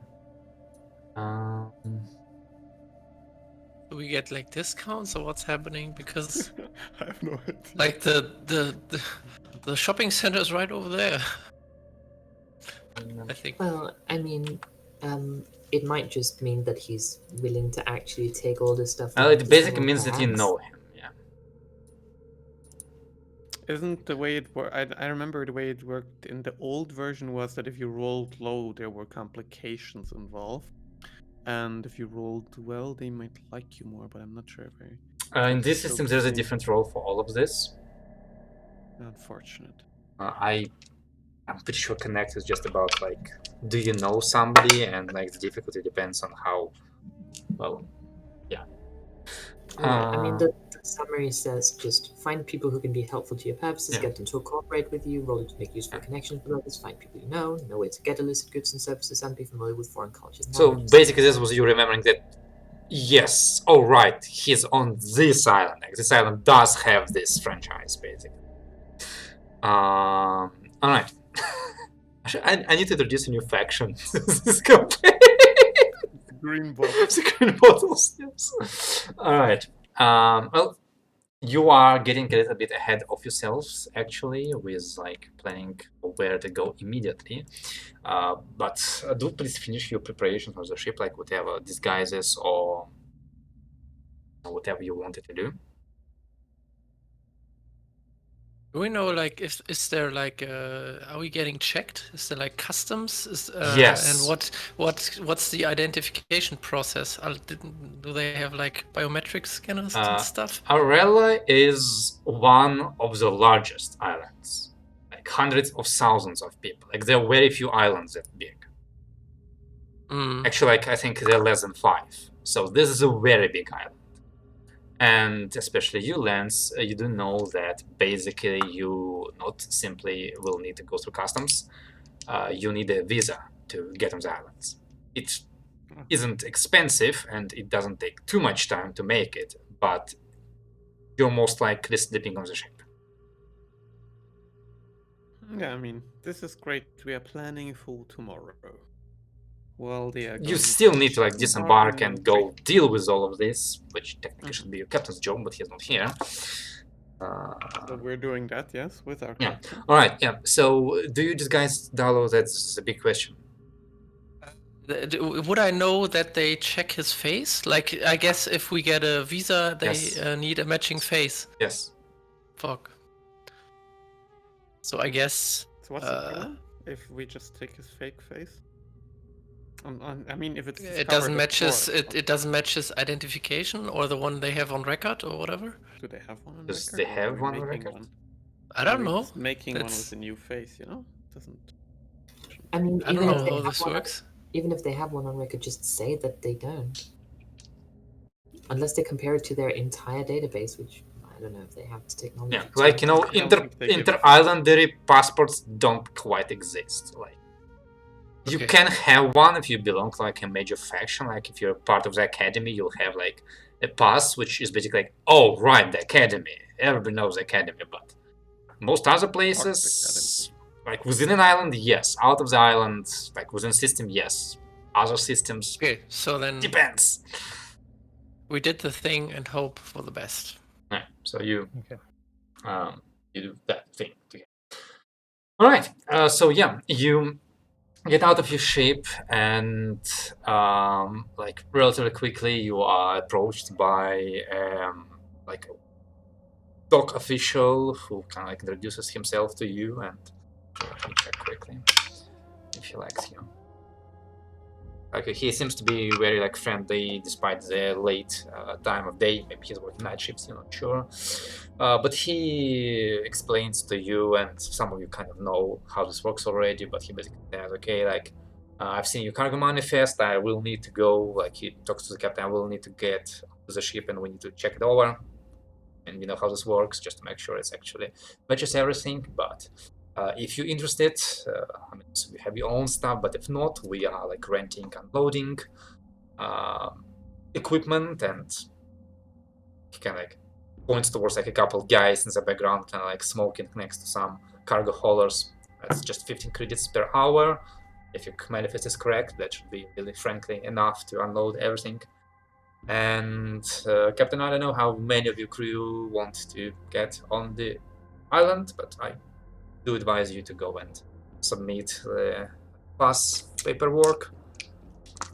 Do we get like discounts or what's happening? Because I have no idea. like the shopping center is right over there. I think. Well, I mean, it might just mean that he's willing to actually take all this stuff. It basically means that you know him, yeah. Isn't the way it worked? I remember the way it worked in the old version was that if you rolled low, there were complications involved. And if you rolled well, they might like you more, but I'm not sure if In this system, there's a different role for all of this. Unfortunate. I'm pretty sure Connect is just about, like, do you know somebody? And, like, the difficulty depends on how, well, yeah. Right. I mean, the summary says just find people who can be helpful to your purposes, Yeah. get them to cooperate with you, roll to make useful connections with others, find people you know where to get illicit goods and services, and be familiar with foreign cultures. And So languages. basically, this was you remembering that, yes, oh right, he's on this island. Like, this island does have this franchise, basically. All right. I need to introduce a new faction to this campaign. Green bottles. The green bottles, yes. All right. Well, you are getting a little bit ahead of yourselves, actually, with like planning where to go immediately. But do please finish your preparation for the ship, like whatever disguises or whatever you wanted to do. Do we know like if is there like are we getting checked? Is there like customs? Yes. And what's the identification process? Do they have like biometric scanners and stuff? Arella is one of the largest islands, like hundreds of thousands of people. Like there are very few islands that big. Actually, like I think there are less than 5. So this is a very big island. And especially you, Lance, you do know that basically you not simply will need to go through customs, you need a visa to get on the islands. It isn't expensive and it doesn't take too much time to make it, but you're most likely sleeping on the ship. Yeah, I mean, this is great. We are planning for tomorrow. Well, they are You going still to need to like Shipping disembark Bar in and go deal with all of this, which technically should Mhm. be your captain's job, but he's not here. So we're doing that, yes, with our Yeah. captain. All right. Yeah. So, do you just guys download? That's a big question. Would I know that they check his face? Like, I guess if we get a visa, they Yes. need a matching face. Yes. Fuck. So I guess. So what's the problem if we just take his fake face? I mean, if it's It doesn't discovered match his. before, It doesn't match his identification or the one they have on record or whatever. do they have one on Does record? they or are have we one on making record? one? I Are don't we know. just making one That's- with a new face, you know? Doesn't. I mean, I even don't if know they how have this one, works. even if they have one on record, just say that they don't. Unless they compare it to their entire database, which I don't know if they have the technology. Yeah. to. Like you know, I don't think they give a inter-islandary passports don't quite exist. Like. You Okay. can have one if you belong to like a major faction. Like if you're part of the academy, you'll have like a pass, which is basically like, oh right, the academy. Everybody knows the academy, but most other places, like within an island, yes. Out of the island, like within system, yes. Other systems, Okay, so then depends. we did the thing and hope for the best. Right, so you, Okay. you do that thing together. All right. So yeah, you get out of your ship and like relatively quickly you are approached by like a dock official who kind of like introduces himself to you, and let me check quickly if he likes you. Like he seems to be very like friendly despite the late time of day. Maybe he's working night shifts, you're not sure. But he explains to you, and some of you kind of know how this works already. But he basically says, "Okay, like I've seen your cargo manifest. I will need to go." Like he talks to the captain. I will need to get to the ship, and we need to check it over. And you know how this works, just to make sure it's actually matches everything. But if you're interested, I mean, so you have your own stuff, but if not, we are like renting, unloading equipment, and he kind of like points towards like a couple guys in the background, kind of like smoking next to some cargo haulers. That's just 15 credits per hour. If your manifest is correct, that should be really, frankly, enough to unload everything. And Captain, I don't know how many of your crew want to get on the island, but I do advise you to go and submit the pass paperwork.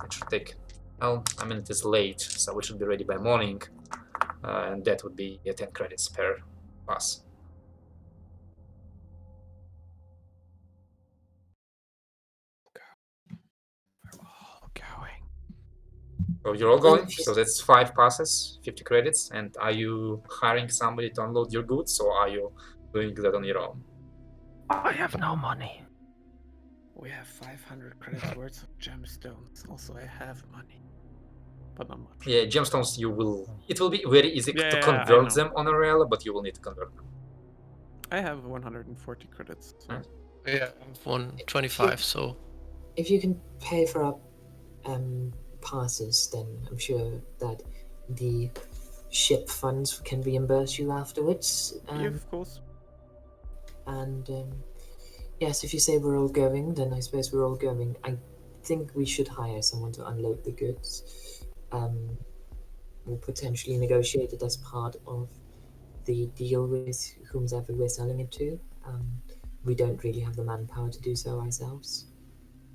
It should take, well, I mean, it is late, so we should be ready by morning, and that would be 10 credits per pass. So you're all going, so that's 5 passes, 50 credits, and are you hiring somebody to unload your goods, or are you doing that on your own? I have no money. We have 500 credits worth of gemstones. Also, I have money, but not much. Yeah, gemstones it will be very easy Yeah, to I convert know. them on Arella, but you will need to convert them. I have 140 credits. So. Nice. Yeah, 125. So If you can pay for our passes, then I'm sure that the ship funds can reimburse you afterwards. Yeah, of course. And yes, if you say we're all going, then I suppose we're all going. I think we should hire someone to unload the goods. We'll potentially negotiate it as part of the deal with whomsoever we're selling it to. We don't really have the manpower to do so ourselves,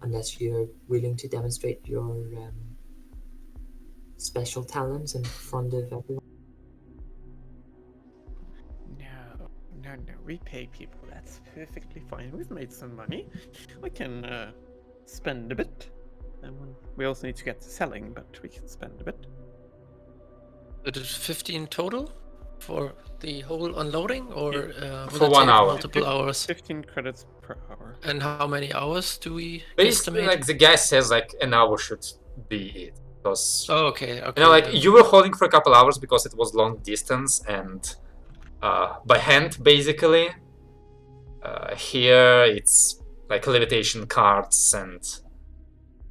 unless you're willing to demonstrate your special talents in front of everyone. No. We pay people. That's perfectly fine. We've made some money. We can spend a bit. And we also need to get to selling, but we can spend a bit. it is 15 total for the whole unloading, or will For it 1 take hour. multiple hours? 15 credits per hour. And how many hours do we Basically, estimate? like the guy says, like an hour should be it, because Oh, okay. you know, like then. you were holding for a couple hours because it was long distance and by hand, basically. Here it's like levitation carts and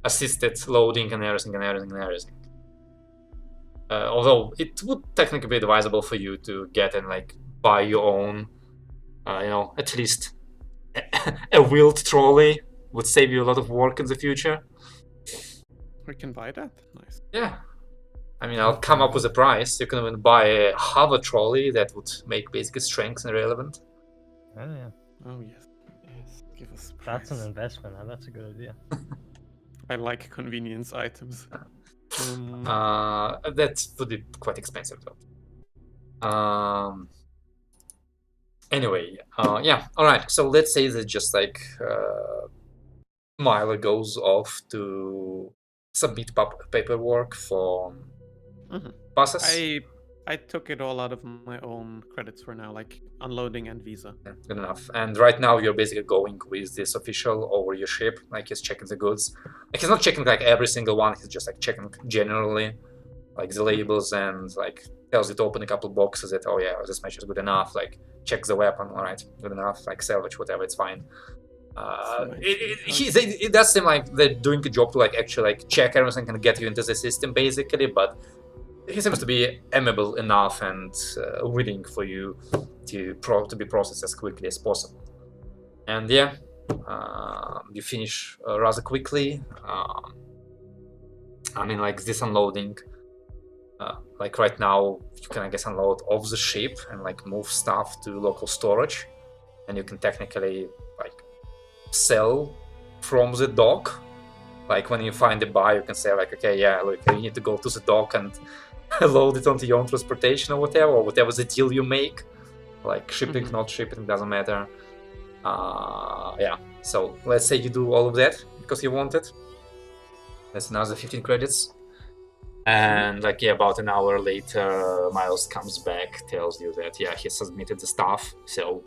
assisted loading and everything. Although it would technically be advisable for you to get and like buy your own, at least a wheeled trolley would save you a lot of work in the future. We can buy that. Nice. Yeah. I mean, I'll come up with a price. You can even buy a hover trolley that would make basic strength irrelevant. Oh yeah, Oh yes. Yes. Give us. a that's an price. investment. And that's a good idea. I like convenience items. That would be quite expensive though. Anyway, yeah, all right. So let's say that just like Myla goes off to submit paperwork for Mhm. passes. I took it all out of my own credits for now, like unloading and visa. Yeah, good enough. And right now you're basically going with this official over your ship, like he's checking the goods. Like he's not checking like every single one, he's just like checking generally, like the labels, and like tells you to open a couple boxes that, oh yeah, this match is good enough, like check the weapon, all right, good enough, like salvage, whatever, it's fine. It does seem like they're doing a job to like actually like check everything and get you into the system basically, but he seems to be amiable enough and willing for you to be processed as quickly as possible. And yeah, you finish rather quickly. I mean, like this unloading, like right now, you can I guess unload off the ship and like move stuff to local storage, and you can technically like sell from the dock. Like when you find a buy, you can say like, okay, yeah, look, you need to go to the dock and load it onto your own transportation or whatever the deal you make, like shipping, not shipping, doesn't matter. Yeah, so let's say you do all of that because you want it. That's another 15 credits. And like yeah, about an hour later, Miles comes back, tells you that yeah, he submitted the stuff. So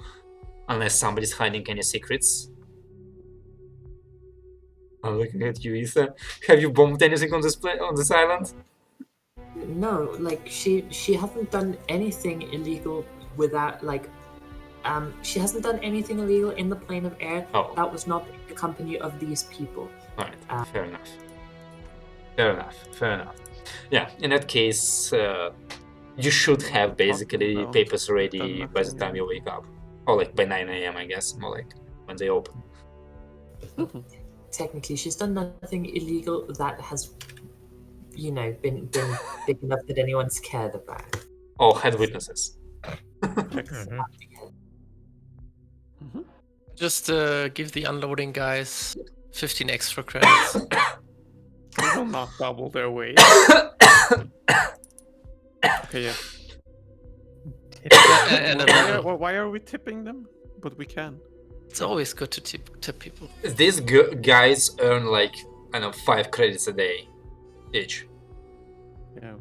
unless somebody's hiding any secrets. I'm looking at you, Aether. Have you bombed anything on this island? No, like she hasn't done anything illegal without like she hasn't done anything illegal in the plane of air that was not in the company of these people. Alright, fair enough. Yeah, in that case, you should have basically papers ready by the time you wake up. Or like by 9 AM, I guess, more like when they open. Technically, she's done nothing illegal that has, been big enough that anyone's cared about. Or had witnesses. Just give the unloading guys 15 extra credits. They will not double their weight. Okay, yeah. Why are we tipping them? But we can. It's always good to tip people. These guys earn like, 5 credits a day each. Yeah.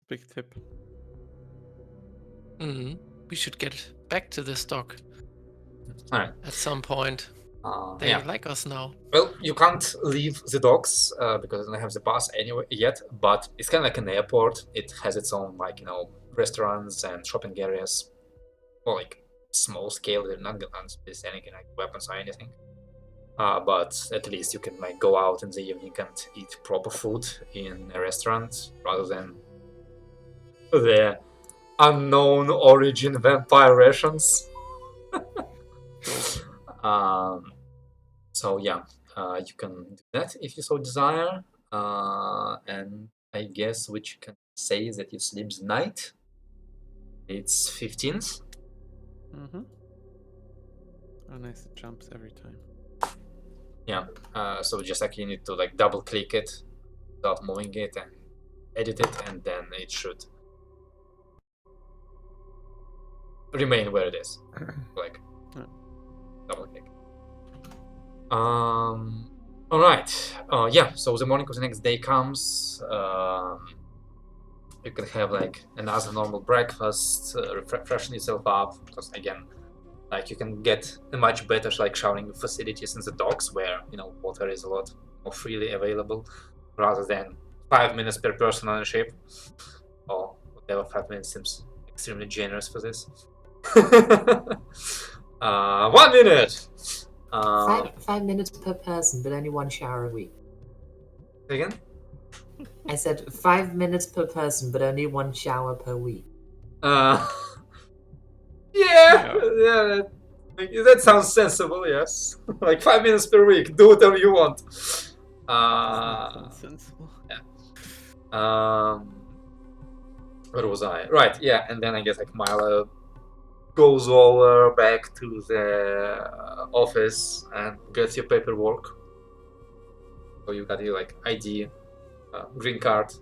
Big tip. We should get back to this dock. Alright. At some point. They like us now. Well, you can't leave the docks because they don't have the pass anyway yet, but it's kind of like an airport. It has its own restaurants and shopping areas, or like small scale. They're not gonna be selling like weapons or anything, but at least you can go out in the evening and eat proper food in a restaurant rather than the unknown origin vampire rations. So yeah, you can do that if you so desire, and I guess which can say that you sleep the night. It's 15th. Oh nice, it jumps every time. Yeah, so just you need to double click it without moving it and edit it, and then it should remain where it is. Double click. All right. Yeah. So the morning of the next day comes. You can have another normal breakfast, freshen yourself up, because again, you can get a much better showering facilities in the docks where water is a lot more freely available, rather than 5 minutes per person on a ship, or whatever. 5 minutes seems extremely generous for this. 1 minute. 5 minutes per person, but only 1 shower a week. Again? I said 5 minutes per person, but only 1 shower per week. Yeah, Yeah. that sounds sensible. Yes, like 5 minutes per week. Do whatever you want. Does not sound sensible. Where was I? Right, yeah, and then I guess like Milo goes over back to the office and gets your paperwork. So you got your like ID, green card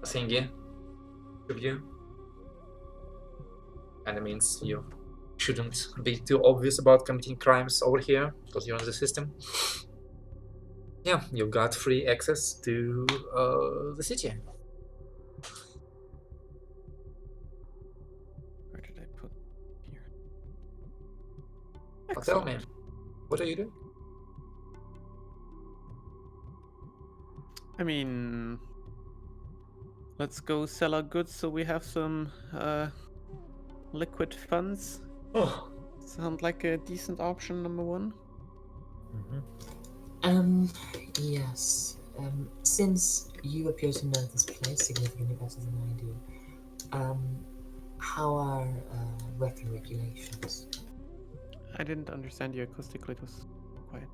thingy with you, and it means you shouldn't be too obvious about committing crimes over here because you're in the system. Yeah, you got free access to the city. Where did I put here? Now tell me, Excellent. what are you doing? I mean, let's go sell our goods so we have some liquid funds. Oh. Sound like a decent option, number one. Yes. Since you appear to know this place significantly better than I do, how are weapon regulations? I didn't understand you acoustically. It was quiet.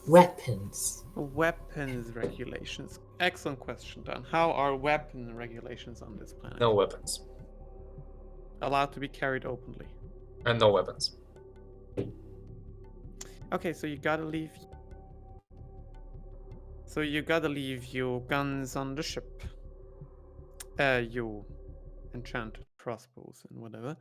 Weapons. Weapons regulations. Excellent question, Dan. How are weapon regulations on this planet? No weapons. Allowed to be carried openly. And no weapons. Okay, so you gotta leave. So you gotta leave your guns on the ship. Your enchanted crossbows and whatever.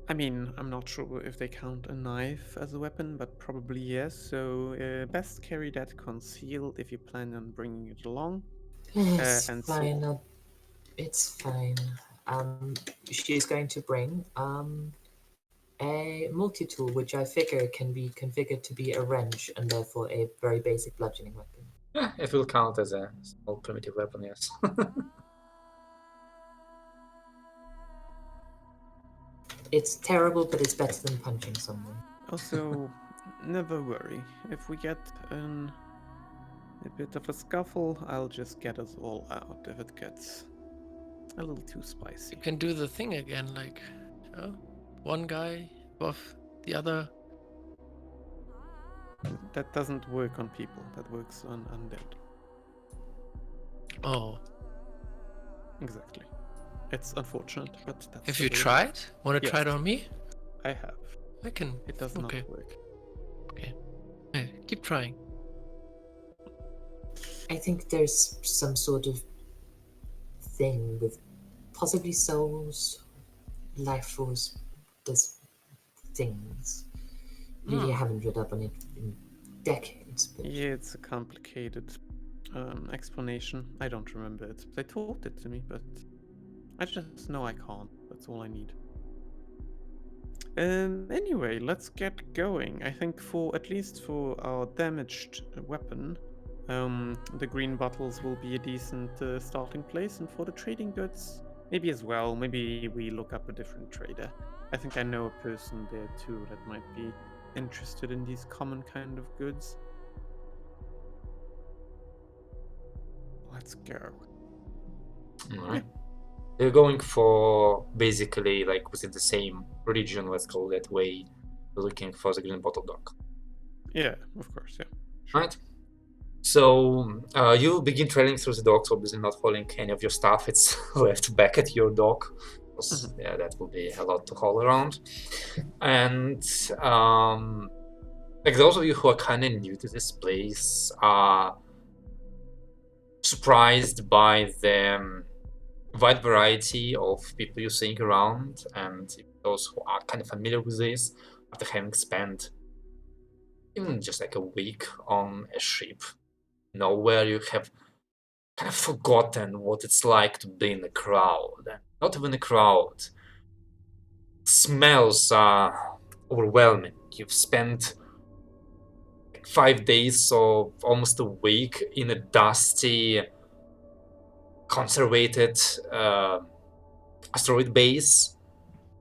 I mean, I'm not sure if they count a knife as a weapon, but probably yes. So best carry that concealed if you plan on bringing it along. It's And fine. sword. It's fine. She's going to bring a multi-tool, which I figure can be configured to be a wrench and therefore a very basic bludgeoning weapon. Yeah, it will count as a small primitive weapon, yes. It's terrible, but it's better than punching someone. Also, never worry. If we get a bit of a scuffle, I'll just get us all out if it gets a little too spicy. You can do the thing again, like one guy above the other. That doesn't work on people. That works on undead. Oh, Exactly. It's unfortunate, but that's. have the you way it tried? works. Want to try Yes. it on me? I have. I can. It does Okay. not work. Yeah, keep trying. I think there's some sort of thing with possibly souls, life force, does things. Really haven't read up on it in decades, but Yeah, it's a complicated explanation. I don't remember it. They taught it to me, but I just know I can't. That's all I need. Anyway, let's get going. I think for at least for our damaged weapon, the green bottles will be a decent starting place, and for the trading goods, maybe as well. Maybe we look up a different trader. I think I know a person there too that might be interested in these common kind of goods. Let's go. Alright. They're going for basically like within the same region, let's call that way, looking for the green bottle dock. Yeah, of course, yeah. Right? So you begin trailing through the docks, obviously not hauling any of your stuff. It's left back at your dock. Because, yeah, that will be a lot to haul around. And like those of you who are kind of new to this place are surprised by the wide variety of people you're seeing around, and those who are kind of familiar with this after having spent even just like a week on a ship nowhere, you have kind of forgotten what it's like to be in a crowd. And not even a crowd. Smells are overwhelming. You've spent 5 days or almost a week in a dusty, conservated asteroid base,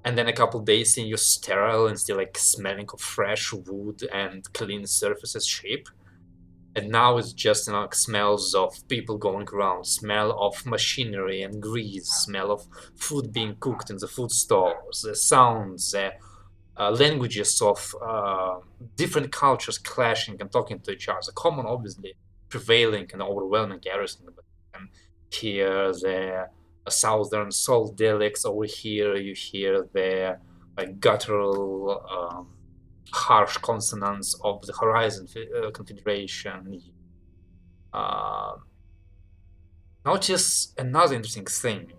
and then a couple days in your sterile and still like smelling of fresh wood and clean surfaces ship. And now it's just like smells of people going around, smell of machinery and grease, smell of food being cooked in the food stores, the sounds, the languages of different cultures clashing and talking to each other. The common, obviously, prevailing and overwhelming everything. But you can hear the southern salt dialects over here. You hear the like guttural, harsh consonants of the Horizon Confederation. Notice another interesting thing.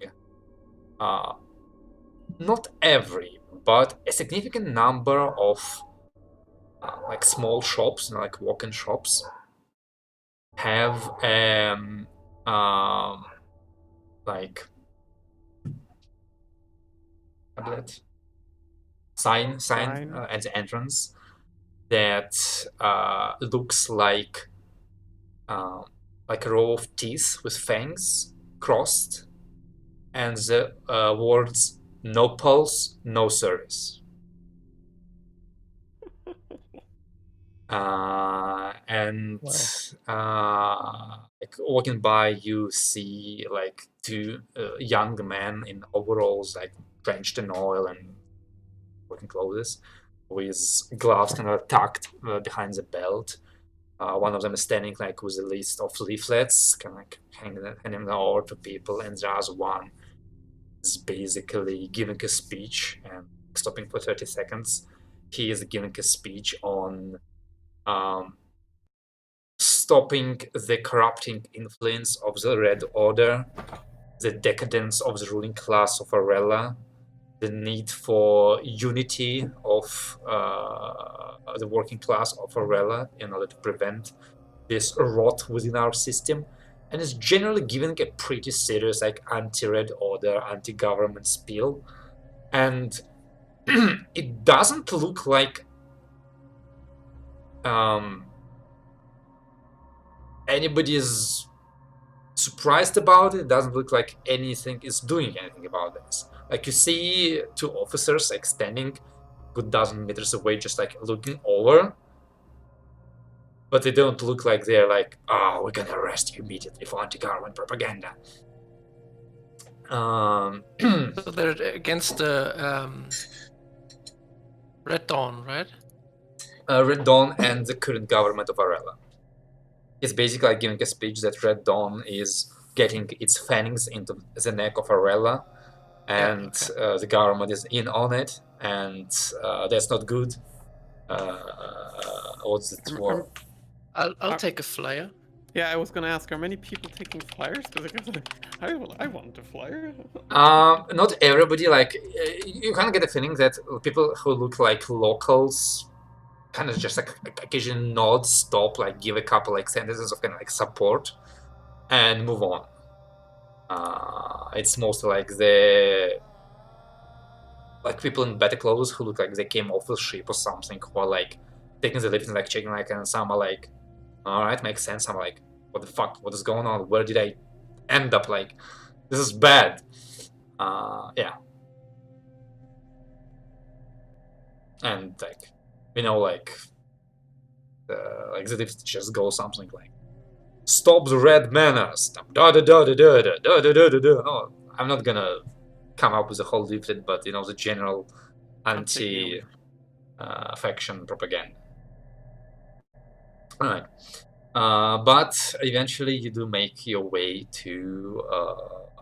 Not every, but a significant number of like small shops, like walk-in shops, have like tablet sign at the entrance that looks like a row of teeth with fangs crossed, and the words "No pulse, no service." And like walking by, you see like two young men in overalls, like drenched in oil and working clothes, with gloves kind of tucked behind the belt. One of them is standing like with a list of leaflets, kind of like handing them over to people, and the other one is basically giving a speech and stopping for 30 seconds. He is giving a speech on stopping the corrupting influence of the Red Order, the decadence of the ruling class of Arella, the need for unity of the working class of Arella in order to prevent this rot within our system, and is generally giving a pretty serious like anti-Red Order, anti-government spiel. And it doesn't look like anybody's surprised about it. It doesn't look like anything is doing anything about this. Like you see two officers like standing a good dozen meters away, just like looking over, but they don't look like they're like, "Oh, we're gonna arrest you immediately for anti-government propaganda." So they're against the Red Dawn, right? Red Dawn and the current government of Arella. It's basically like giving a speech that Red Dawn is getting its fangs into the neck of Arella, and the government is in on it, and that's not good. What's it for? I'll take a flyer. Yeah, I was gonna ask, are many people taking flyers? Because I want a flyer. Not everybody. Like you kind of get a feeling that people who look like locals kind of just like occasionally nod, stop, like give a couple like sentences of kind of like support, and move on. It's mostly like the people in better clothes who look like they came off the ship or something, who are like taking the lift and like checking, like, and some are like, all right, makes sense. I'm like, what the fuck? What is going on? Where did I end up? Like, this is bad. Yeah. And like, like the lift just goes something like, "Stop the red menace." Da da da da da da da da da da. No, I'm not gonna come up with a whole leaflet, but the general anti-faction propaganda. All right. But eventually you do make your way to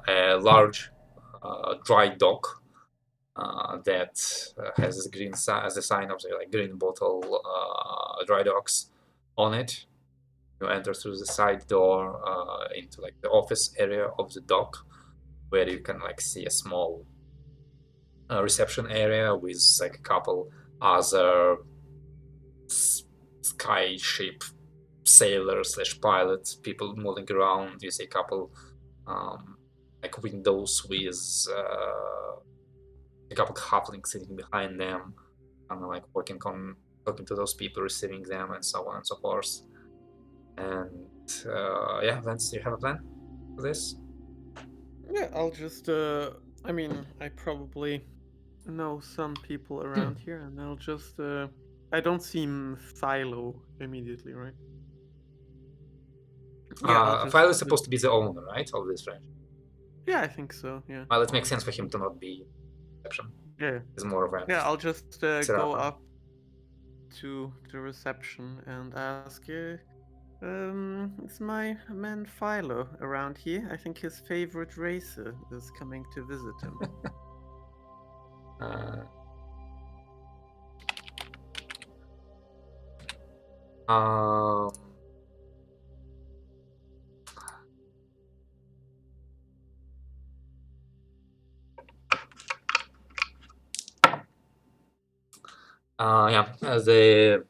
a large dry dock that has a green as a sign of the like green bottle dry docks on it. You enter through the side door into like the office area of the dock, where you can like see a small reception area with like a couple other sky ship sailors / pilots, people moving around. You see a couple like windows with a couple halflings sitting behind them, kind of like working on talking to those people, receiving them, and so on and so forth. And yeah, Lance, do you have a plan for this? Yeah, I'll just. I mean, I probably know some people around here, and I'll just. I don't seem Philo immediately, right? Yeah, I'll just Philo is supposed to be the owner, right, of this ranch? Yeah, I think so. Yeah. Well, it makes sense for him to not be reception. Yeah. He's more of a Yeah, I'll just fixer go upper. up to the reception and ask, is my man Philo around here? I think his favorite racer is coming to visit him. Uh, um, yeah, the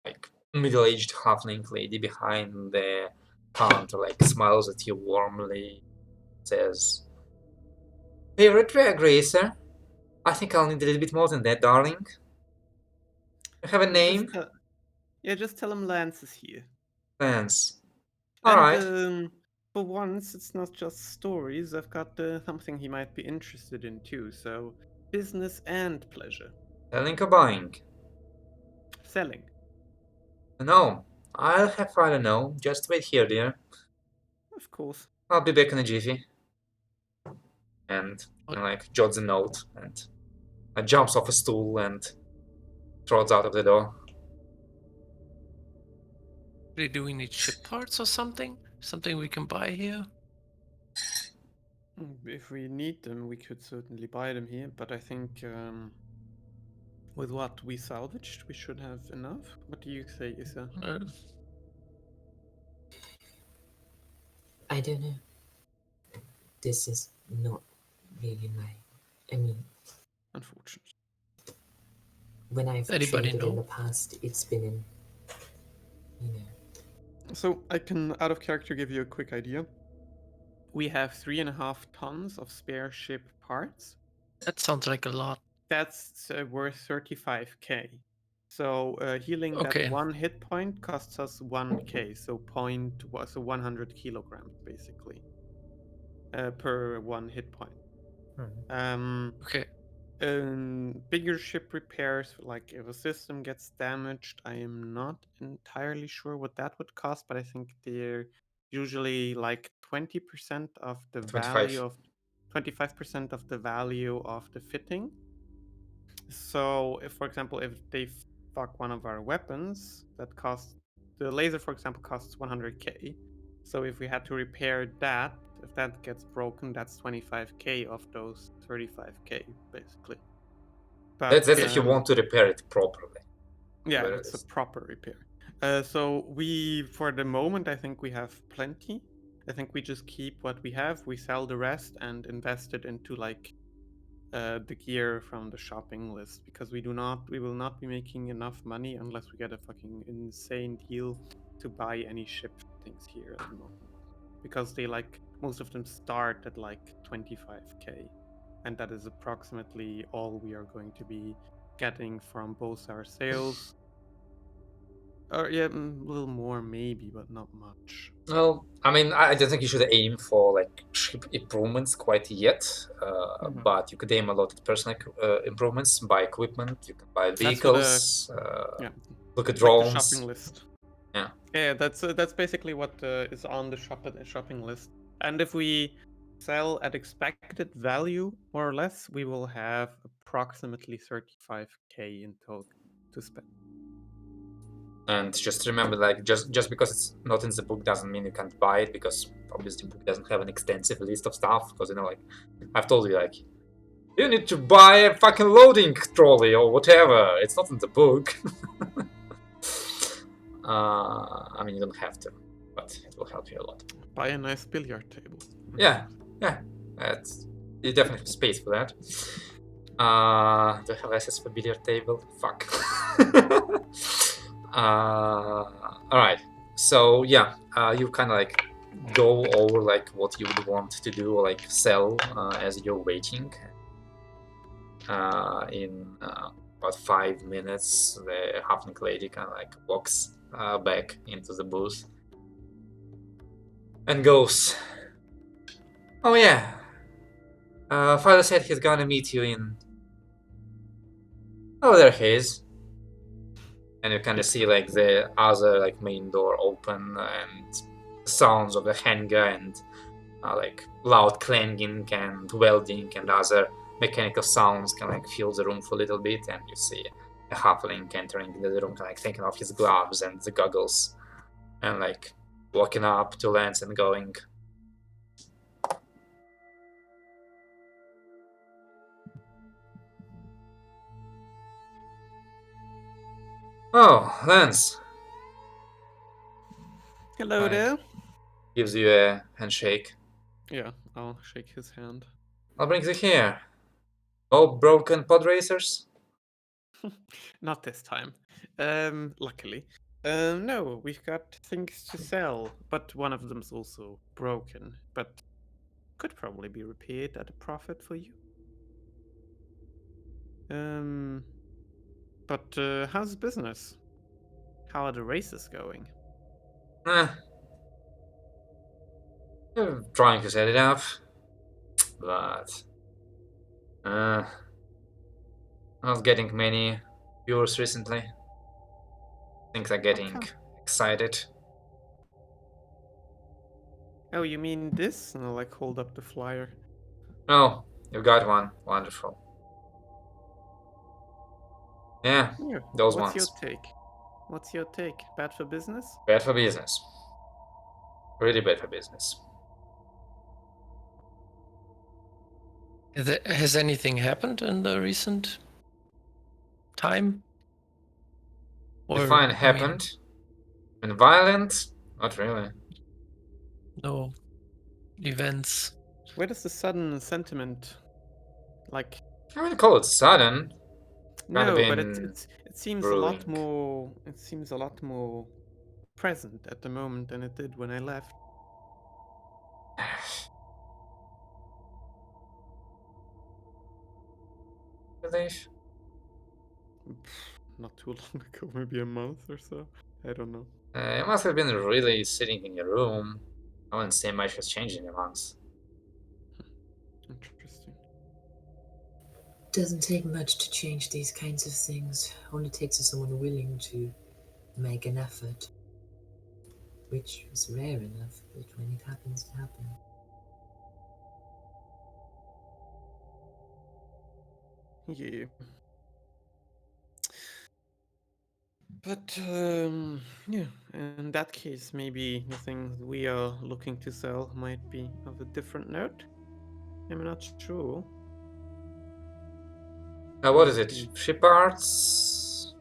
like middle-aged halfling lady behind the counter like smiles at you warmly, says, "Favorite drag racer? I think I'll need a little bit more than that, darling. You have a name? Just tell him Lance is here. Lance. And Alright. for once, it's not just stories. I've got something he might be interested in too. So, business and pleasure. Selling or buying? Selling. No. I'll have Philo know. Just wait here, dear. Of course. I'll be back in a jiffy." And like jots a note and jumps off a stool and trots out of the door. Do we need ship parts or something? Something we can buy here? If we need them, we could certainly buy them here. But I think with what we salvaged, we should have enough. What do you say, Issa? I don't know. This is not really my. I mean, Unfortunate. when I've Anybody traded in know? the past, it's been in, you know. So I can, out of character, give you a quick idea. We have 3.5 tons of spare ship parts. That sounds like a lot. That's worth 35k. So healing Okay. that 1 hit point costs us 1k. So 100 kilograms basically per 1 hit point. Okay. Bigger ship repairs, like if a system gets damaged, I am not entirely sure what that would cost, but I think they're usually like 20% of the 25. value of 25% of the value of the fitting. So if, for example, if they fuck one of our weapons, that costs, the laser, for example, costs 100k. So if we had to repair that, if that gets broken, that's 25k of those 35k, basically. But That's if you want to repair it properly. yeah, Where it's a is- proper repair. So we, for the moment, I think we have plenty. I think we just keep what we have, we sell the rest, and invest it into like the gear from the shopping list, because we will not be making enough money unless we get a fucking insane deal to buy any ship things here at the moment, because they like, most of them start at like 25k, and that is approximately all we are going to be getting from both our sales. Or yeah, a little more maybe, but not much. Well, I mean, I don't think you should aim for like ship improvements quite yet, but you could aim a lot at personal improvements, buy equipment, you can buy vehicles, Yeah, look at like the drones. shopping list. Yeah. Yeah, that's basically what is on the shopping list. And if we sell at expected value, more or less, we will have approximately 35k in total to spend. And just remember, like, just because it's not in the book doesn't mean you can't buy it, because obviously the book doesn't have an extensive list of stuff. Because, you know, like, I've told you, like, you need to buy a fucking loading trolley or whatever. It's not in the book. I mean, you don't have to, but it will help you a lot. Buy a nice billiard table. Yeah, you definitely have space for that. Do I have access for billiard table? Fuck. Alright, so yeah, you kind of like go over like what you would want to do or like sell as you're waiting. In about 5 minutes, the halfling lady kind of like walks back into the booth and goes, "Oh yeah, Father said he's gonna meet you in..." Oh, there he is. And you kind of see like the other like main door open, and sounds of the hanger and like loud clanging and welding and other mechanical sounds can like fill the room for a little bit, and you see a halfling entering into the room, kind of like taking off his gloves and the goggles and like walking up to Lance and going, "Oh, Lance," Hello Like- there. gives you a handshake. Yeah, I'll shake his hand. "I'll bring you here. All broken pod racers?" Not this time. Luckily. No, we've got things to sell, but one of them's also broken, but could probably be repaired at a profit for you. But how's business? How are the races going? Eh. Trying to set it up, but not getting many viewers recently. Things are getting come? excited. Oh, you mean this? And I'll like hold up the flyer. Oh, you got one. Wonderful. Yeah, Yeah. those What's ones. your take? What's your take? Bad for business? Bad for business. Really bad for business. Has anything happened in the recent time? Define I mean, happened. And violent? Not really. no events. Where does the sudden sentiment, like? I wouldn't call it sudden. Kinda No, but been it seems a lot brewing. more. It seems a lot more present at the moment than it did when I left. Believe. Not too long ago, maybe a month or so. I don't know. You must have been really sitting in your room. I wouldn't say much has changed in a month. Interesting. Doesn't take much to change these kinds of things. Only takes someone willing to make an effort. Which is rare enough, but when it happens, it happens. Yeah. But yeah, in that case, maybe the things we are looking to sell might be of a different note. I'm not sure. What is it? Maybe. Ship parts?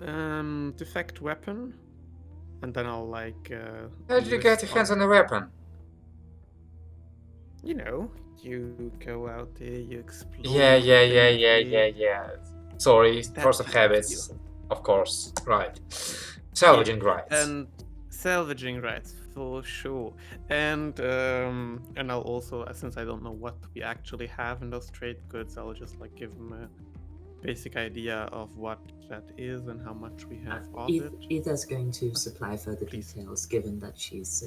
Defect weapon, and then I'll like. How did you get your hands on a weapon? You know, you go out there, you explore. Yeah. Sorry, That force of kind of habits. Of course, right. Salvaging rights. And salvaging rights for sure. And I'll also, since I don't know what we actually have in those trade goods, I'll just like give them a basic idea of what that is and how much we have of it. Aether's going to supply further Please. details, given that she's,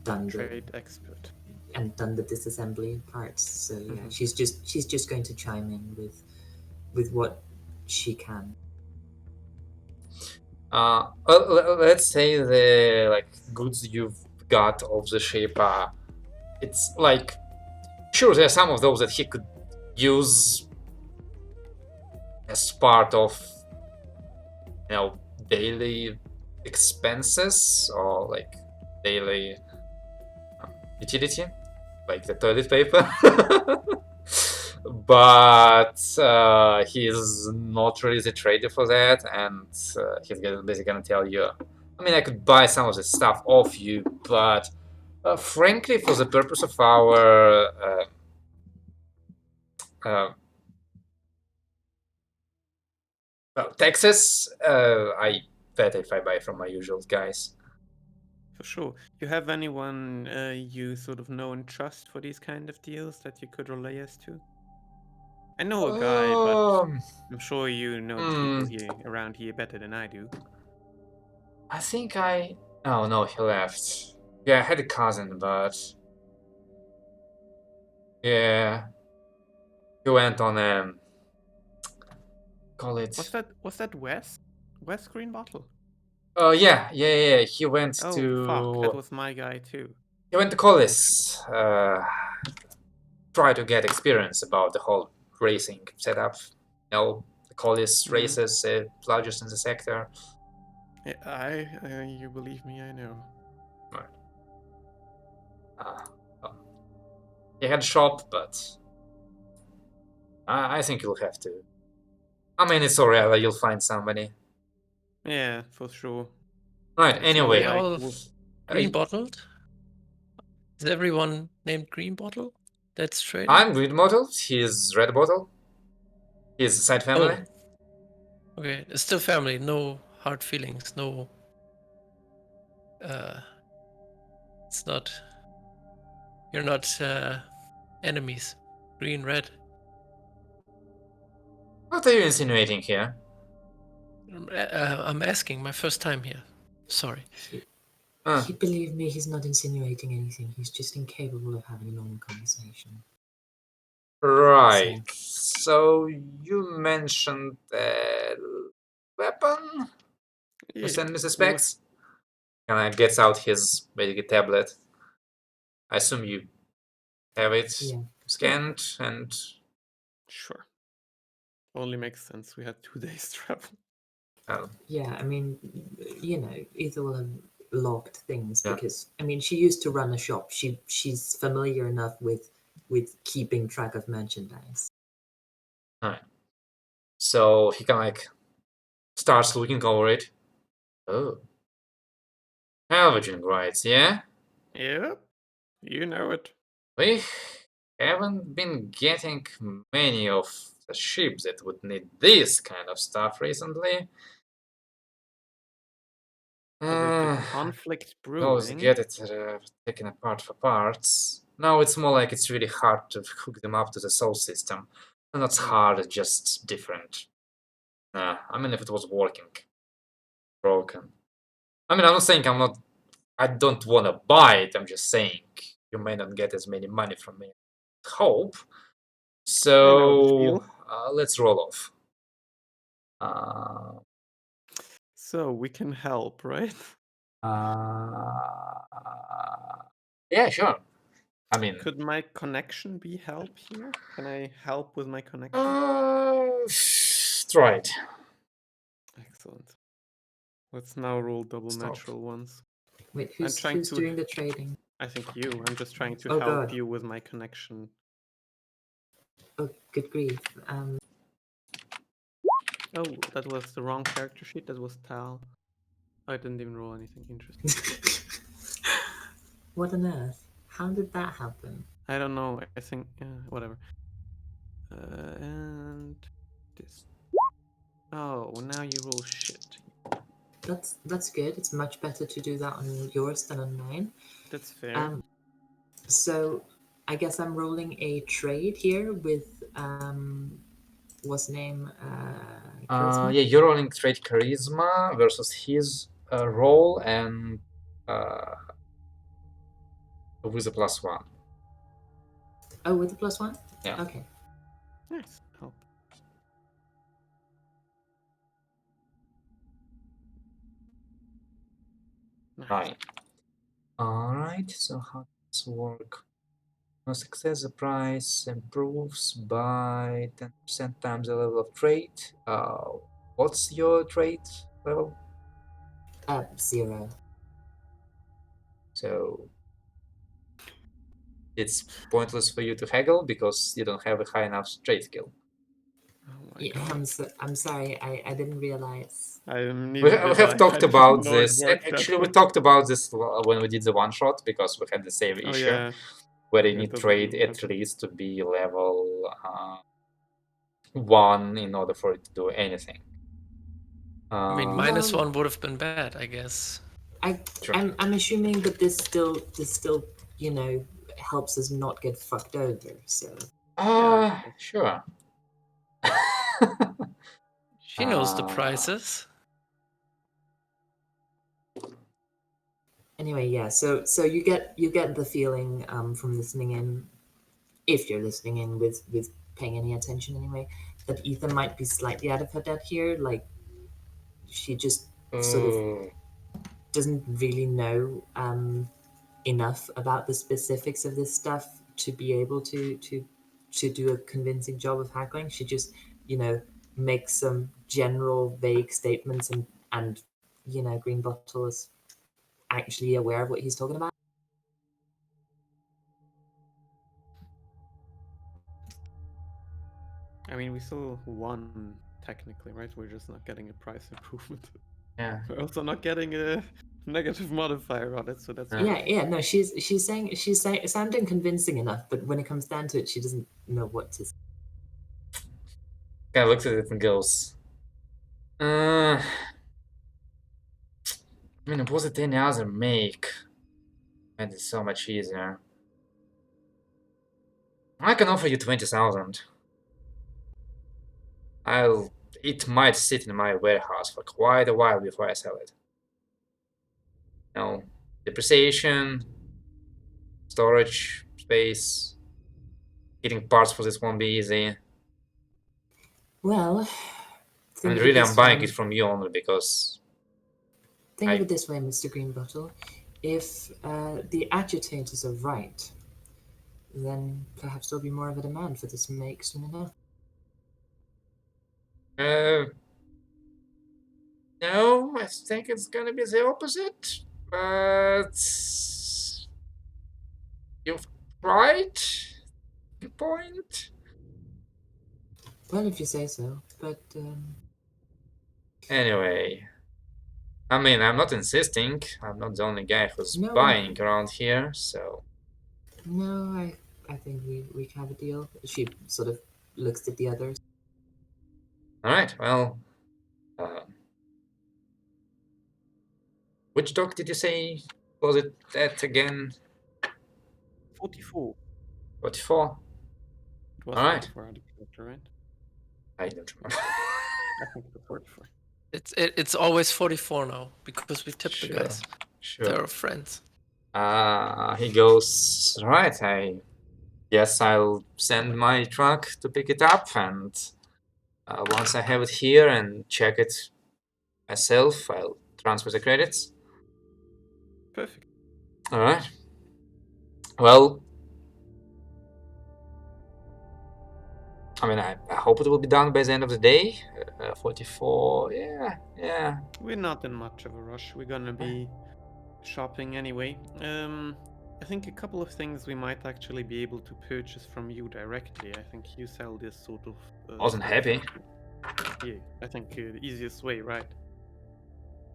done Trade expert. and done the disassembly parts. So yeah, Mhm. she's just going to chime in with what she can. Let's say the like goods you've got of the shape it's like sure there are some of those that he could use as part of daily expenses or like daily utility, like the toilet paper. But he's not really the trader for that, and he's basically gonna tell you, I mean, I could buy some of the stuff off you, but frankly, for the purpose of our taxes, I bet if I buy from my usual guys. For sure. You have anyone you sort of know and trust for these kind of deals that you could relay us to? I know a guy, but I'm sure you know the people here around here better than I do. I think oh no, he left. Yeah, I had a cousin, but yeah, he went on call it. What's that Wes? Wes Green Bottle? Yeah. He went Oh to fuck, that was my guy too. Collis. Try to get experience about the whole racing setup. The Collis races, largest in the sector. Yeah, you believe me, I know. Right. Well, he had shop, but I think you'll have to. I mean, it's alright. You'll find somebody. Yeah, for sure. Right. It's Anyway, not All like green bottled? Is everyone named Green Bottle? That's trading? I'm Green Bottle. He's Red Bottle. He's side family. Oh. Okay, it's still family, no hard feelings, no it's not you're not enemies. Green, red. What are you insinuating here? I'm asking, my first time here. Sorry. Believe me, he's not insinuating anything. He's just incapable of having a normal conversation. Right. So you mentioned weapon. Mr. and Mrs. Specs. Kind of gets out his basically tablet. I assume you have it scanned and. Sure. Only makes sense. We had 2 days travel. Yeah, I mean, Aether will have logged things because I mean she used to run a shop. She's familiar enough with keeping track of merchandise. Alright. So he kind of like starts looking over it. Oh. Halvaging rights, yeah? Yep. You know it. We haven't been getting many of the ships that would need this kind of stuff recently. But with the conflict Those brewing. get it taken apart for parts. No, it's more like it's really hard to hook them up to the soul system. And that's hard, it's just different. I mean, if it was working, broken. I mean, I'm not saying I don't want to buy it, I'm just saying you may not get as many money from me. Hope. So, let's roll off. So we can help, right? Yeah, sure. I mean, could my connection be help here? Can I help with my connection? Try it. Excellent. Let's now roll double natural ones. Wait, who's doing the trading? I think you. I'm just trying to Oh, help God. you with my connection. Oh, good grief. Oh, that was the wrong character sheet. That was Tal. I didn't even roll anything interesting. What on earth? How did that happen? I don't know. I think whatever. And this. Oh, now you roll shit. That's good. It's much better to do that on yours than on mine. That's fair. So I guess I'm rolling a trade here with what's name? Charisma? Yeah, you're rolling trade charisma versus his roll and with a +1. Oh, with the +1? Yeah. Okay. Nice. Help. Nice. Right. Alright, so how does this work? No success, the price improves by 10% times the level of trade. What's your trade level? 0. So it's pointless for you to haggle because you don't have a high enough trade skill. Oh my Yeah, god. I'm sorry. I didn't realize. We have talked about this. Actually, we talked about this when we did the one shot because we had the same issue where you need trade at least to be level 1 in order for it to do anything. I mean, -1 would have been bad, I guess. I'm assuming that this still helps us not get fucked over. So. Sure. She knows the prices. Anyway, yeah. So you get the feeling from listening in, if you're listening in with paying any attention anyway, that Aether might be slightly out of her depth here. Like she just sort of doesn't really know enough about the specifics of this stuff to be able to do a convincing job of haggling. She just, makes some general vague statements, and Green Bottle is actually aware of what he's talking about. I mean, we still won technically, right? We're just not getting a price improvement. Yeah. We're also not getting a negative modifier on it, so that's Yeah. No, she's sounding convincing enough, but when it comes down to it, she doesn't know what to say. Kind of looks at it and goes, I mean, was it any other make? And it's so much easier. I can offer you 20,000. It might sit in my warehouse for quite a while before I sell it. No depreciation, storage space, getting parts for this won't be easy. Well, I mean, really, I'm buying it from you only because. Think of it this way, Mr. Greenbottle. If the agitators are right, then perhaps there'll be more of a demand for this make soon enough. No, I think it's gonna be the opposite. But you've tried. Good point. Well, if you say so, but Anyway, I mean, I'm not insisting. I'm not the only guy who's No. buying around here, so. no, I think we can have a deal. She sort of looks at the others. All right. Well, which dock did you say was it at again? 44. 44. It was All right. 44 on the character, right? I don't remember. I think it was 44. It's always 44 now because we tipped the guys. Sure. They're our friends. He goes, right, I guess I'll send my truck to pick it up, and once I have it here and check it myself, I'll transfer the credits. Perfect. All right. Well, I mean, I hope it will be done by the end of the day. 44, yeah. We're not in much of a rush. We're gonna be shopping anyway. I think a couple of things we might actually be able to purchase from you directly. I think you sell this sort of. Wasn't happy. Yeah, I think the easiest way, right?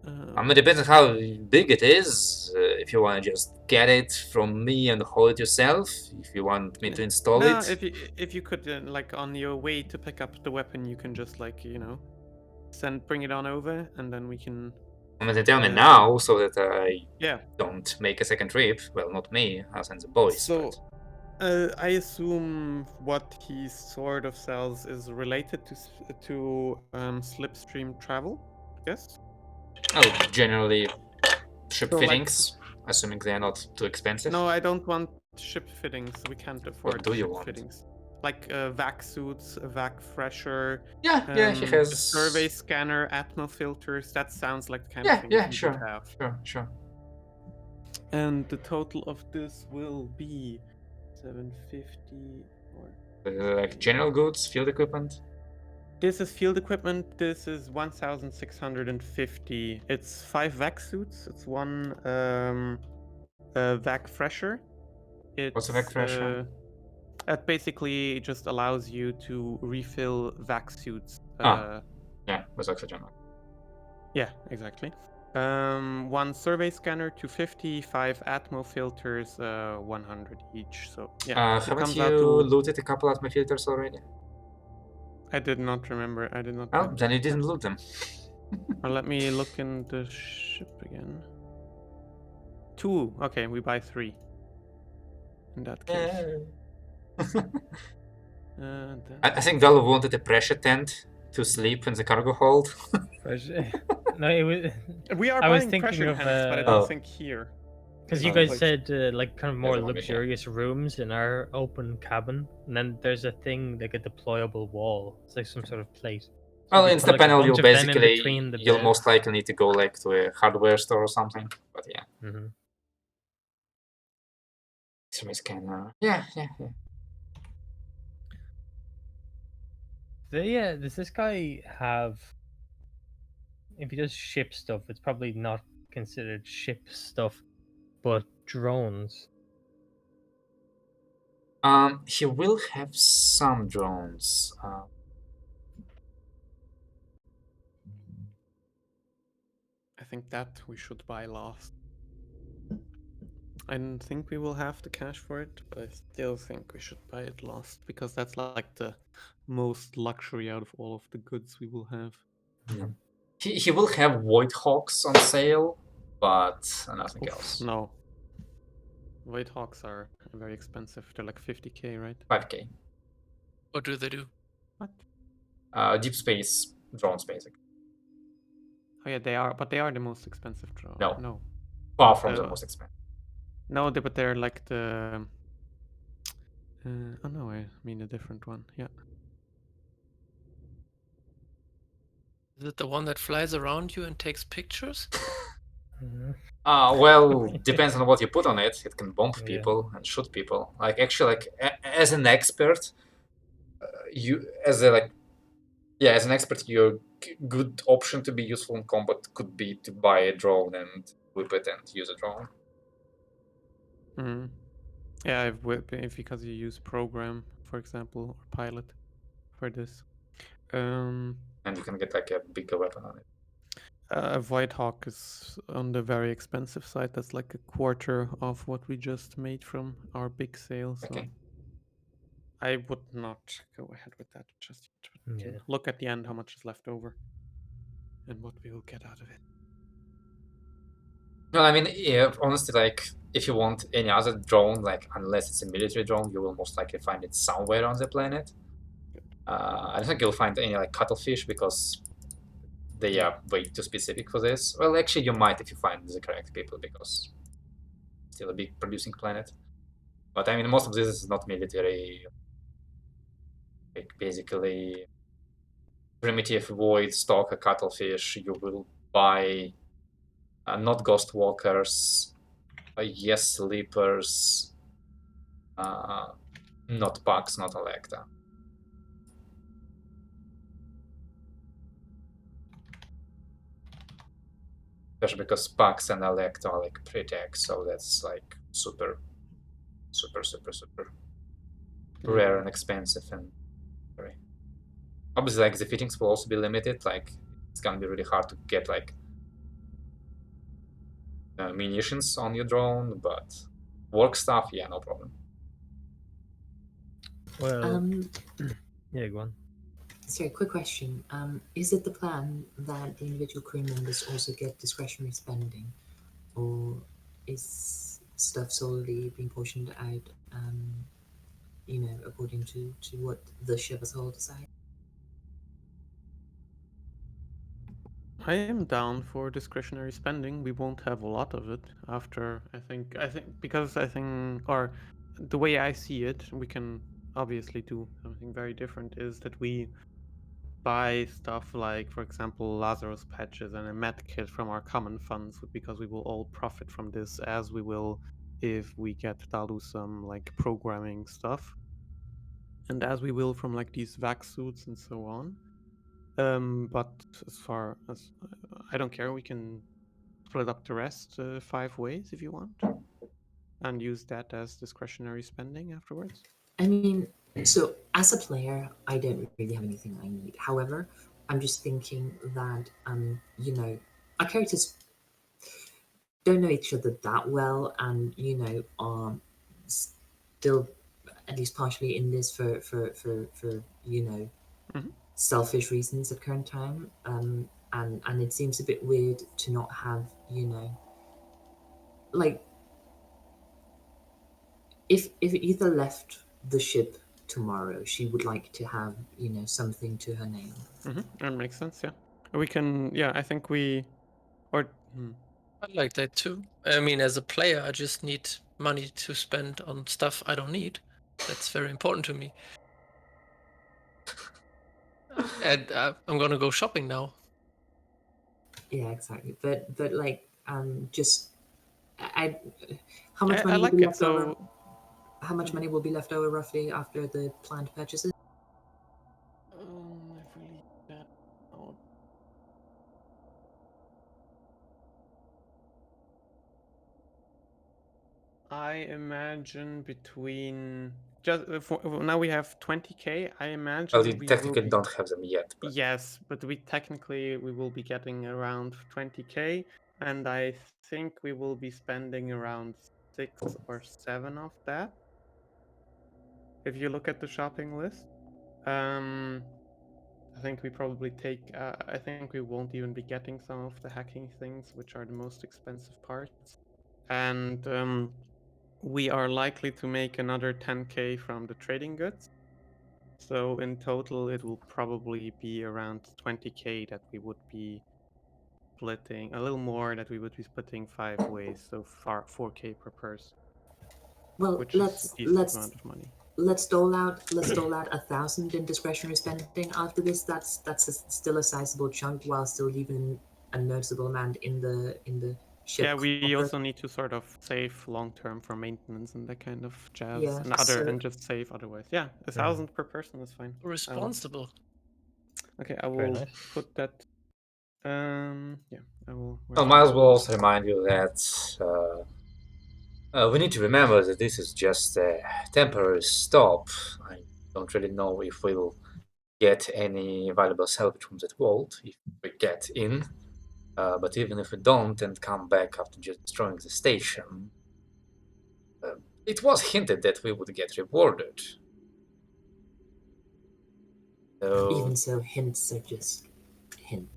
I mean, it depends on how big it is. If you want to just get it from me and hold it yourself, if you want me to install no, it. if you could like on your way to pick up the weapon, you can just like bring it on over, and then we can. I mean, they tell me now so that I Yeah. don't make a second trip. Well, not me, us and the boys. So, but... I assume what he sort of sells is related to slipstream travel. Yes. Oh, generally ship So, like- fittings, assuming they're not too expensive. No, I don't want ship fittings. We can't afford do you ship want? fittings. Like vac suits, a vac fresher. Yeah, he has a survey scanner, atmo filters. That sounds like the kind of thing Yeah, he sure, would have. sure. And the total of this will be 750 or. Like general goods, field equipment. This is field equipment. This is 1,650. It's 5 vac suits. It's one vac fresher. What's a vac fresher? That basically just allows you to refill vac suits. Yeah, with oxygen. Yeah, exactly. One survey scanner, 250, 5 atmo filters, 100 each. So yeah. it Haven't comes you out to... looted a couple of my filters already? I did not remember. I did not. Oh, then you didn't loot them. Or let me look in the ship again. 2. Okay, we buy 3. In that case. Then... I think Valve wanted a pressure tent to sleep in the cargo hold. No, it was. We are I was buying thinking pressure of, tents, but I don't think here. Because you Oh, guys like- said like kind of more the one we have. luxurious rooms in our open cabin, and then there's a thing like a deployable wall. It's like some sort of plate. Well, There'll in be the like a panel, bunch you'll of them in basically between the you'll bed. most likely need to go like to a hardware store or something. But yeah, Mm-hmm. X-ray scanner. Yeah. Does this guy have? If he does ship stuff, it's probably not considered ship stuff, but drones. He will have some drones. I think that we should buy last. I don't think we will have the cash for it, but I still think we should buy it last because that's like the most luxury out of all of the goods we will have. Yeah. He will have Void Hawks on sale, but nothing Oof, else. no. Void Hawks are very expensive. They're like 50k, right? 5K. What do they do? What? Deep space drones, basically. Oh yeah, they are, but they are the most expensive drone. No. No. Far from the most expensive. No, but they're like the. Oh no, I mean a different one. Yeah. Is it the one that flies around you and takes pictures? Mm-hmm. Well, depends on what you put on it. It can bomb Yeah. people and shoot people. Like actually, like as an expert, you as an expert, your good option to be useful in combat could be to buy a drone and whip it and use a drone. Mm. Yeah, if because you use program, for example, or pilot for this. And you can get like a bigger weapon on it. Void Hawk is on the very expensive side. That's like a quarter of what we just made from our big sale. So Okay. I would not go ahead with that just yet. But we can Yeah. look at the end how much is left over and what we will get out of it. No, I mean, yeah, honestly, like if you want any other drone, like unless it's a military drone, you will most likely find it somewhere on the planet. I don't think you'll find any like cuttlefish because they are way too specific for this. Well, actually, you might if you find the correct people because it's still a big producing planet. But I mean, most of this is not military. Like basically, primitive void stalker cuttlefish. You will buy not ghost walkers, yes sleepers, not bugs, not Electa. Especially because Pax and Elect are like pre-tech, so that's like super rare and expensive and very. Obviously, like the fittings will also be limited. Like it's gonna be really hard to get like munitions on your drone, but work stuff, yeah, no problem. Well, yeah, go on. Sorry, quick question. Is it the plan that the individual crew members also get discretionary spending, or is stuff solely being portioned out, according to what the ship as a whole decides? I am down for discretionary spending. We won't have a lot of it after. I think because I think, or the way I see it, we can obviously do something very different. Is that we buy stuff like, for example, Lazarus patches and a med kit from our common funds because we will all profit from this, as we will if we get Dalu some like programming stuff, and as we will from like these vac suits and so on. But as far as I don't care, we can split up the rest 5 ways if you want, and use that as discretionary spending afterwards. I mean, so as a player, I don't really have anything I need. However, I'm just thinking that, our characters don't know each other that well, and are still at least partially in this for Mhm. selfish reasons at current time. And it seems a bit weird to not have like if Ether left the ship tomorrow, she would like to have something to her name. That makes sense. Yeah, we can. Yeah, I think we or. I like that too. I mean, as a player, I just need money to spend on stuff I don't need. That's very important to me. And I'm gonna go shopping now. Yeah, exactly. But like, just I, how much I money will like be it. left over? So How much money will be left over roughly after the planned purchases? if we leave that out. I imagine between just now we have 20k. I imagine Well, you we will technically be, don't have them yet, but yes, but we will be getting around 20k, and I think we will be spending around 6 or 7 of that. If you look at the shopping list, I think we probably take. I think we won't even be getting some of the hacking things, which are the most expensive parts, and we are likely to make another 10k from the trading goods. So in total, it will probably be around 20k that we would be splitting, a little more that we would be splitting 5 ways, so far 4k per person, Well, which is a decent amount of money. let's dole out 1,000 in discretionary spending after this. Still a sizable chunk while still leaving a noticeable amount in the ship. Yeah, we coffer. also need to sort of save long term for maintenance and that kind of jazz, Yeah, and just save otherwise. Yeah, 1,000 per person is fine. Responsible. Okay, I Very will nice. put that. Yeah, I will. well, might as well also remind you that we need to remember that this is just a temporary stop. I don't really know if we'll get any valuable salvage from that vault if we get in. But even if we don't and come back after just destroying the station, it was hinted that we would get rewarded. So, Even so, hints are just hints.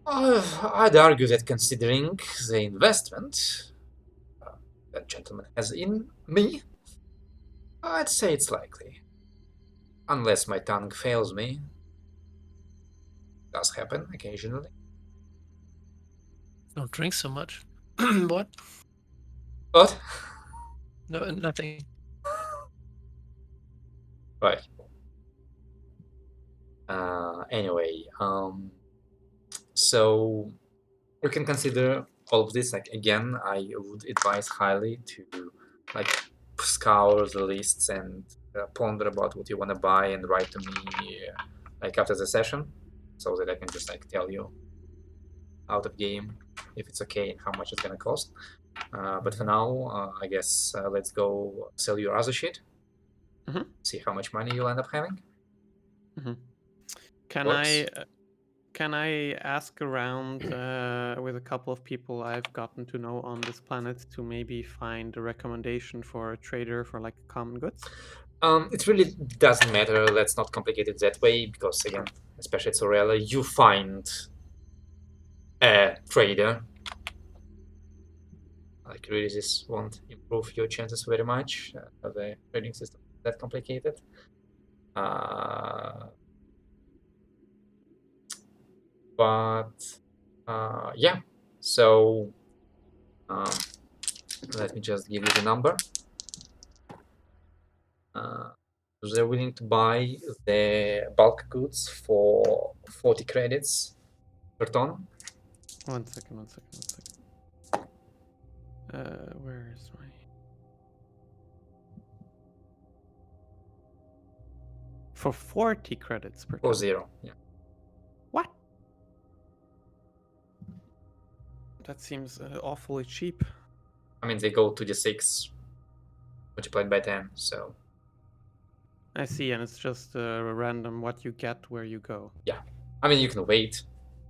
I'd argue that considering the investment that gentleman has in me, I'd say it's likely. Unless my tongue fails me. Does happen occasionally. Don't drink so much. What? But, No, nothing. right. Anyway, so we can consider all of this. Like, again, I would advise highly to like scour the lists and ponder about what you want to buy and write to me like after the session, so that I can just like tell you out of game if it's okay and how much it's gonna cost. But for now, I guess let's go sell your other shit. Mhm. See how much money you'll end up having. Can Works. can I ask around with a couple of people I've gotten to know on this planet to maybe find a recommendation for a trader for like common goods? It really doesn't matter. Let's not complicate it that way because again, especially at Sorella, you find a trader. Like really, this won't improve your chances very much. The trading system is that complicated. But yeah, so let me just give you the number. They're willing to buy the bulk goods for 40 credits per ton. One second. Where is my... For 40 credits per Or ton. 0, yeah. What? That seems awfully cheap. I mean, they go to the 6 multiplied by 10, so I see, and it's just random what you get where you go. yeah. I mean, you can wait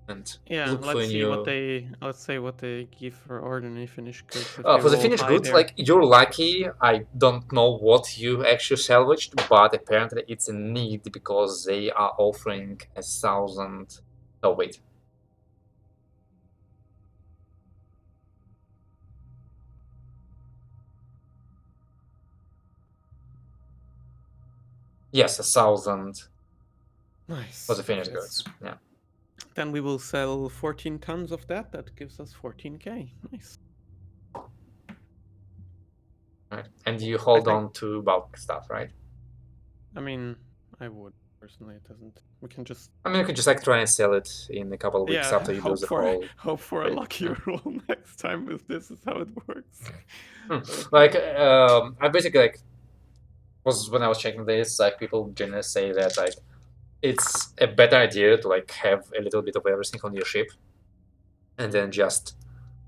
and Yeah, look for let's see what new. let's say what they give for ordinary finished goods. If For they're the all finished high goods, there. like you're lucky. I don't know what you actually salvaged, but apparently it's a need because they are offering 1,000. Oh wait. Yes, 1,000 Nice. for the finished Okay, goods. Yeah. then we will sell 14 tons of that. That gives us 14k. Nice. Right. And you hold think- on to bulk stuff, right? I mean, I would. Personally, it doesn't. We can just I mean, you can just like try and sell it in a couple of weeks yeah after you do the whole. hope for a thing. luckier roll next time if this is how it works. Like, I basically like was when I was checking this, like people generally say that like it's a better idea to like have a little bit of everything on your ship, and then just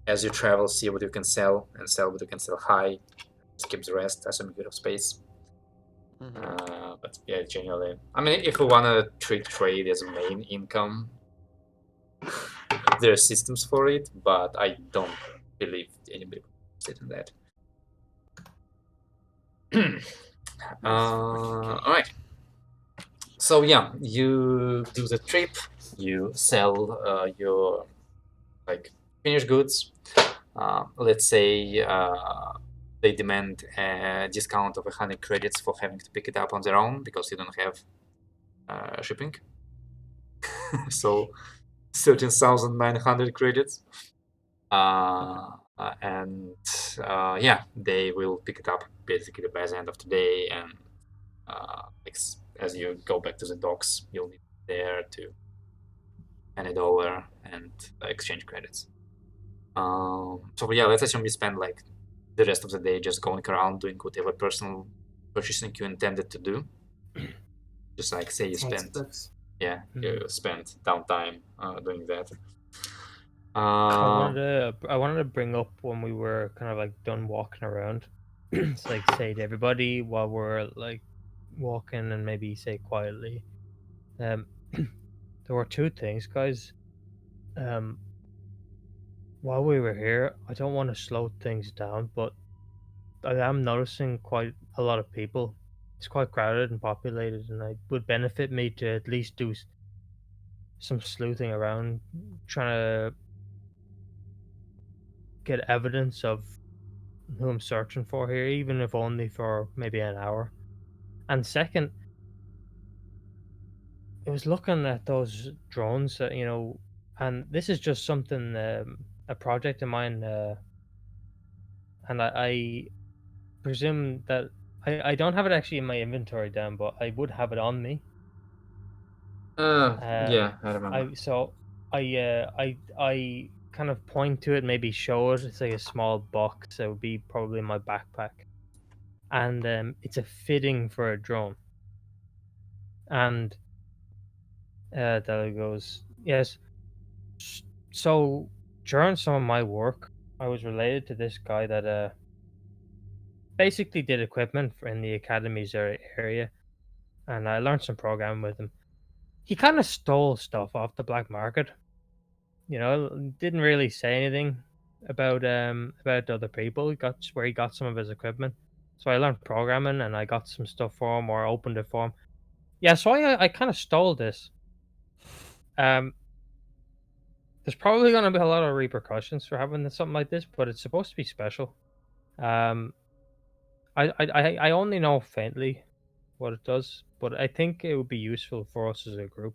as you travel, see what you can sell and sell what you can sell high. Skip the rest, assuming you have space. But yeah, generally, I mean, if you wanna treat trade as a main income, there are systems for it, but I don't believe anybody would sit in that. All right. So yeah, you do the trip. You sell your like finished goods. Let's say they demand a discount of 100 credits for having to pick it up on their own because you don't have shipping. So 13,900 credits. And yeah, they will pick it up basically by the end of today. And as you go back to the docks, you'll be there to hand it over and exchange credits. So yeah, let's assume you spend like the rest of the day just going around doing whatever personal purchasing you intended to do. Just like say you spent, Textbooks. yeah, you spent downtime doing that. I wanted to bring up when we were kind of like done walking around. It's like say to everybody while we're like walking and maybe say quietly. There were two things, guys. While we were here, I don't want to slow things down, but I am noticing quite a lot of people. It's quite crowded and populated, and it would benefit me to at least do some sleuthing around, trying to get evidence of who I'm searching for here, even if only for maybe an hour. And second, I was looking at those drones that, and this is just something, a project of mine, and I presume that I don't have it actually in my inventory down, but I would have it on me. Yeah, I remember. I kind of point to it, maybe show it. It's like a small box. It would be probably in my backpack, and it's a fitting for a drone. And there it goes. Yes. So during some of my work, I was related to this guy that basically did equipment in the academy's area, and I learned some programming with him. He kind of stole stuff off the black market. Didn't really say anything about other people. He got where he got some of his equipment. So I learned programming and I got some stuff for him or opened it for him. Yeah, so I kind of stole this. There's probably going to be a lot of repercussions for having something like this, but it's supposed to be special. Um, I only know faintly what it does, but I think it would be useful for us as a group.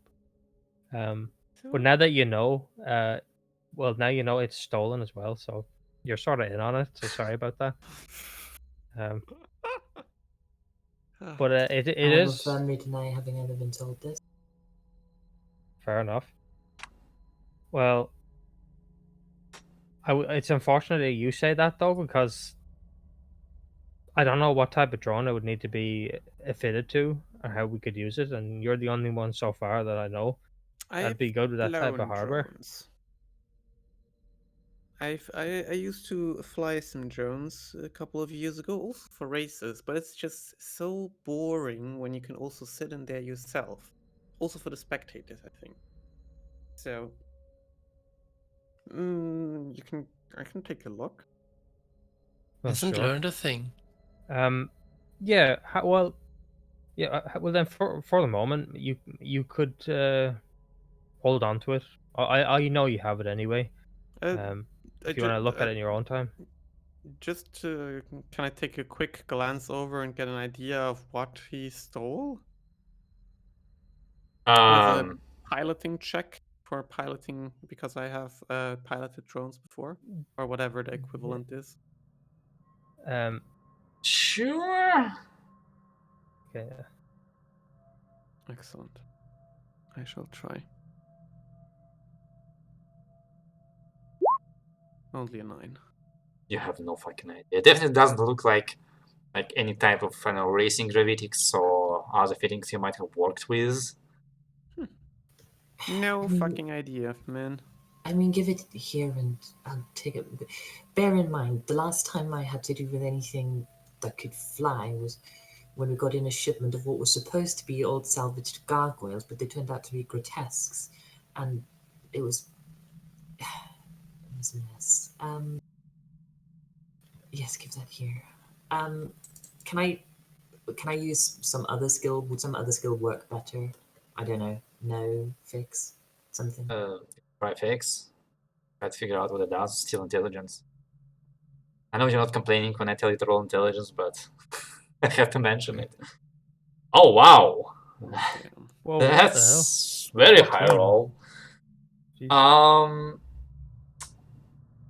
But now that you know, well, now you know it's stolen as well, so you're sort of in on it. So sorry about that. But it I will is firmly deny having ever been told this. fair enough. Well, it's unfortunate that you say that though, because I don't know what type of drone it would need to be fitted to or how we could use it, and you're the only one so far that I know that'd be good with that type of hardware. Drones. I used to fly some drones a couple of years ago, also for races, but it's just so boring when you can also sit in there yourself. Also for the spectators, I think. So, I can take a look. Well, Hasn't sure. learned a thing. Yeah. Well, yeah. Well, then for the moment, you could hold on to it. I know you have it anyway. If you want to look at it in your own time. Just can I take a quick glance over and get an idea of what he stole? With a piloting check for piloting, because I have piloted drones before, or whatever the equivalent is. Sure. Okay. Excellent. I shall try. Only a 9. You have no fucking idea. It definitely doesn't look like any type of racing gravitics or other fittings you might have worked with. No fucking idea, man. I mean, give it here and I'll take it. Bear in mind, the last time I had to do with anything that could fly was when we got in a shipment of what was supposed to be old salvaged gargoyles, but they turned out to be grotesques, and it was a mess. Yes, give that here. Can I use some other skill? Would some other skill work better? I don't know. No, fix something. Try fix. Try to figure out what it does. Still intelligence. I know you're not complaining when I tell you to roll intelligence, but I have to mention it. Oh wow, Damn. Whoa, what the hell? that's very What high team? roll. Jeez.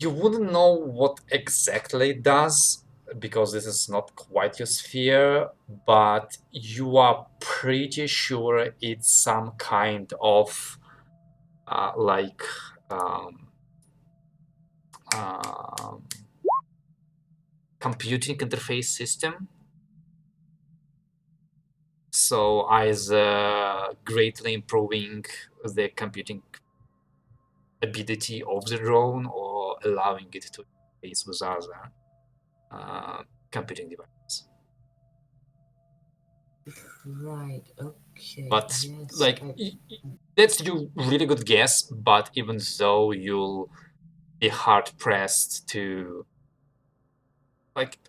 You wouldn't know what exactly it does because this is not quite your sphere, but you are pretty sure it's some kind of like um, computing interface system. So either greatly improving the computing ability of the drone or allowing it to interface with other computing devices. Right. Okay. But yes. like that's you really good guess, but even though you'll be hard pressed to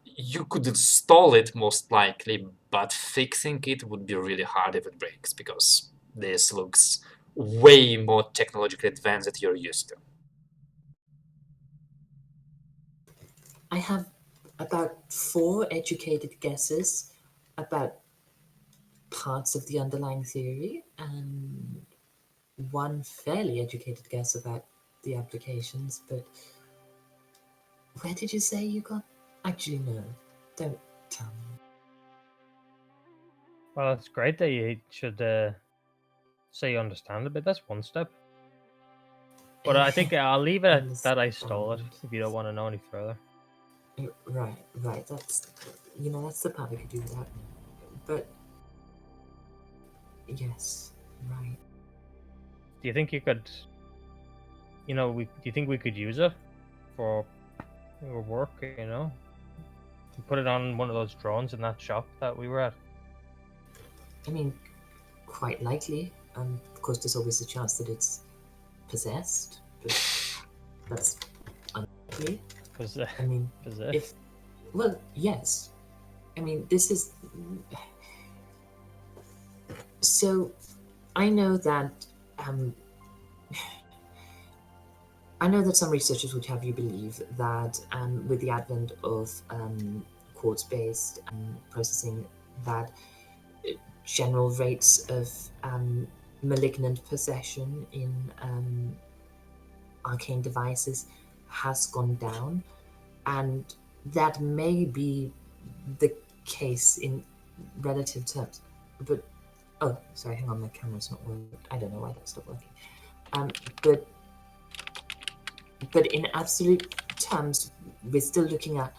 you could install it most likely, but fixing it would be really hard if it breaks because this looks way more technologically advanced than you're used to. I have about 4 educated guesses about parts of the underlying theory and 1 fairly educated guess about the applications, but where did you say you got? Actually, no. Don't tell me. Well, it's great that you should say you understand a bit. That's one step. But I think I'll leave it at that. I stole it. If you don't want to know any further. Right. That's that's the part I could do without. But yes, right. Do you think you could? Do you think we could use it for work? Put it on one of those drones in that shop that we were at. I mean, quite likely. Of course, there's always a chance that it's possessed, but that's unlikely. I mean, possessed. Yes. I mean, this is. So, I know that. I know that some researchers would have you believe that with the advent of quartz-based processing, that general rates of malignant possession in arcane devices has gone down, and that may be the case in relative terms. But oh, sorry, hang on, my camera's not working. I don't know why that stopped working. But in absolute terms, we're still looking at,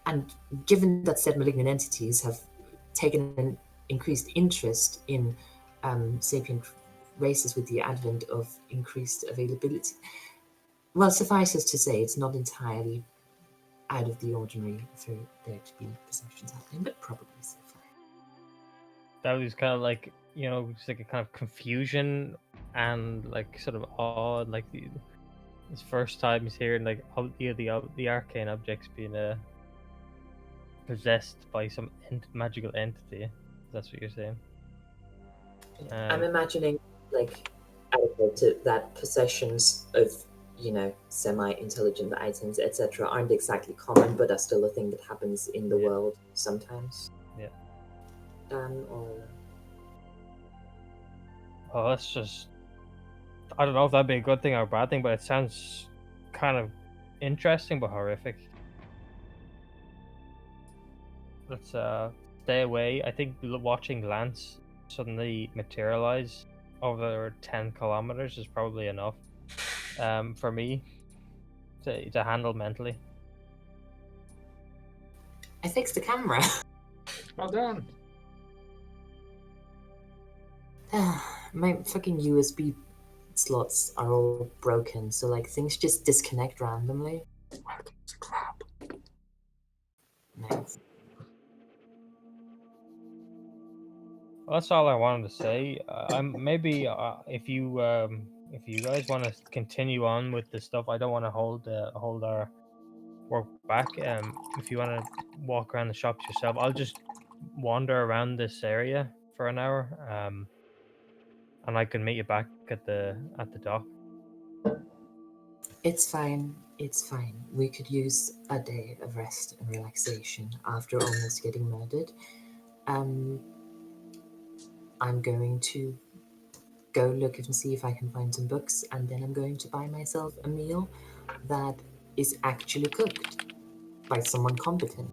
and given that said malignant entities have taken an increased interest in sapient races with the advent of increased availability, well, suffices to say it's not entirely out of the ordinary for there to be possessions happening, but probably so far. That was kind of like, just like a kind of confusion and like sort of awe, like his first time he's hearing like the arcane objects being possessed by some magical entity. That's what you're saying. I'm imagining like to that possessions of semi-intelligent items, etc., aren't exactly common, but are still a thing that happens in the world sometimes. Yeah. Or that's just. I don't know if that'd be a good thing or a bad thing, but it sounds kind of interesting but horrific. Let's stay away. I think watching Lance suddenly materialize over 10 kilometers is probably enough for me to handle mentally. I fixed the camera. Well done. My fucking USB slots are all broken, so like things just disconnect randomly. Welcome to the club. Nice. Well, that's all I wanted to say. I'm maybe if you guys want to continue on with the stuff, I don't want to hold our work back. If you want to walk around the shops yourself, I'll just wander around this area for an hour. And I can meet you back at the dock. It's fine. It's fine. We could use a day of rest and relaxation after almost getting murdered. I'm going to go look and see if I can find some books, and then I'm going to buy myself a meal that is actually cooked by someone competent.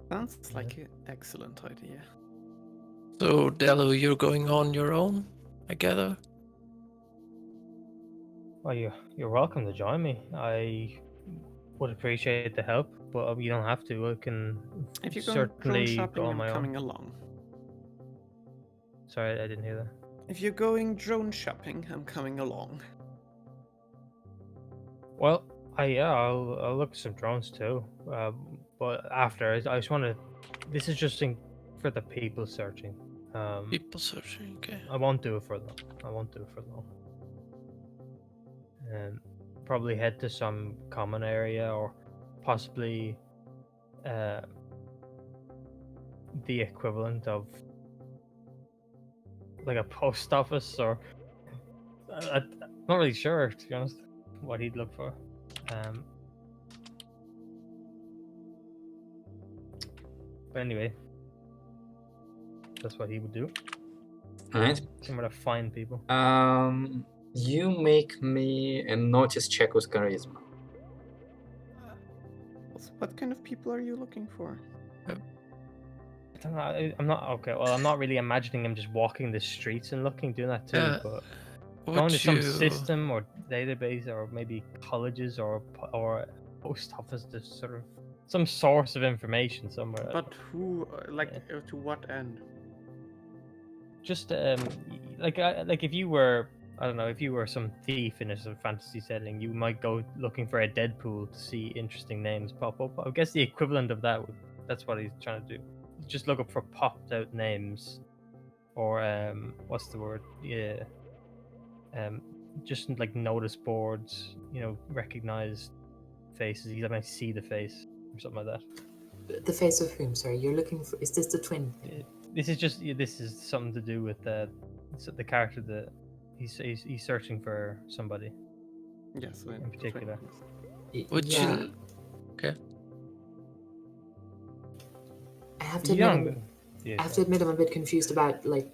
Sounds like an excellent idea. So, Dello, you're going on your own, I gather? Well, you're welcome to join me. I would appreciate the help, but you don't have to. I can If you're going drone certainly go shopping, on I'm my coming own. along. Sorry, I didn't hear that. If you're going drone shopping, I'm coming along. Well, I'll look at some drones too. But after, I just want to. This is just for the people searching. People searching, okay. I won't do it for them. Probably head to some common area or possibly the equivalent of like a post office, or I'm not really sure, to be honest, what he'd look for. But anyway, that's what he would do. Alright. Somewhere to find people. You make me a notice check with charisma. What kind of people are you looking for? I don't know. I'm not okay. Well, I'm not really imagining him just walking the streets and doing that too. But going to some system or database, or maybe colleges or post office, to sort of some source of information somewhere. But who, to what end? Just like if you were, I don't know, if you were some thief in a sort of fantasy setting, you might go looking for a Deadpool to see interesting names pop up. I guess the equivalent of that's what he's trying to do. Just look up for popped out names, or what's the word? Yeah, just like notice boards. Recognized faces. You might see the face or something like that. The face of whom? Sorry, you're looking for. Is this the twin? This is something to do with the character that he's searching for somebody. Yes, in particular. Would you? Okay. I have to admit, I'm a bit confused about like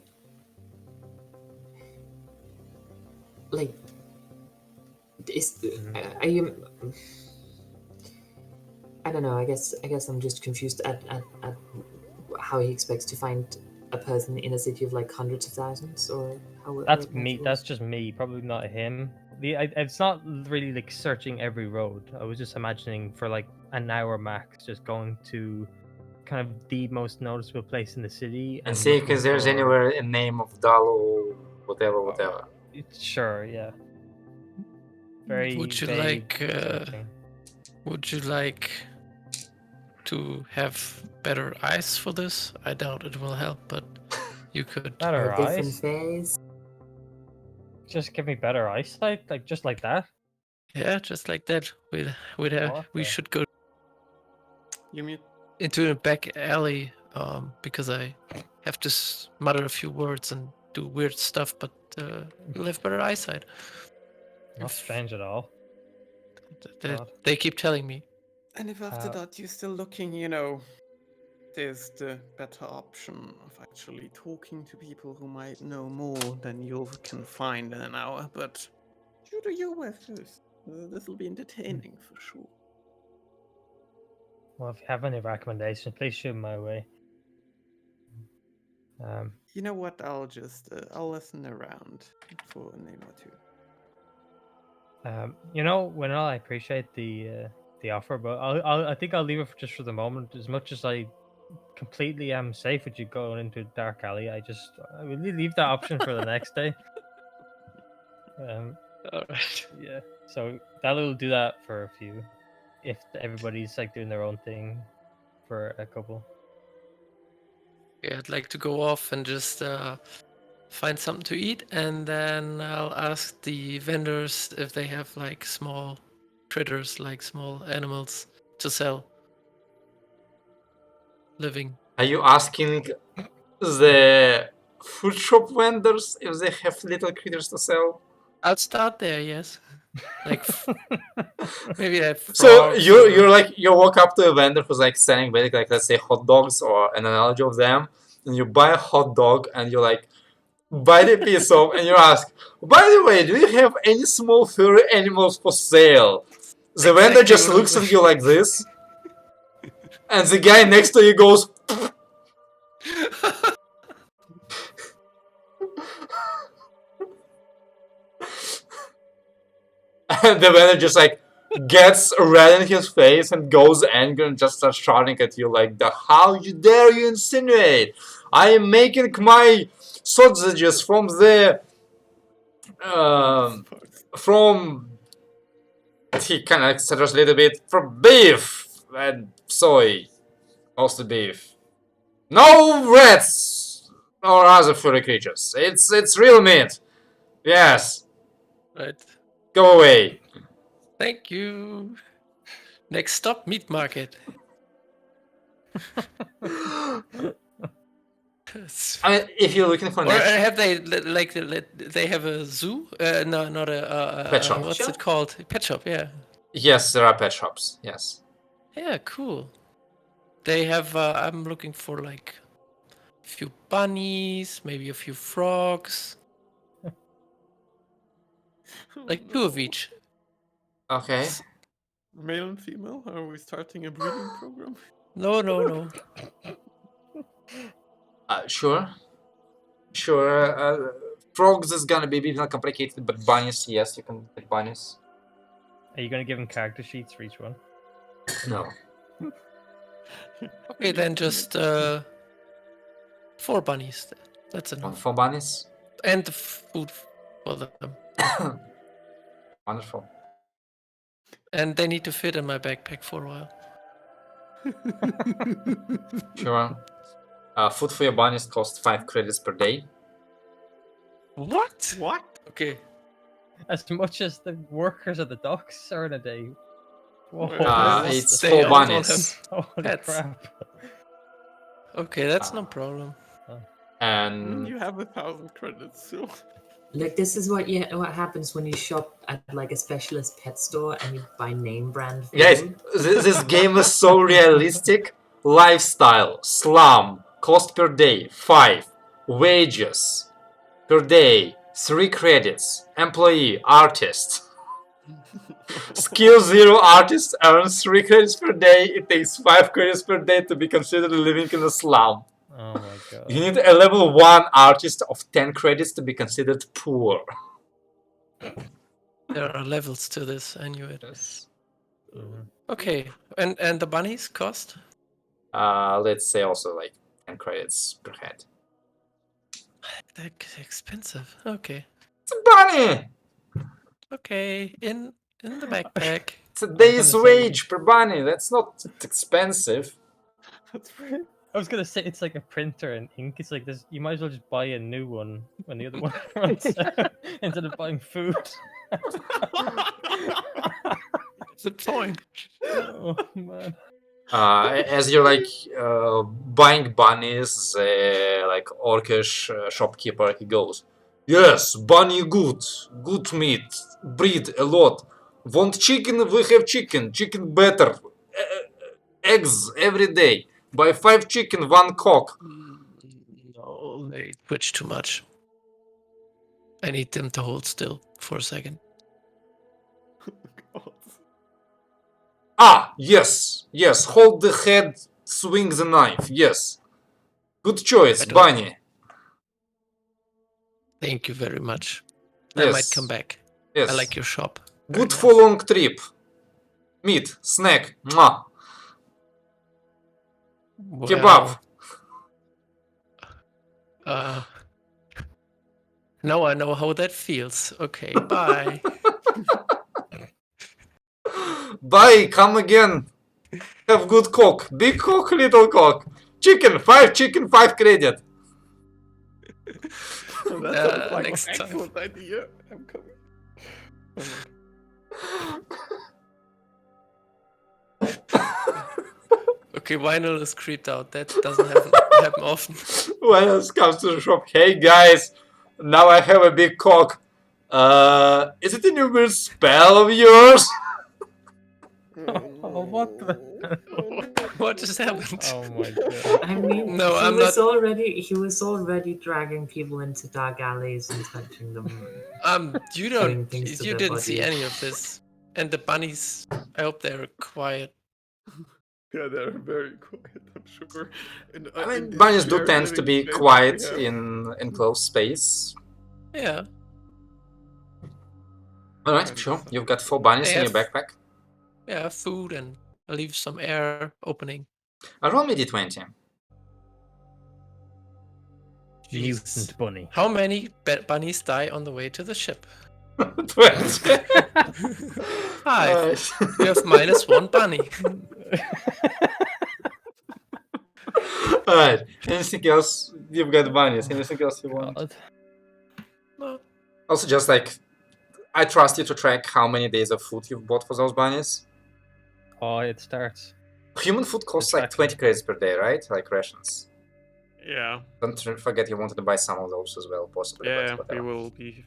is are you? I don't know. I guess I'm just confused at how he expects to find a person in a city of like hundreds of thousands, or how. That's me. That's just me. Probably not him. It's not really like searching every road. I was just imagining for like an hour max, just going to kind of the most noticeable place in the city and see if there's anywhere a name of Dalo, whatever. Sure, yeah. Very. Would you Would you like to have better eyes for this? I doubt it will help, but you could. Better eyes. Phase. Just give me better eyesight, just like that. Yeah, just like that. We should go. You mean into a back alley, because I have to mutter a few words and do weird stuff, but you'll have better eyesight. Not strange at all. They keep telling me. And if after that you're still looking, there's the better option of actually talking to people who might know more than you can find in an hour. But you do your way first. This will be entertaining for sure. Well, if you have any recommendations, please shoot 'em my way. You know what? I'll listen around for a name or two. When I appreciate the offer, but I think I'll leave it just for the moment. As much as I completely am safe with you going into a dark alley, I will leave that option for the next day. All right. Yeah. So that'll do that for a few. If everybody's like doing their own thing for a couple. Yeah, I'd like to go off and just find something to eat, and then I'll ask the vendors if they have like small critters, like small animals to sell. Living. Are you asking the food shop vendors if they have little critters to sell? I'll start there, yes. Like maybe I have So frogs you walk up to a vendor who's like selling basically like let's say hot dogs or an analogy of them, and you buy a hot dog and you like buy the piece off and you ask, by the way, do you have any small furry animals for sale? The vendor Exactly just what I'm looks at you like this, and the guy next to you goes. And the vendor just like gets red in his face and goes angry and just starts shouting at you like, "The how you dare you insinuate? I am making my sausages from the from." He kind of stutters a little bit from beef and soy, mostly beef. No rats or other furry creatures. It's real meat. Yes. Right. Go away. Thank you. Next stop, meat market. I mean, if you're looking for Or have they like they have a zoo? No, not a Pet shop. What's Shop? it called? Pet shop. Yeah. Yes, there are pet shops. Yes. Yeah, cool. They have. I'm looking for like a few bunnies, maybe a few frogs, like two of each. Okay. Male and female? Are we starting a breeding program? No, no, no. Sure. Sure. Frogs is gonna be a bit more complicated, but bunnies, yes, you can get bunnies. Are you gonna give them character sheets for each one? No. Okay, then just 4 bunnies. That's enough. For bunnies? And the food for them. Wonderful. And they need to fit in my backpack for a while. Sure. Food for your bunnies costs 5 credits per day. What? What? Okay. As much as the workers at the docks earn a day. Whoa, It's They 4 all don't bunnies. holy pets. crap. Okay, that's no problem. And You have 1,000 credits, so. Look, this is what happens when you shop at like a specialist pet store and you buy name brand food. guys, this game is so realistic. Lifestyle, slum, cost per day 5, wages per day 3 credits, employee, artist. Skill 0 artist earns 3 credits per day. It takes 5 credits per day to be considered living in a slum. Oh my god. You need a level 1 artist of 10 credits to be considered poor. There are levels to this, I knew it. Mhm. Okay, and the bunnies cost? Let's say also like 10 credits per head. They're expensive. Okay. It's a bunny! Okay, in the backpack. It's a day's gonna say- wage per bunny. That's not expensive. That's right. I was gonna say it's like a printer and ink. It's like this. You might as well just buy a new one when the other one runs out instead of buying food. That's the point. Oh man. As you're like buying bunnies, like orcish shopkeeper, he goes, "Yes, bunny good meat, breed a lot. Want chicken? We have chicken. Chicken better. Eggs every day. Buy 5 chicken, 1 cock." No, they twitch too much. I need them to hold still for a second. Ah, yes, yes. Hold the head, swing the knife. Yes. Good choice, don't- Bunny. Thank you very much. Yes. I might come back. Yes. I like your shop. Very Good nice. for long trip. Meat, snack, mwah. Kebab. Well, now I know how that feels. Okay, bye. Bye, come again. Have good cock. Big cock, little cock. Chicken, 5 credit. That sounds like next an time. excellent idea. I'm coming. Okay, Vinyl is creeped out. That doesn't happen often. When else comes to the shop, hey guys, now I have a big cock. Is it a new weird spell of yours? Oh, what the? What just happened? Oh my god. I mean, No, he I'm was not- already dragging people into dark alleys and touching them. You Doing things to you their didn't see bodies. any of this. And the bunnies, I hope they're quiet. Yeah, they're very quiet, I'm sure. And, I in mean, this bunnies do shared tend to living be space that quiet we have. in enclosed space. Yeah. Alright, And sure. so- You've got 4 bunnies They in your have- backpack. Yeah, food and I leave some air opening. Roll me d20. Mutant bunny. How many bunnies die on the way to the ship? 20. 5. You have -1 bunny. Alright, anything else? You've got bunnies. Anything else you want? God. No. Also, just like, I trust you to track how many days of food you've bought for those bunnies. Oh, it starts. Human food costs like tracking. 20 credits per day, right? Like rations. Yeah, Don't forget you wanted to buy some of those as well, possibly. yeah, but we whatever. will be,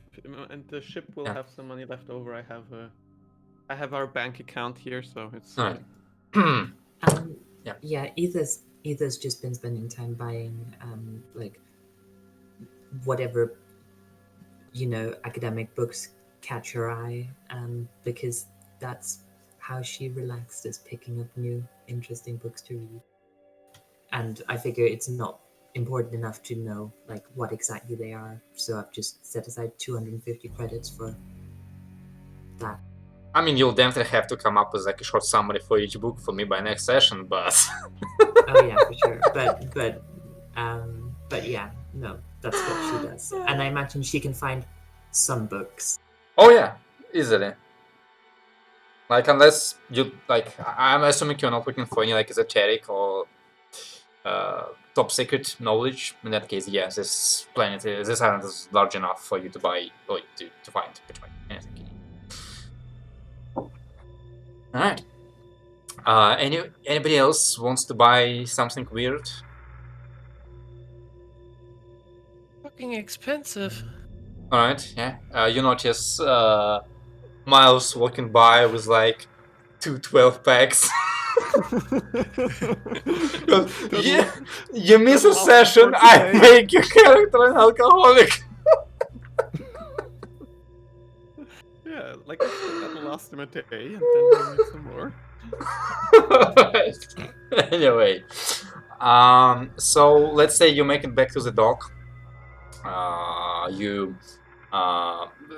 and the ship will Yeah. have some money left over. I have our bank account here, so it's. Alright. Yeah. Yeah, Ether's just been spending time buying like whatever academic books catch her eye, because that's how she relaxed, is picking up new interesting books to read. And I figure it's not important enough to know like what exactly they are, so I've just set aside 250 credits for that. I mean, you'll definitely have to come up with like a short summary for each book for me by next session, but Oh yeah, for sure. But yeah, no, that's what she does. And I imagine she can find some books. oh yeah, easily. Like unless you like, I'm assuming you're not looking for any like esoteric or top secret knowledge. In that case, yes, this island is large enough for you to buy or to find pretty much anything you need. All right. Anybody else wants to buy something weird? Fucking expensive. All right. Yeah. You notice Miles walking by with like 2 12-packs. Yeah, you miss a That's session, for I today. make your character an alcoholic. Yeah, like I said, that'll last him a day, and then we'll need some more. Anyway, so let's say you make it back to the dock.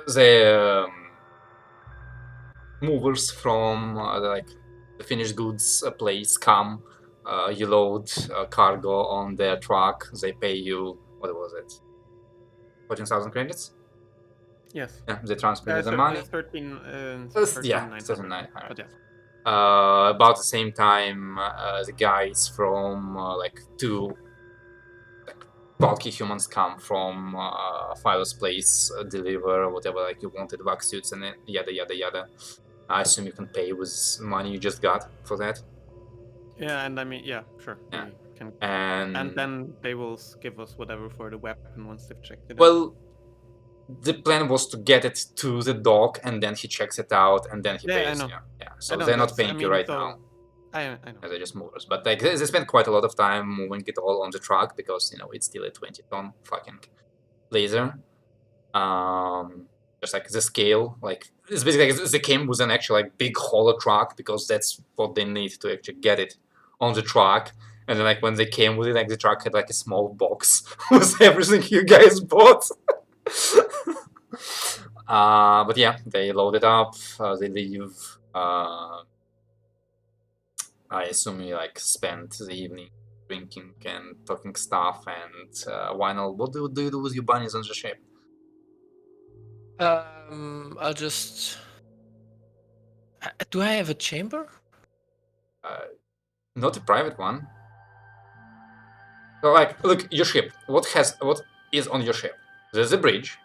The movers from like the finished goods place come. You load cargo on their truck. They pay you, what was it, 14,000 credits? Yes. Yeah, they transfer you the money. 13, Yeah, 13,900. 13,900. But yes. About the same time, the guys from like 2 like, bulky humans come from Philo's place, deliver whatever like you wanted, wax suits and then yada yada yada. I assume you can pay with money you just got for that. Yeah, and I mean, yeah, sure. Yeah. We can, And then they will give us whatever for the weapon once they've checked it out. well, the plan was to get it to the dock and then he checks it out and then he Yeah, I pays know. you. Yeah, so I know they're not that's- paying I you mean, right so- now. I know. They're just movers, but like they spend quite a lot of time moving it all on the truck because it's still a 20-ton fucking laser. Because just like the scale, like it's basically like they came with an actual like big hauler truck because that's what they need to actually get it on the truck. And then like when they came with it, like the truck had like a small box with everything you guys bought. But yeah, they load it up. They leave. I assume you like spend the evening drinking and talking stuff. And Wynel, what do you do with your bunnies on the ship? I'll just. Do I have a chamber? Not a private one. So like, look, your ship. What is on your ship? There's a bridge.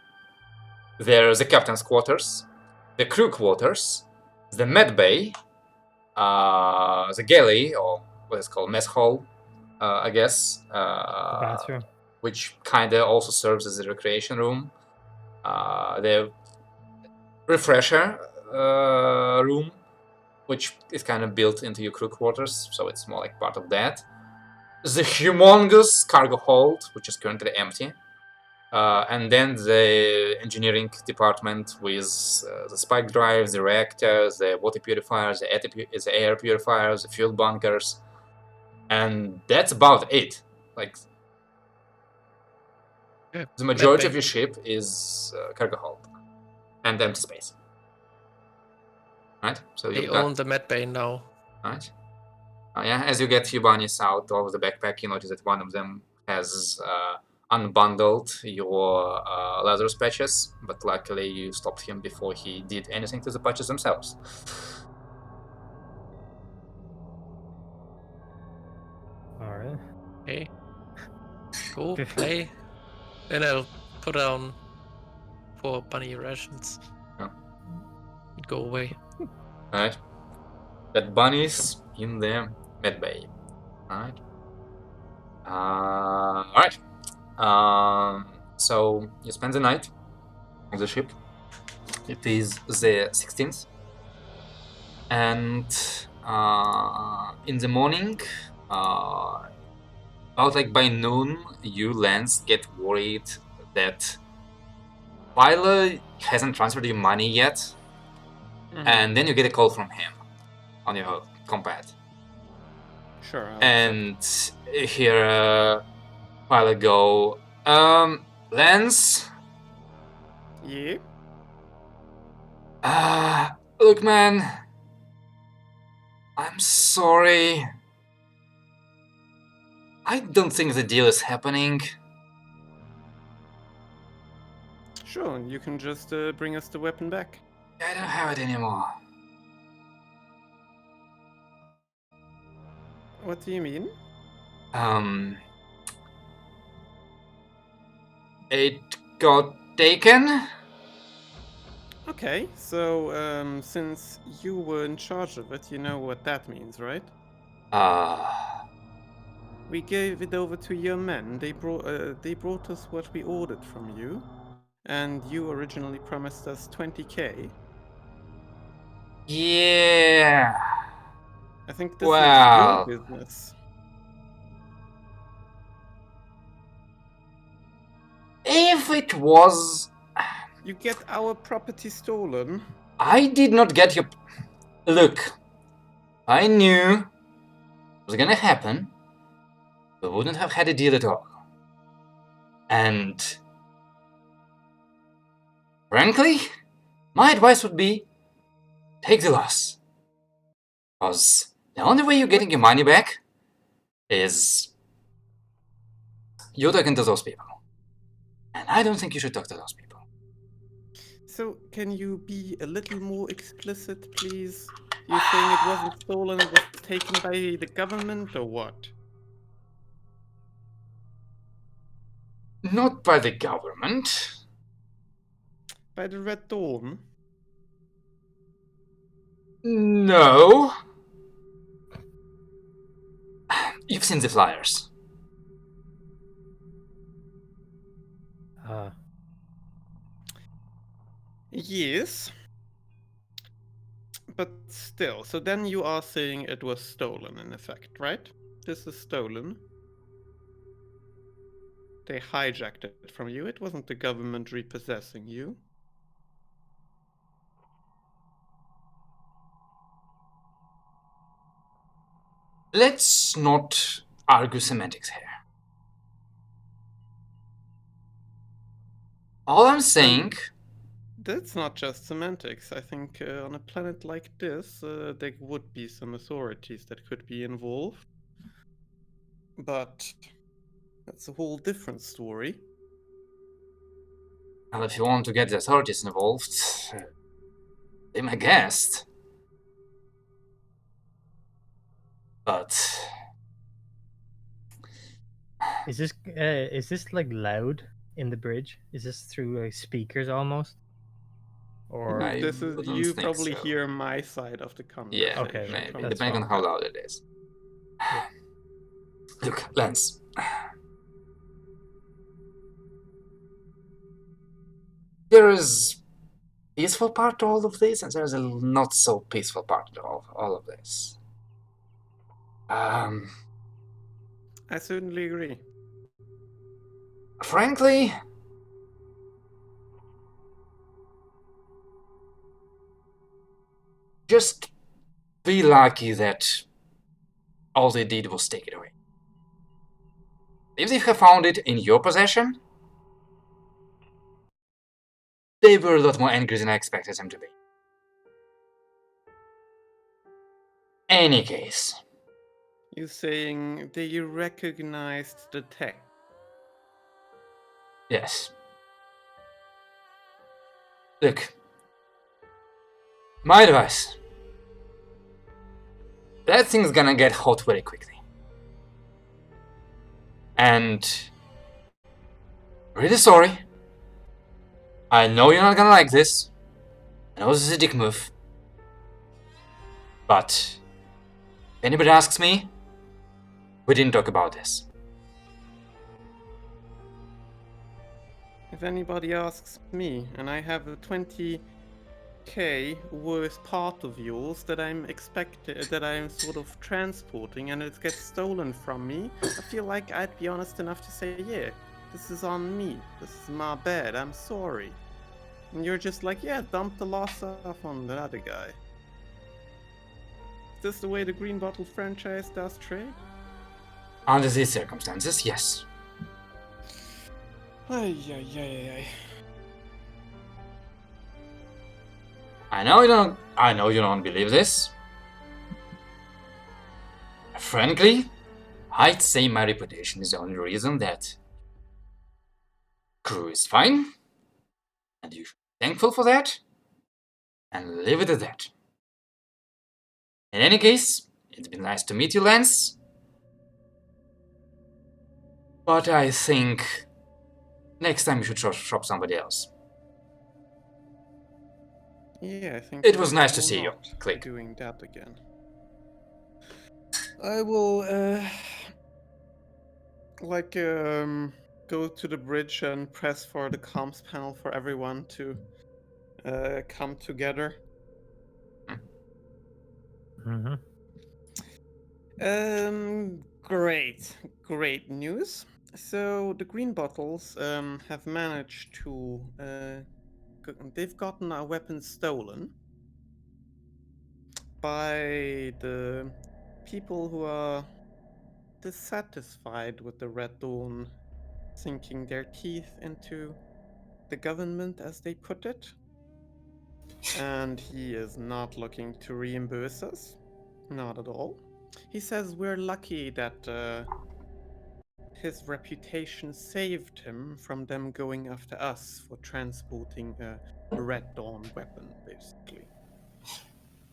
There's the captain's quarters, the crew quarters, the med bay, the galley, or what is called mess hall, I guess. The bathroom. Which kind of also serves as a recreation room. The refresher room, which is kind of built into your crew quarters, so it's more like part of that. The humongous cargo hold, which is currently empty. And then the engineering department with the spike drives, the reactors, the water purifiers, the air purifiers, the fuel bunkers. And that's about it. Like, Yeah, the majority medbay. of your ship is cargo hold and empty space. Right? So They you've got... own the medbay now. Right. Yeah, as you get your bunnies out of the backpack, you notice that one of them has unbundled your Lazarus patches, but luckily you stopped him before he did anything to the patches themselves. Alright. Okay. Go play. Then I'll put down 4 bunny rations. Yeah. Go away. Right? That bunnies in the medbay. Right? Alright. So you spend the night on the ship. It is the 16th. And in the morning, about like by noon, you Lance get worried that Viola hasn't transferred you money yet. And then you get a call from him on your compad. Sure. I'll And hear Viola go, Lance? Yeah. Look, man. I'm sorry. I don't think the deal is happening. Sure, and you can just bring us the weapon back. I don't have it anymore. What do you mean? It got taken? Okay, so since you were in charge of it, you know what that means, right? We gave it over to your men. They brought us what we ordered from you, and you originally promised us 20k. Yeah. I think this Well, is your business. if it was... You get our property stolen. I did not get your... Look, I knew it was gonna happen. We wouldn't have had a deal at all. And... frankly, my advice would be, take the loss. Because the only way you're getting your money back is you're talking to those people. And I don't think you should talk to those people. So, can you be a little more explicit, please? You're saying it wasn't stolen, it was taken by the government, or what? Not by the government. By the Red Dawn? No. You've seen the flyers. Yes. But still, so then you are saying it was stolen in effect, right? This is stolen. They hijacked it from you. It wasn't the government repossessing you. Let's not argue semantics here. All I'm saying... That's not just semantics. I think on a planet like this, there would be some authorities that could be involved. But that's a whole different story. And if you want to get the authorities involved, be my guest. But Is this like loud in the bridge? Is this through speakers almost? Or I This is wouldn't you think probably so. hear my side of the conversation. Yeah, Okay, maybe, from that's depending the on how top. loud it is. Yeah. Look, Lance. There is peaceful part to all of this, and there's a not so peaceful part to all of this. I certainly agree. Frankly, just be lucky that all they did was take it away. If they have found it in your possession, they were a lot more angry than I expected them to be. Any case, You saying that you recognized the tech? yes. Look, my advice. That thing's gonna get hot very quickly. And really sorry. I know you're not gonna like this. I know this is a dick move. But if anybody asks me, we didn't talk about this. If anybody asks me, and I have a 20k worth part of yours that I'm sort of transporting, and it gets stolen from me, I feel like I'd be honest enough to say, yeah, this is on me. This is my bad. I'm sorry. And you're just like, yeah, dump the loss off on the other guy. Is this the way the Green Bottle franchise does trade? Under these circumstances, yes. Ay. I know you don't believe this. Frankly, I'd say my reputation is the only reason that crew is fine, and you should be thankful for that, and leave it at that. In any case, it's been nice to meet you, Lance. But I think next time you should shop somebody else. Yeah, I think It was I nice to will see you, not be Click. doing that again. I will go to the bridge and press for the comms panel for everyone to come together. Mm-hmm. Great news. So the green bottles have managed to they've gotten our weapons stolen by the people who are dissatisfied with the Red Dawn sinking their teeth into the government, as they put it. And he is not looking to reimburse us. Not at all. He says we're lucky that his reputation saved him from them going after us for transporting a Red Dawn weapon, basically.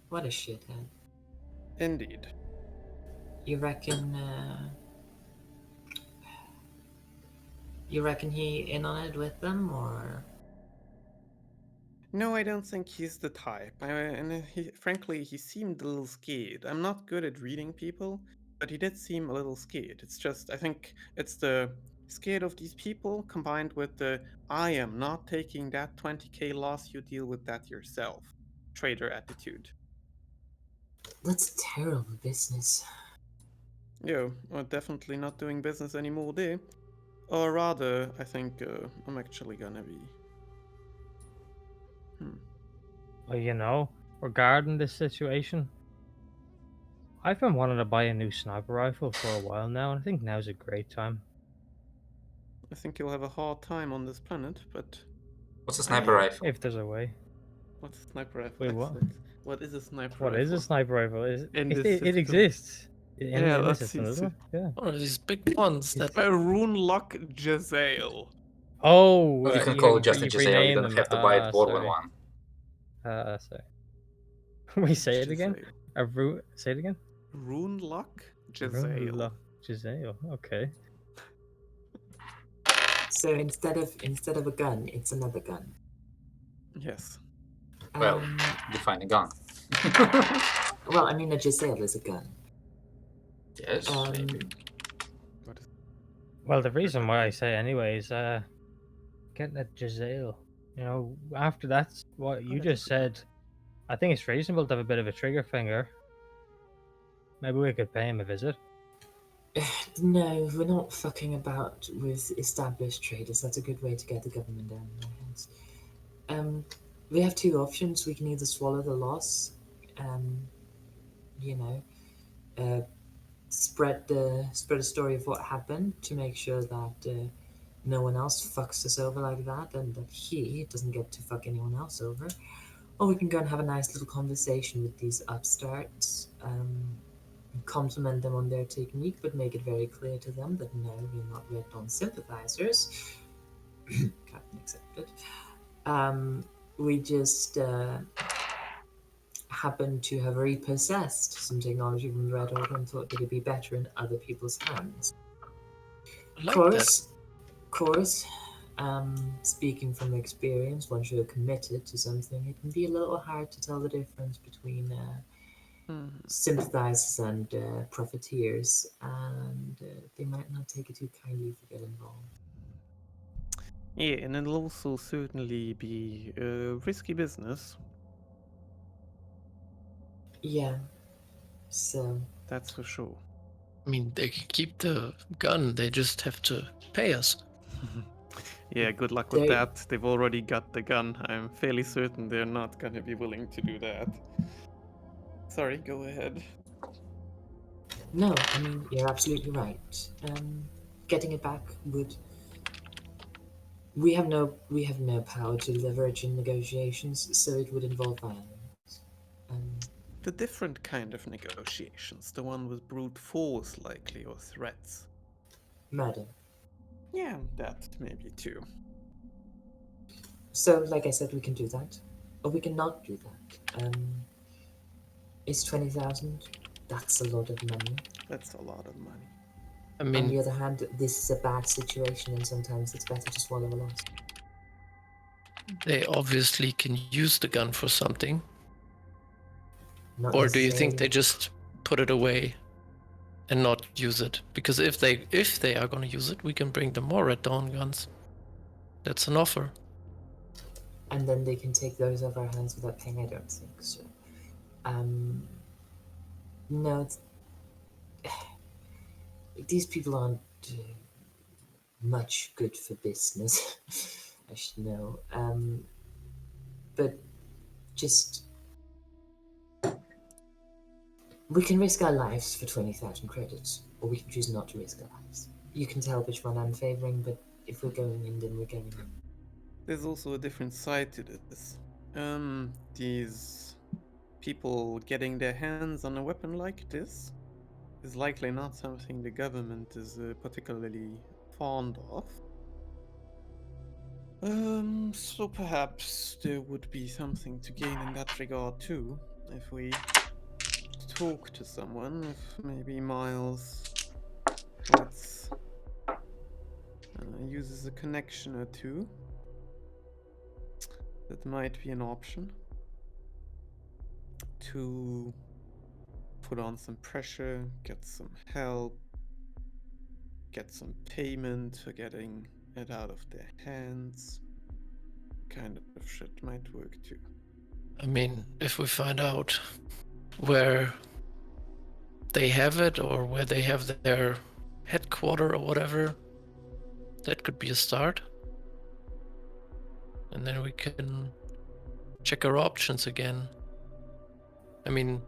What a shithead. Indeed. You reckon he in on it with them, or? No, I don't think he's the type. Frankly, he seemed a little scared. I'm not good at reading people, but he did seem a little scared. It's just, I think it's the scared of these people combined with the I am not taking that 20k loss, you deal with that yourself trader attitude. That's terrible business. Yo, we're definitely not doing business anymore there. Or rather, I think I'm actually gonna be. Well, regarding this situation, I've been wanting to buy a new sniper rifle for a while now, and I think now's a great time. I think you'll have a hard time on this planet, but What's a sniper rifle? If there's a way. what's a sniper rifle? Wait, what? Excellent. What is a sniper What rifle? is a sniper rifle? In It, this it system. exists in, Yeah, in the let's system, see. doesn't it? Yeah. One of these big ones that A rune lock Jezzail. Oh, You can call it just a you've Giselle, you renamed don't them. have to buy the dwarven Sorry. one. Sorry. We say it again. Jezzail. Say it again. Rune lock Jezzail. Giselle. Okay. So instead of a gun, it's another gun. Yes. Well, Um, define a gun. well, I mean, a Giselle is a gun. Yes, maybe. What is Well, the reason why I say anyway is getting a Giselle. You know, after that's what you that's just said, I think it's reasonable to have a bit of a trigger finger. Maybe we could pay him a visit. No, we're not fucking about with established traders. That's a good way to get the government down in their heads. We have two options. We can either swallow the loss, you know, spread the story of what happened to make sure that no one else fucks us over like that, and that he doesn't get to fuck anyone else over. Or we can go and have a nice little conversation with these upstarts. Compliment them on their technique, but make it very clear to them that no, we're not Red Dawn sympathizers. Captain accepted. We just happened to have repossessed some technology from Red Order and thought that it'd be better in other people's hands. I like that. Course, speaking from experience, once you're committed to something, it can be a little hard to tell the difference between sympathizers and profiteers, and they might not take it too kindly if you get involved. Yeah, and it'll also certainly be a risky business. Yeah, so That's for sure. I mean, they can keep the gun. They just have to pay us. Yeah, good luck with They- that. They've already got the gun. I'm fairly certain they're not gonna be willing to do that. Sorry, go ahead. no, I mean you're absolutely right. Getting it back would. We have no power to leverage in negotiations, so it would involve violence. The different kind of negotiations, the one with brute force likely or threats. Murder. Yeah, that maybe too. So, like I said, we can do that, or we can not do that. It's 20,000. That's a lot of money. That's a lot of money. I On the mean, other hand, this is a bad situation, and sometimes it's better to swallow a loss. they obviously can use the gun for something. Not Or do you think necessarily. they just put it away and not use it? Because if they are going to use it, we can bring them more Red Dawn guns. That's an offer. And then they can take those off our hands without paying? I don't think so. No, these people aren't much good for business. I should know. But just we can risk our lives for 20,000 credits, or we can choose not to risk our lives. You can tell which one I'm favoring, but if we're going in, then we're going in. There's also a different side to this. These people getting their hands on a weapon like this is likely not something the government is particularly fond of. So perhaps there would be something to gain in that regard too, if we talk to someone, if maybe Miles uses a connection or two. That might be an option to put on some pressure, get some help, get some payment for getting it out of their hands. Kind of shit might work too. I mean, if we find out where they have it or where they have their headquarter or whatever, that could be a start. And then we can check our options again. I mean,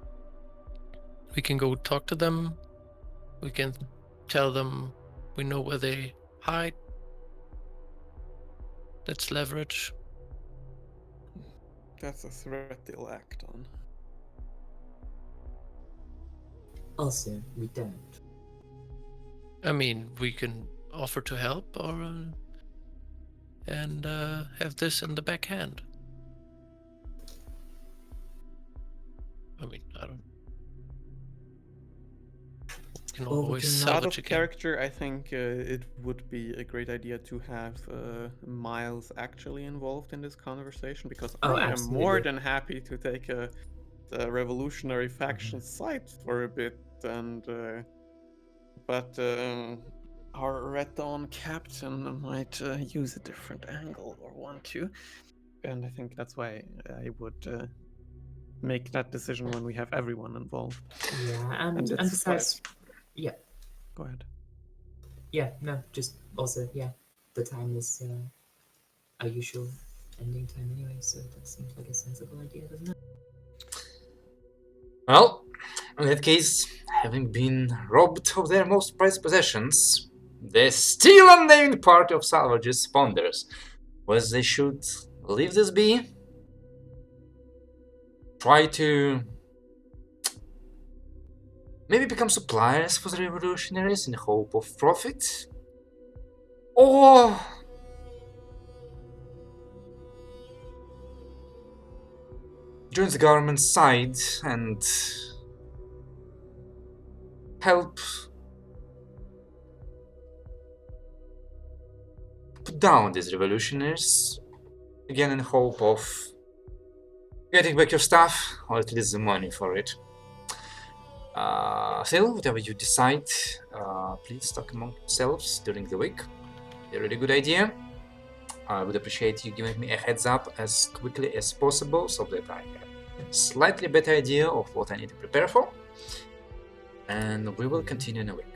We can go talk to them. We can tell them we know where they hide. That's leverage. That's a threat they'll act on. Also, we don't. I mean, we can offer to help or and have this in the backhand. I mean, I don't. Can Or we always can- Out salvage of again. character, I think it would be a great idea to have Miles actually involved in this conversation, because Oh, I am more absolutely. than happy to take the revolutionary faction side for a bit, and but our Red Dawn captain might use a different angle or want to, and I think that's why I would make that decision when we have everyone involved. Yeah, and it's besides, yeah, Go ahead. yeah, no, just also, yeah, the time is our usual ending time anyway, so that seems like a sensible idea, doesn't it? Well, in that case, having been robbed of their most prized possessions, the still unnamed party of salvages ponders whether they should leave this be, try to maybe become suppliers for the revolutionaries in the hope of profit, or join the government's side and help put down these revolutionaries, again in hope of getting back your stuff, or at least the money for it. Still, whatever you decide, please talk among yourselves during the week. A really good idea. I would appreciate you giving me a heads up as quickly as possible so that I have a slightly better idea of what I need to prepare for. And we will continue in a week.